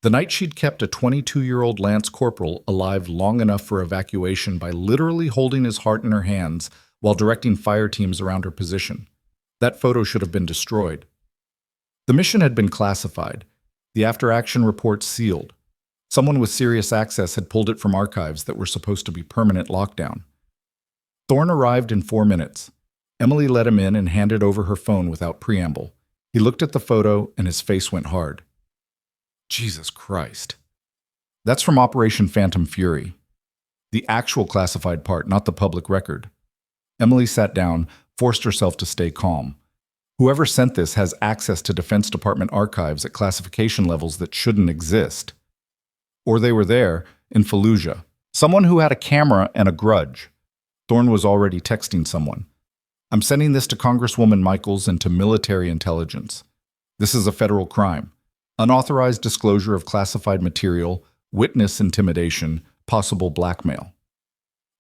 The night she'd kept a 22-year-old Lance Corporal alive long enough for evacuation by literally holding his heart in her hands while directing fire teams around her position. That photo should have been destroyed. The mission had been classified, the after-action report sealed. Someone with serious access had pulled it from archives that were supposed to be permanent lockdown. Thorne arrived in 4 minutes. Emily let him in and handed over her phone without preamble. He looked at the photo and his face went hard. Jesus Christ. That's from Operation Phantom Fury. The actual classified part, not the public record. Emily sat down, forced herself to stay calm. Whoever sent this has access to Defense Department archives at classification levels that shouldn't exist. Or they were there, in Fallujah. Someone who had a camera and a grudge. Thorne was already texting someone. I'm sending this to Congresswoman Michaels and to military intelligence. This is a federal crime. Unauthorized disclosure of classified material, witness intimidation, possible blackmail.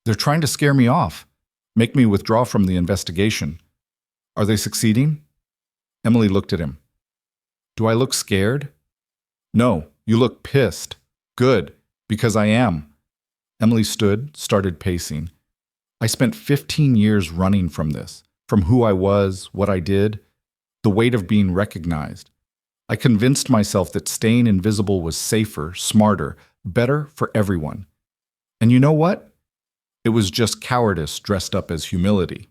They're trying to scare me off, make me withdraw from the investigation. Are they succeeding? Emily looked at him. Do I look scared? No, you look pissed. Good, because I am. Emily stood, started pacing. I spent 15 years running from this, from who I was, what I did, the weight of being recognized. I convinced myself that staying invisible was safer, smarter, better for everyone. And you know what? It was just cowardice dressed up as humility.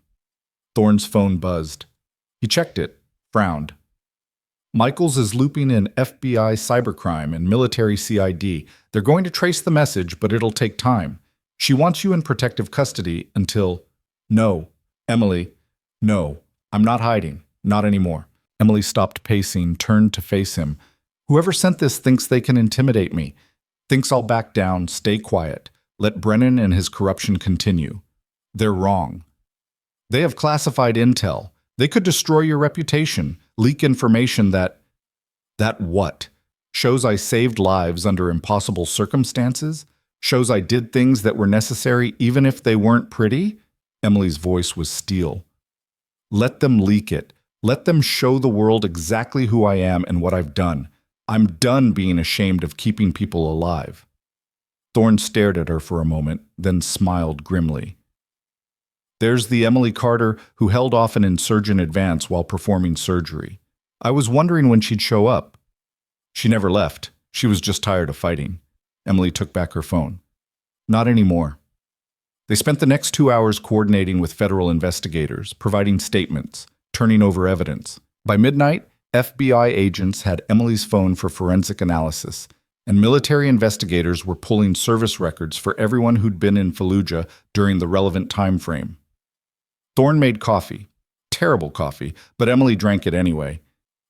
Thorne's phone buzzed. He checked it, frowned. Michaels is looping in FBI cybercrime and military CID. They're going to trace the message, but it'll take time. She wants you in protective custody until... No, Emily, no, I'm not hiding, not anymore. Emily stopped pacing, turned to face him. Whoever sent this thinks they can intimidate me, thinks I'll back down, stay quiet, let Brennan and his corruption continue. They're wrong. They have classified intel. They could destroy your reputation, leak information that what? Shows I saved lives under impossible circumstances? Shows I did things that were necessary even if they weren't pretty? Emily's voice was steel. Let them leak it. Let them show the world exactly who I am and what I've done. I'm done being ashamed of keeping people alive. Thorne stared at her for a moment, then smiled grimly. There's the Emily Carter who held off an insurgent advance while performing surgery. I was wondering when she'd show up. She never left. She was just tired of fighting. Emily took back her phone. Not anymore. They spent the next 2 hours coordinating with federal investigators, providing statements, turning over evidence. By midnight, FBI agents had Emily's phone for forensic analysis, and military investigators were pulling service records for everyone who'd been in Fallujah during the relevant time frame. Thorne made coffee. Terrible coffee, but Emily drank it anyway.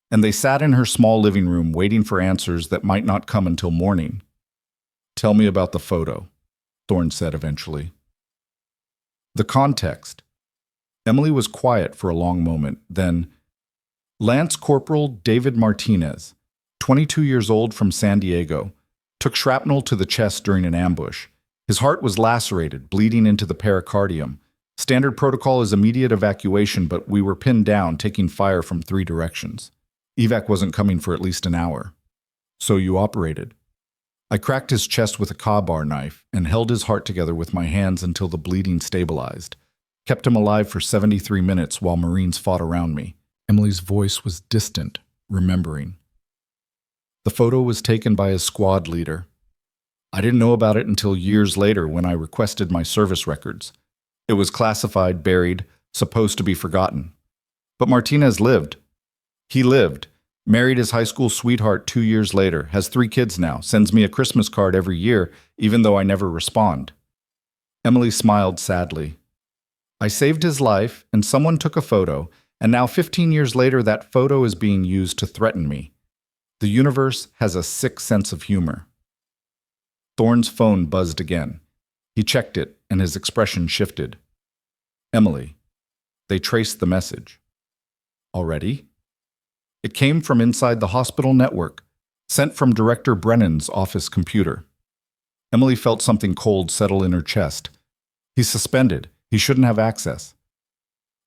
And they sat in her small living room waiting for answers that might not come until morning. Tell me about the photo, Thorne said eventually. The context. Emily was quiet for a long moment, then, Lance Corporal David Martinez, 22 years old from San Diego, took shrapnel to the chest during an ambush. His heart was lacerated, bleeding into the pericardium. Standard protocol is immediate evacuation, but we were pinned down, taking fire from 3 directions. Evac wasn't coming for at least an hour. So you operated. I cracked his chest with a Ka-bar knife and held his heart together with my hands until the bleeding stabilized. Kept him alive for 73 minutes while Marines fought around me. Emily's voice was distant, remembering. The photo was taken by his squad leader. I didn't know about it until years later when I requested my service records. It was classified, buried, supposed to be forgotten. But Martinez lived. He lived, married his high school sweetheart 2 years later, has 3 kids now, sends me a Christmas card every year, even though I never respond. Emily smiled sadly. I saved his life, and someone took a photo, and now 15 years later that photo is being used to threaten me. The universe has a sick sense of humor. Thorne's phone buzzed again. He checked it, and his expression shifted. Emily. They traced the message. Already? It came from inside the hospital network, sent from Director Brennan's office computer. Emily felt something cold settle in her chest. He's suspended. He shouldn't have access.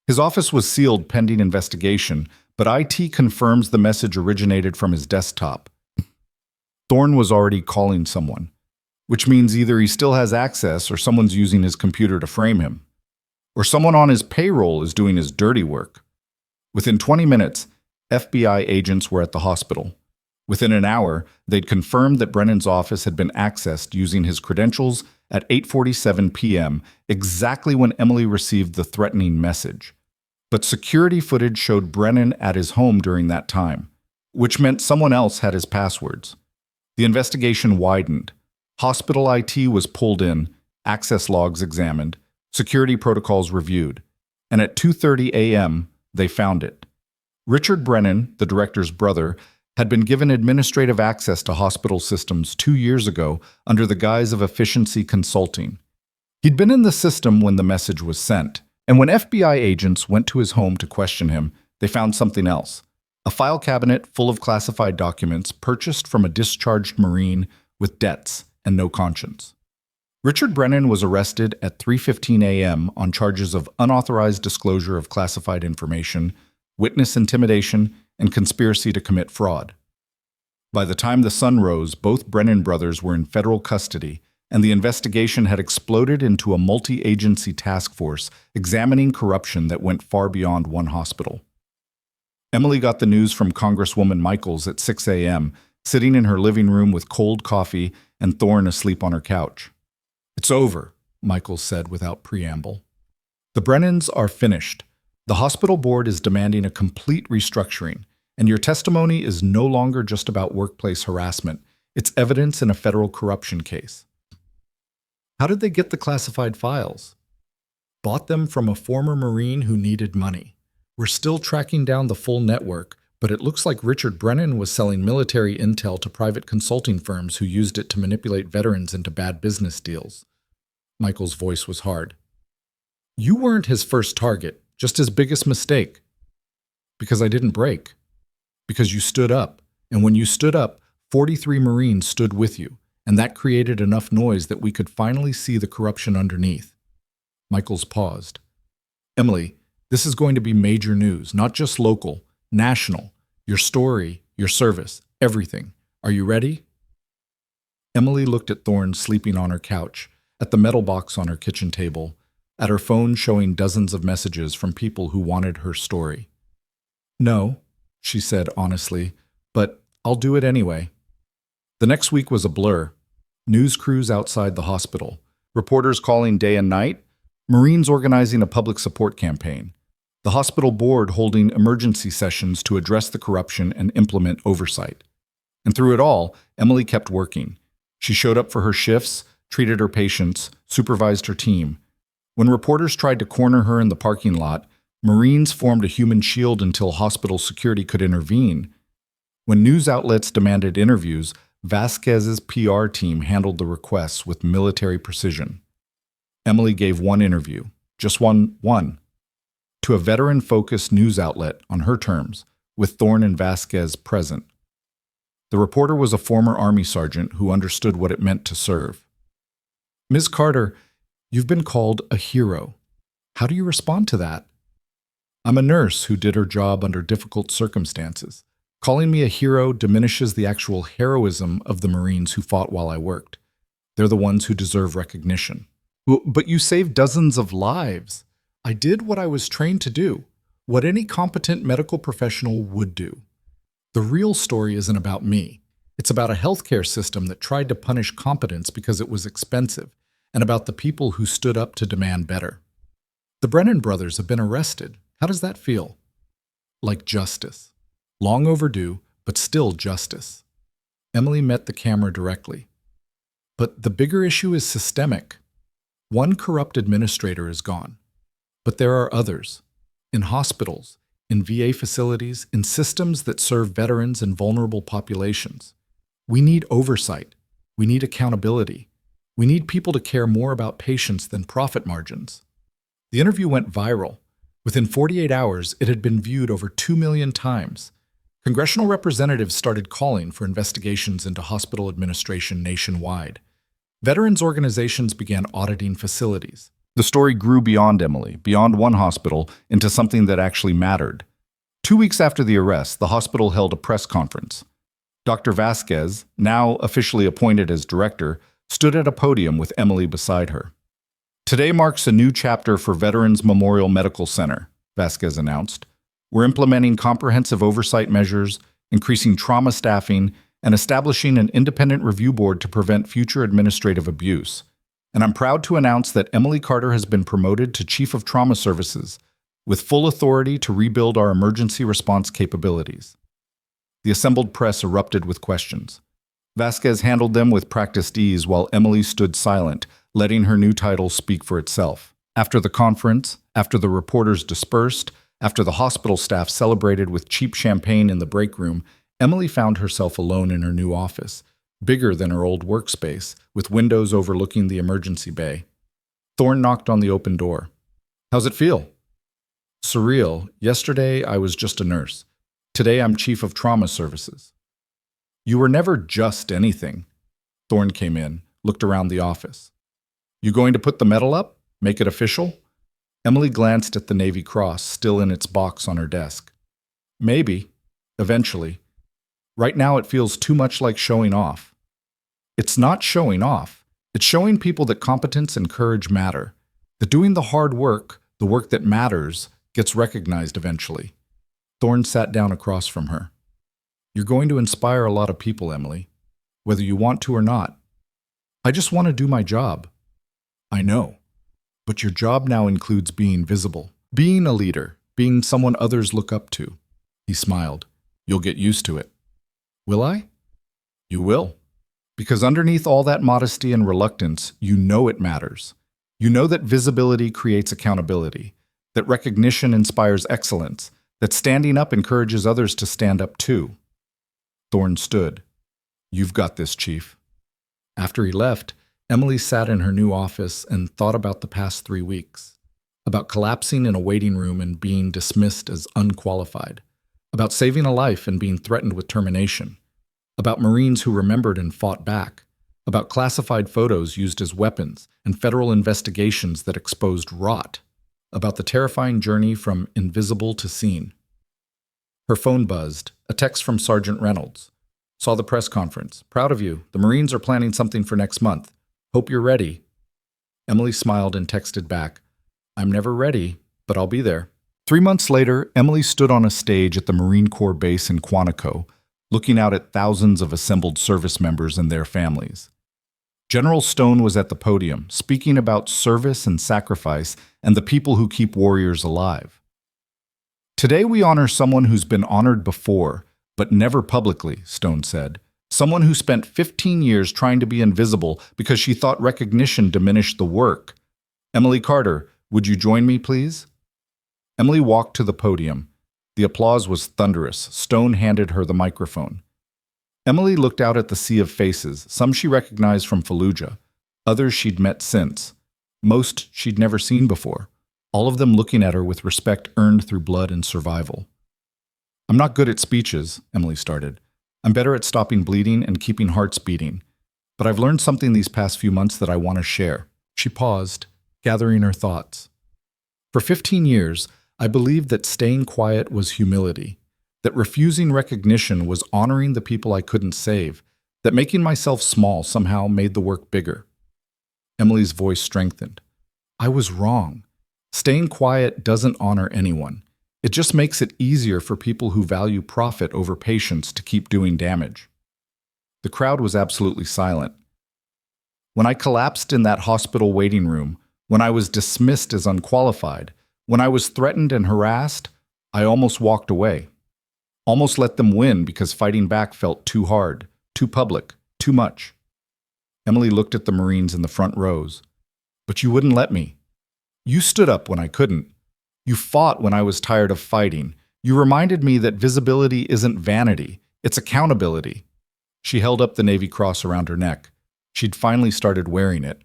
His office was sealed pending investigation, but IT confirms the message originated from his desktop. Thorne was already calling someone, which means either he still has access or someone's using his computer to frame him. Or someone on his payroll is doing his dirty work. Within 20 minutes, FBI agents were at the hospital. Within an hour, they'd confirmed that Brennan's office had been accessed using his credentials at 8:47 p.m., exactly when Emily received the threatening message. But security footage showed Brennan at his home during that time, which meant someone else had his passwords. The investigation widened. Hospital IT was pulled in, access logs examined, security protocols reviewed, and at 2:30 a.m., they found it. Richard Brennan, the director's brother, had been given administrative access to hospital systems 2 years ago under the guise of efficiency consulting. He'd been in the system when the message was sent, and when FBI agents went to his home to question him, they found something else. A file cabinet full of classified documents purchased from a discharged Marine with debts and no conscience. Richard Brennan was arrested at 3:15 a.m. on charges of unauthorized disclosure of classified information, witness intimidation, and conspiracy to commit fraud. By the time the sun rose, both Brennan brothers were in federal custody, and the investigation had exploded into a multi-agency task force examining corruption that went far beyond one hospital. Emily got the news from Congresswoman Michaels at 6 a.m., sitting in her living room with cold coffee and Thorne asleep on her couch. It's over, Michaels said without preamble. The Brennans are finished. The hospital board is demanding a complete restructuring, and your testimony is no longer just about workplace harassment. It's evidence in a federal corruption case. How did they get the classified files? Bought them from a former Marine who needed money. We're still tracking down the full network, but it looks like Richard Brennan was selling military intel to private consulting firms who used it to manipulate veterans into bad business deals. Michael's voice was hard. You weren't his first target, just his biggest mistake. Because I didn't break. Because you stood up, and when you stood up, 43 Marines stood with you, and that created enough noise that we could finally see the corruption underneath. Michaels paused. Emily, this is going to be major news, not just local, national. Your story, your service, everything. Are you ready? Emily looked at Thorne sleeping on her couch, at the metal box on her kitchen table, at her phone showing dozens of messages from people who wanted her story. No, she said honestly, but I'll do it anyway. The next week was a blur. News crews outside the hospital, reporters calling day and night, Marines organizing a public support campaign, the hospital board holding emergency sessions to address the corruption and implement oversight. And through it all, Emily kept working. She showed up for her shifts, treated her patients, supervised her team. When reporters tried to corner her in the parking lot, Marines formed a human shield until hospital security could intervene. When news outlets demanded interviews, Vasquez's PR team handled the requests with military precision. Emily gave one interview, just one, to a veteran-focused news outlet on her terms, with Thorne and Vasquez present. The reporter was a former Army sergeant who understood what it meant to serve. "Ms. Carter, you've been called a hero. How do you respond to that?" "I'm a nurse who did her job under difficult circumstances. Calling me a hero diminishes the actual heroism of the Marines who fought while I worked. They're the ones who deserve recognition." "But you saved dozens of lives." "I did what I was trained to do, what any competent medical professional would do. The real story isn't about me. It's about a healthcare system that tried to punish competence because it was expensive, and about the people who stood up to demand better. The Brennan brothers have been arrested. How does that feel?" "Like justice. Long overdue, but still justice." Emily met the camera directly. "But the bigger issue is systemic. One corrupt administrator is gone. But there are others. In hospitals, in VA facilities, in systems that serve veterans and vulnerable populations. We need oversight. We need accountability. We need people to care more about patients than profit margins." The interview went viral. Within 48 hours, it had been viewed over 2 million times. Congressional representatives started calling for investigations into hospital administration nationwide. Veterans organizations began auditing facilities. The story grew beyond Emily, beyond one hospital, into something that actually mattered. 2 weeks after the arrest, the hospital held a press conference. Dr. Vasquez, now officially appointed as director, stood at a podium with Emily beside her. "Today marks a new chapter for Veterans Memorial Medical Center," Vasquez announced. "We're implementing comprehensive oversight measures, increasing trauma staffing, and establishing an independent review board to prevent future administrative abuse. And I'm proud to announce that Emily Carter has been promoted to Chief of Trauma Services, with full authority to rebuild our emergency response capabilities." The assembled press erupted with questions. Vasquez handled them with practiced ease while Emily stood silent, letting her new title speak for itself. After the conference, after the reporters dispersed, after the hospital staff celebrated with cheap champagne in the break room, Emily found herself alone in her new office, bigger than her old workspace, with windows overlooking the emergency bay. Thorne knocked on the open door. "How's it feel?" "Surreal. Yesterday, I was just a nurse. Today, I'm Chief of Trauma Services." "You were never just anything." Thorne came in, looked around the office. "You going to put the medal up? Make it official?" Emily glanced at the Navy Cross, still in its box on her desk. "Maybe. Eventually. Right now it feels too much like showing off." "It's not showing off. It's showing people that competence and courage matter. That doing the hard work, the work that matters, gets recognized eventually." Thorne sat down across from her. "You're going to inspire a lot of people, Emily, whether you want to or not." "I just want to do my job." "I know. But your job now includes being visible, being a leader, being someone others look up to." He smiled. "You'll get used to it." "Will I?" "You will. Because underneath all that modesty and reluctance, you know it matters. You know that visibility creates accountability, that recognition inspires excellence, that standing up encourages others to stand up too." Thorne stood. "You've got this, Chief." After he left, Emily sat in her new office and thought about the past 3 weeks, about collapsing in a waiting room and being dismissed as unqualified, about saving a life and being threatened with termination, about Marines who remembered and fought back, about classified photos used as weapons and federal investigations that exposed rot, about the terrifying journey from invisible to seen. Her phone buzzed, a text from Sergeant Reynolds. "Saw the press conference. Proud of you. The Marines are planning something for next month. Hope you're ready." Emily smiled and texted back, "I'm never ready, but I'll be there." 3 months later, Emily stood on a stage at the Marine Corps base in Quantico, looking out at thousands of assembled service members and their families. General Stone was at the podium, speaking about service and sacrifice and the people who keep warriors alive. "Today we honor someone who's been honored before, but never publicly," Stone said. "Someone who spent 15 years trying to be invisible because she thought recognition diminished the work. Emily Carter, would you join me, please?" Emily walked to the podium. The applause was thunderous. Stone handed her the microphone. Emily looked out at the sea of faces, some she recognized from Fallujah, others she'd met since, most she'd never seen before, all of them looking at her with respect earned through blood and survival. "I'm not good at speeches," Emily started. "I'm better at stopping bleeding and keeping hearts beating. But I've learned something these past few months that I want to share." She paused, gathering her thoughts. "For 15 years, I believed that staying quiet was humility, that refusing recognition was honoring the people I couldn't save, that making myself small somehow made the work bigger." Emily's voice strengthened. "I was wrong. Staying quiet doesn't honor anyone. It just makes it easier for people who value profit over patience to keep doing damage." The crowd was absolutely silent. "When I collapsed in that hospital waiting room, when I was dismissed as unqualified, when I was threatened and harassed, I almost walked away. Almost let them win because fighting back felt too hard, too public, too much." Emily looked at the Marines in the front rows. "But you wouldn't let me. You stood up when I couldn't. You fought when I was tired of fighting. You reminded me that visibility isn't vanity, it's accountability." She held up the Navy Cross around her neck. She'd finally started wearing it.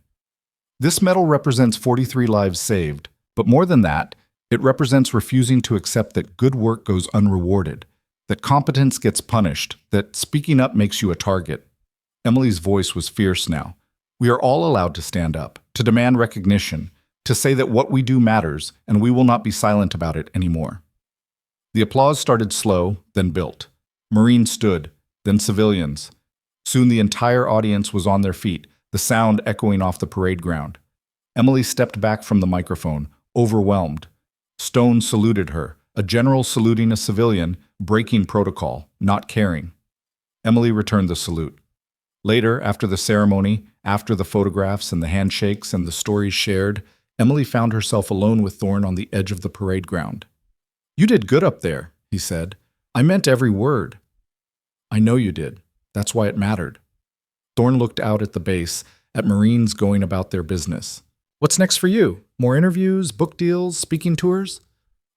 "This medal represents 43 lives saved, but more than that, it represents refusing to accept that good work goes unrewarded, that competence gets punished, that speaking up makes you a target." Emily's voice was fierce now. "We are all allowed to stand up, to demand recognition, to say that what we do matters, and we will not be silent about it anymore." The applause started slow, then built. Marines stood, then civilians. Soon the entire audience was on their feet, the sound echoing off the parade ground. Emily stepped back from the microphone, overwhelmed. Stone saluted her, a general saluting a civilian, breaking protocol, not caring. Emily returned the salute. Later, after the ceremony, after the photographs and the handshakes and the stories shared, Emily found herself alone with Thorne on the edge of the parade ground. "You did good up there," he said. "I meant every word." "I know you did. That's why it mattered." Thorne looked out at the base, at Marines going about their business. "What's next for you? More interviews, book deals, speaking tours?"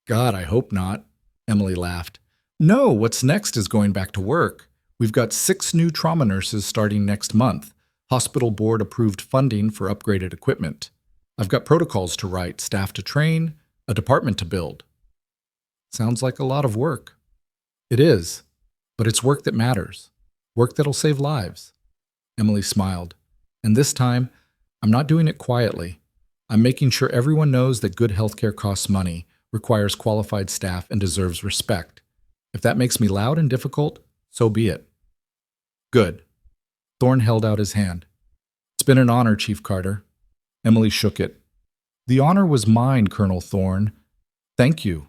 "God, I hope not," Emily laughed. "No, what's next is going back to work. We've got 6 new trauma nurses starting next month. Hospital board approved funding for upgraded equipment. I've got protocols to write, staff to train, a department to build." "Sounds like a lot of work." "It is, but it's work that matters. Work that'll save lives." Emily smiled. "And this time, I'm not doing it quietly. I'm making sure everyone knows that good healthcare costs money, requires qualified staff, and deserves respect. If that makes me loud and difficult, so be it." "Good." Thorne held out his hand. "It's been an honor, Chief Carter." Emily shook it. "The honor was mine, Colonel Thorne. Thank you.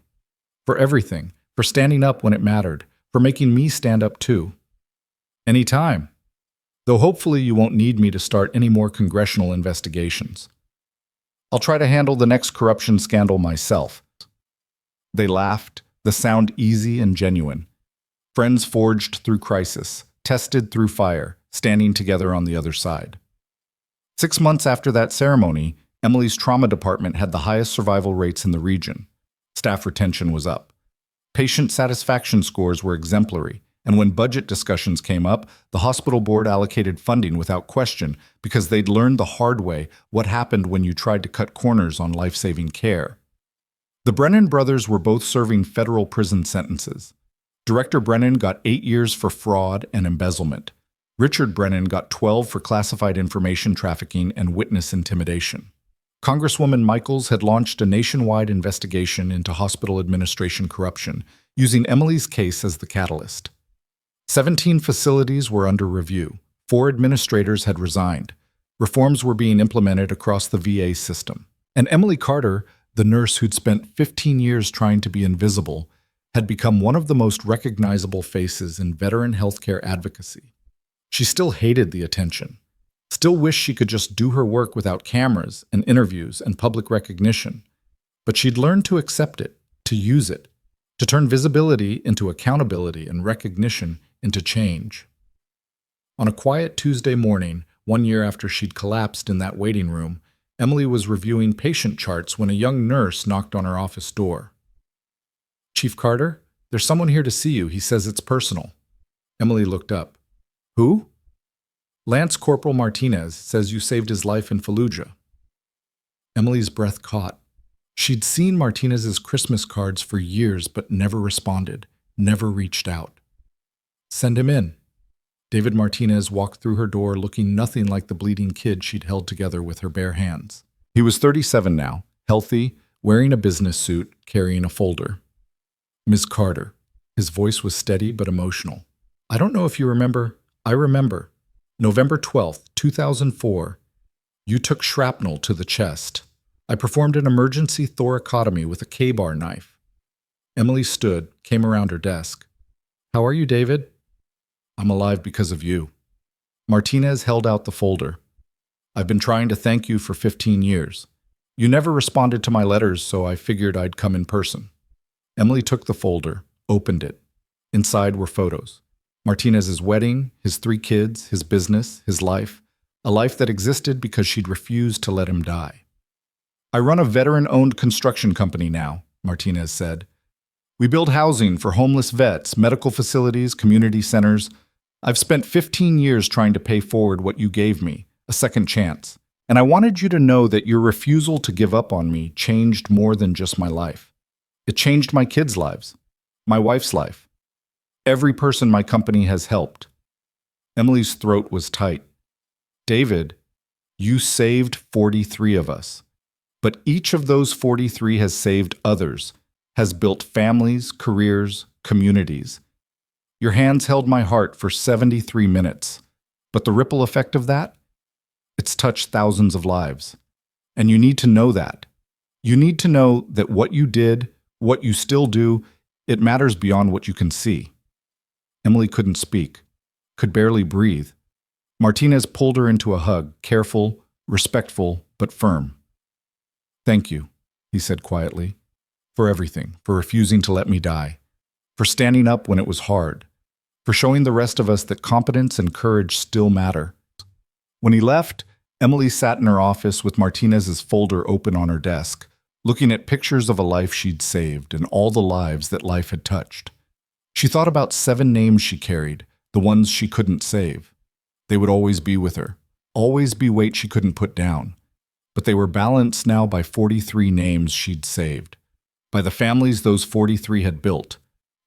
For everything, for standing up when it mattered, for making me stand up too." "Any time. Though hopefully you won't need me to start any more congressional investigations. I'll try to handle the next corruption scandal myself." They laughed, the sound easy and genuine. Friends forged through crisis, tested through fire, standing together on the other side. 6 months after that ceremony, Emily's trauma department had the highest survival rates in the region. Staff retention was up. Patient satisfaction scores were exemplary, and when budget discussions came up, the hospital board allocated funding without question because they'd learned the hard way what happened when you tried to cut corners on life-saving care. The Brennan brothers were both serving federal prison sentences. Director Brennan got 8 years for fraud and embezzlement. Richard Brennan got 12 for classified information trafficking and witness intimidation. Congresswoman Michaels had launched a nationwide investigation into hospital administration corruption, using Emily's case as the catalyst. 17 facilities were under review. 4 administrators had resigned. Reforms were being implemented across the VA system. And Emily Carter, the nurse who'd spent 15 years trying to be invisible, had become one of the most recognizable faces in veteran healthcare advocacy. She still hated the attention, still wished she could just do her work without cameras and interviews and public recognition. But she'd learned to accept it, to use it, to turn visibility into accountability and recognition into change. On a quiet Tuesday morning, 1 year after she'd collapsed in that waiting room, Emily was reviewing patient charts when a young nurse knocked on her office door. "Chief Carter, there's someone here to see you. He says it's personal." Emily looked up. Who? Lance Corporal Martinez says you saved his life in Fallujah. Emily's breath caught. She'd seen Martinez's Christmas cards for years but never responded, never reached out. Send him in. David Martinez walked through her door looking nothing like the bleeding kid she'd held together with her bare hands. He was 37 now, healthy, wearing a business suit, carrying a folder. Ms. Carter. His voice was steady but emotional. I don't know if you remember. I remember. November 12th, 2004. You took shrapnel to the chest. I performed an emergency thoracotomy with a K-bar knife. Emily stood, came around her desk. How are you, David? I'm alive because of you. Martinez held out the folder. I've been trying to thank you for 15 years. You never responded to my letters, so I figured I'd come in person. Emily took the folder, opened it. Inside were photos. Martinez's wedding, his 3 kids, his business, his life, a life that existed because she'd refused to let him die. I run a veteran-owned construction company now, Martinez said. We build housing for homeless vets, medical facilities, community centers. I've spent 15 years trying to pay forward what you gave me, a second chance. And I wanted you to know that your refusal to give up on me changed more than just my life. It changed my kids' lives, my wife's life, every person my company has helped. Emily's throat was tight. David, you saved 43 of us. But each of those 43 has saved others, has built families, careers, communities. Your hands held my heart for 73 minutes. But the ripple effect of that? It's touched thousands of lives. And you need to know that. You need to know that what you did, what you still do, it matters beyond what you can see. Emily couldn't speak, could barely breathe. Martinez pulled her into a hug, careful, respectful, but firm. Thank you, he said quietly, for everything, for refusing to let me die, for standing up when it was hard, for showing the rest of us that competence and courage still matter. When he left, Emily sat in her office with Martinez's folder open on her desk, looking at pictures of a life she'd saved and all the lives that life had touched. She thought about 7 names she carried, the ones she couldn't save. They would always be with her, always be weight she couldn't put down. But they were balanced now by 43 names she'd saved, by the families those 43 had built,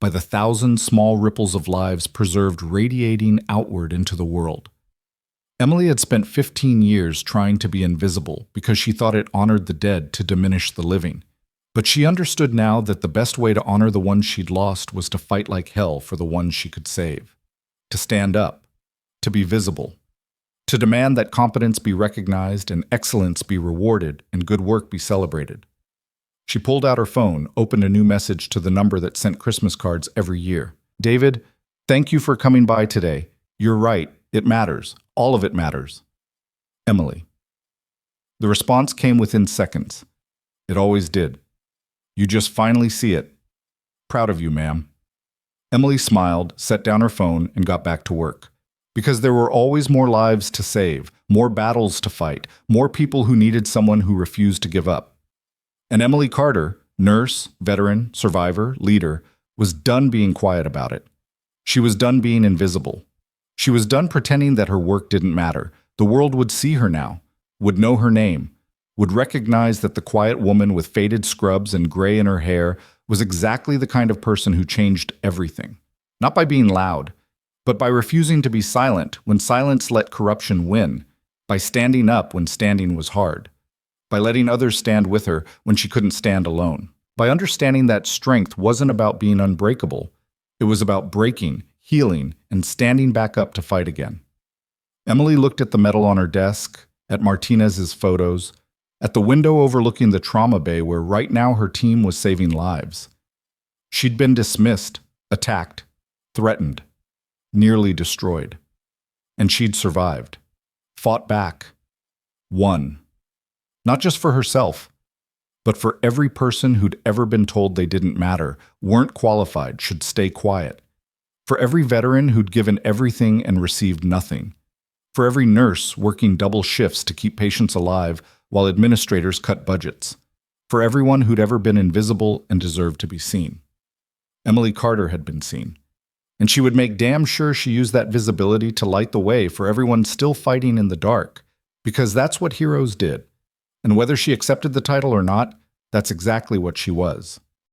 by the 1,000 small ripples of lives preserved radiating outward into the world. Emily had spent 15 years trying to be invisible because she thought it honored the dead to diminish the living. But she understood now that the best way to honor the ones she'd lost was to fight like hell for the ones she could save, to stand up, to be visible, to demand that competence be recognized and excellence be rewarded and good work be celebrated. She pulled out her phone, opened a new message to the number that sent Christmas cards every year. David, thank you for coming by today. You're right. It matters. All of it matters. Emily. The response came within seconds. It always did. You just finally see it. Proud of you, ma'am. Emily smiled, set down her phone, and got back to work. Because there were always more lives to save, more battles to fight, more people who needed someone who refused to give up. And Emily Carter, nurse, veteran, survivor, leader, was done being quiet about it. She was done being invisible. She was done pretending that her work didn't matter. The world would see her now, would know her name, would recognize that the quiet woman with faded scrubs and gray in her hair was exactly the kind of person who changed everything. Not by being loud, but by refusing to be silent when silence let corruption win, by standing up when standing was hard, by letting others stand with her when she couldn't stand alone, by understanding that strength wasn't about being unbreakable. It was about breaking, healing, and standing back up to fight again. Emily looked at the medal on her desk, at Martinez's photos, at the window overlooking the trauma bay where right now her team was saving lives. She'd been dismissed, attacked, threatened, nearly destroyed. And she'd survived, fought back, won. Not just for herself, but for every person who'd ever been told they didn't matter, weren't qualified, should stay quiet. For every veteran who'd given everything and received nothing. For every nurse working double shifts to keep patients alive while administrators cut budgets. For everyone who'd ever been invisible and deserved to be seen. Emily Carter had been seen. And she would make damn sure she used that visibility to light the way for everyone still fighting in the dark, because that's what heroes did. And whether she accepted the title or not, that's exactly what she was.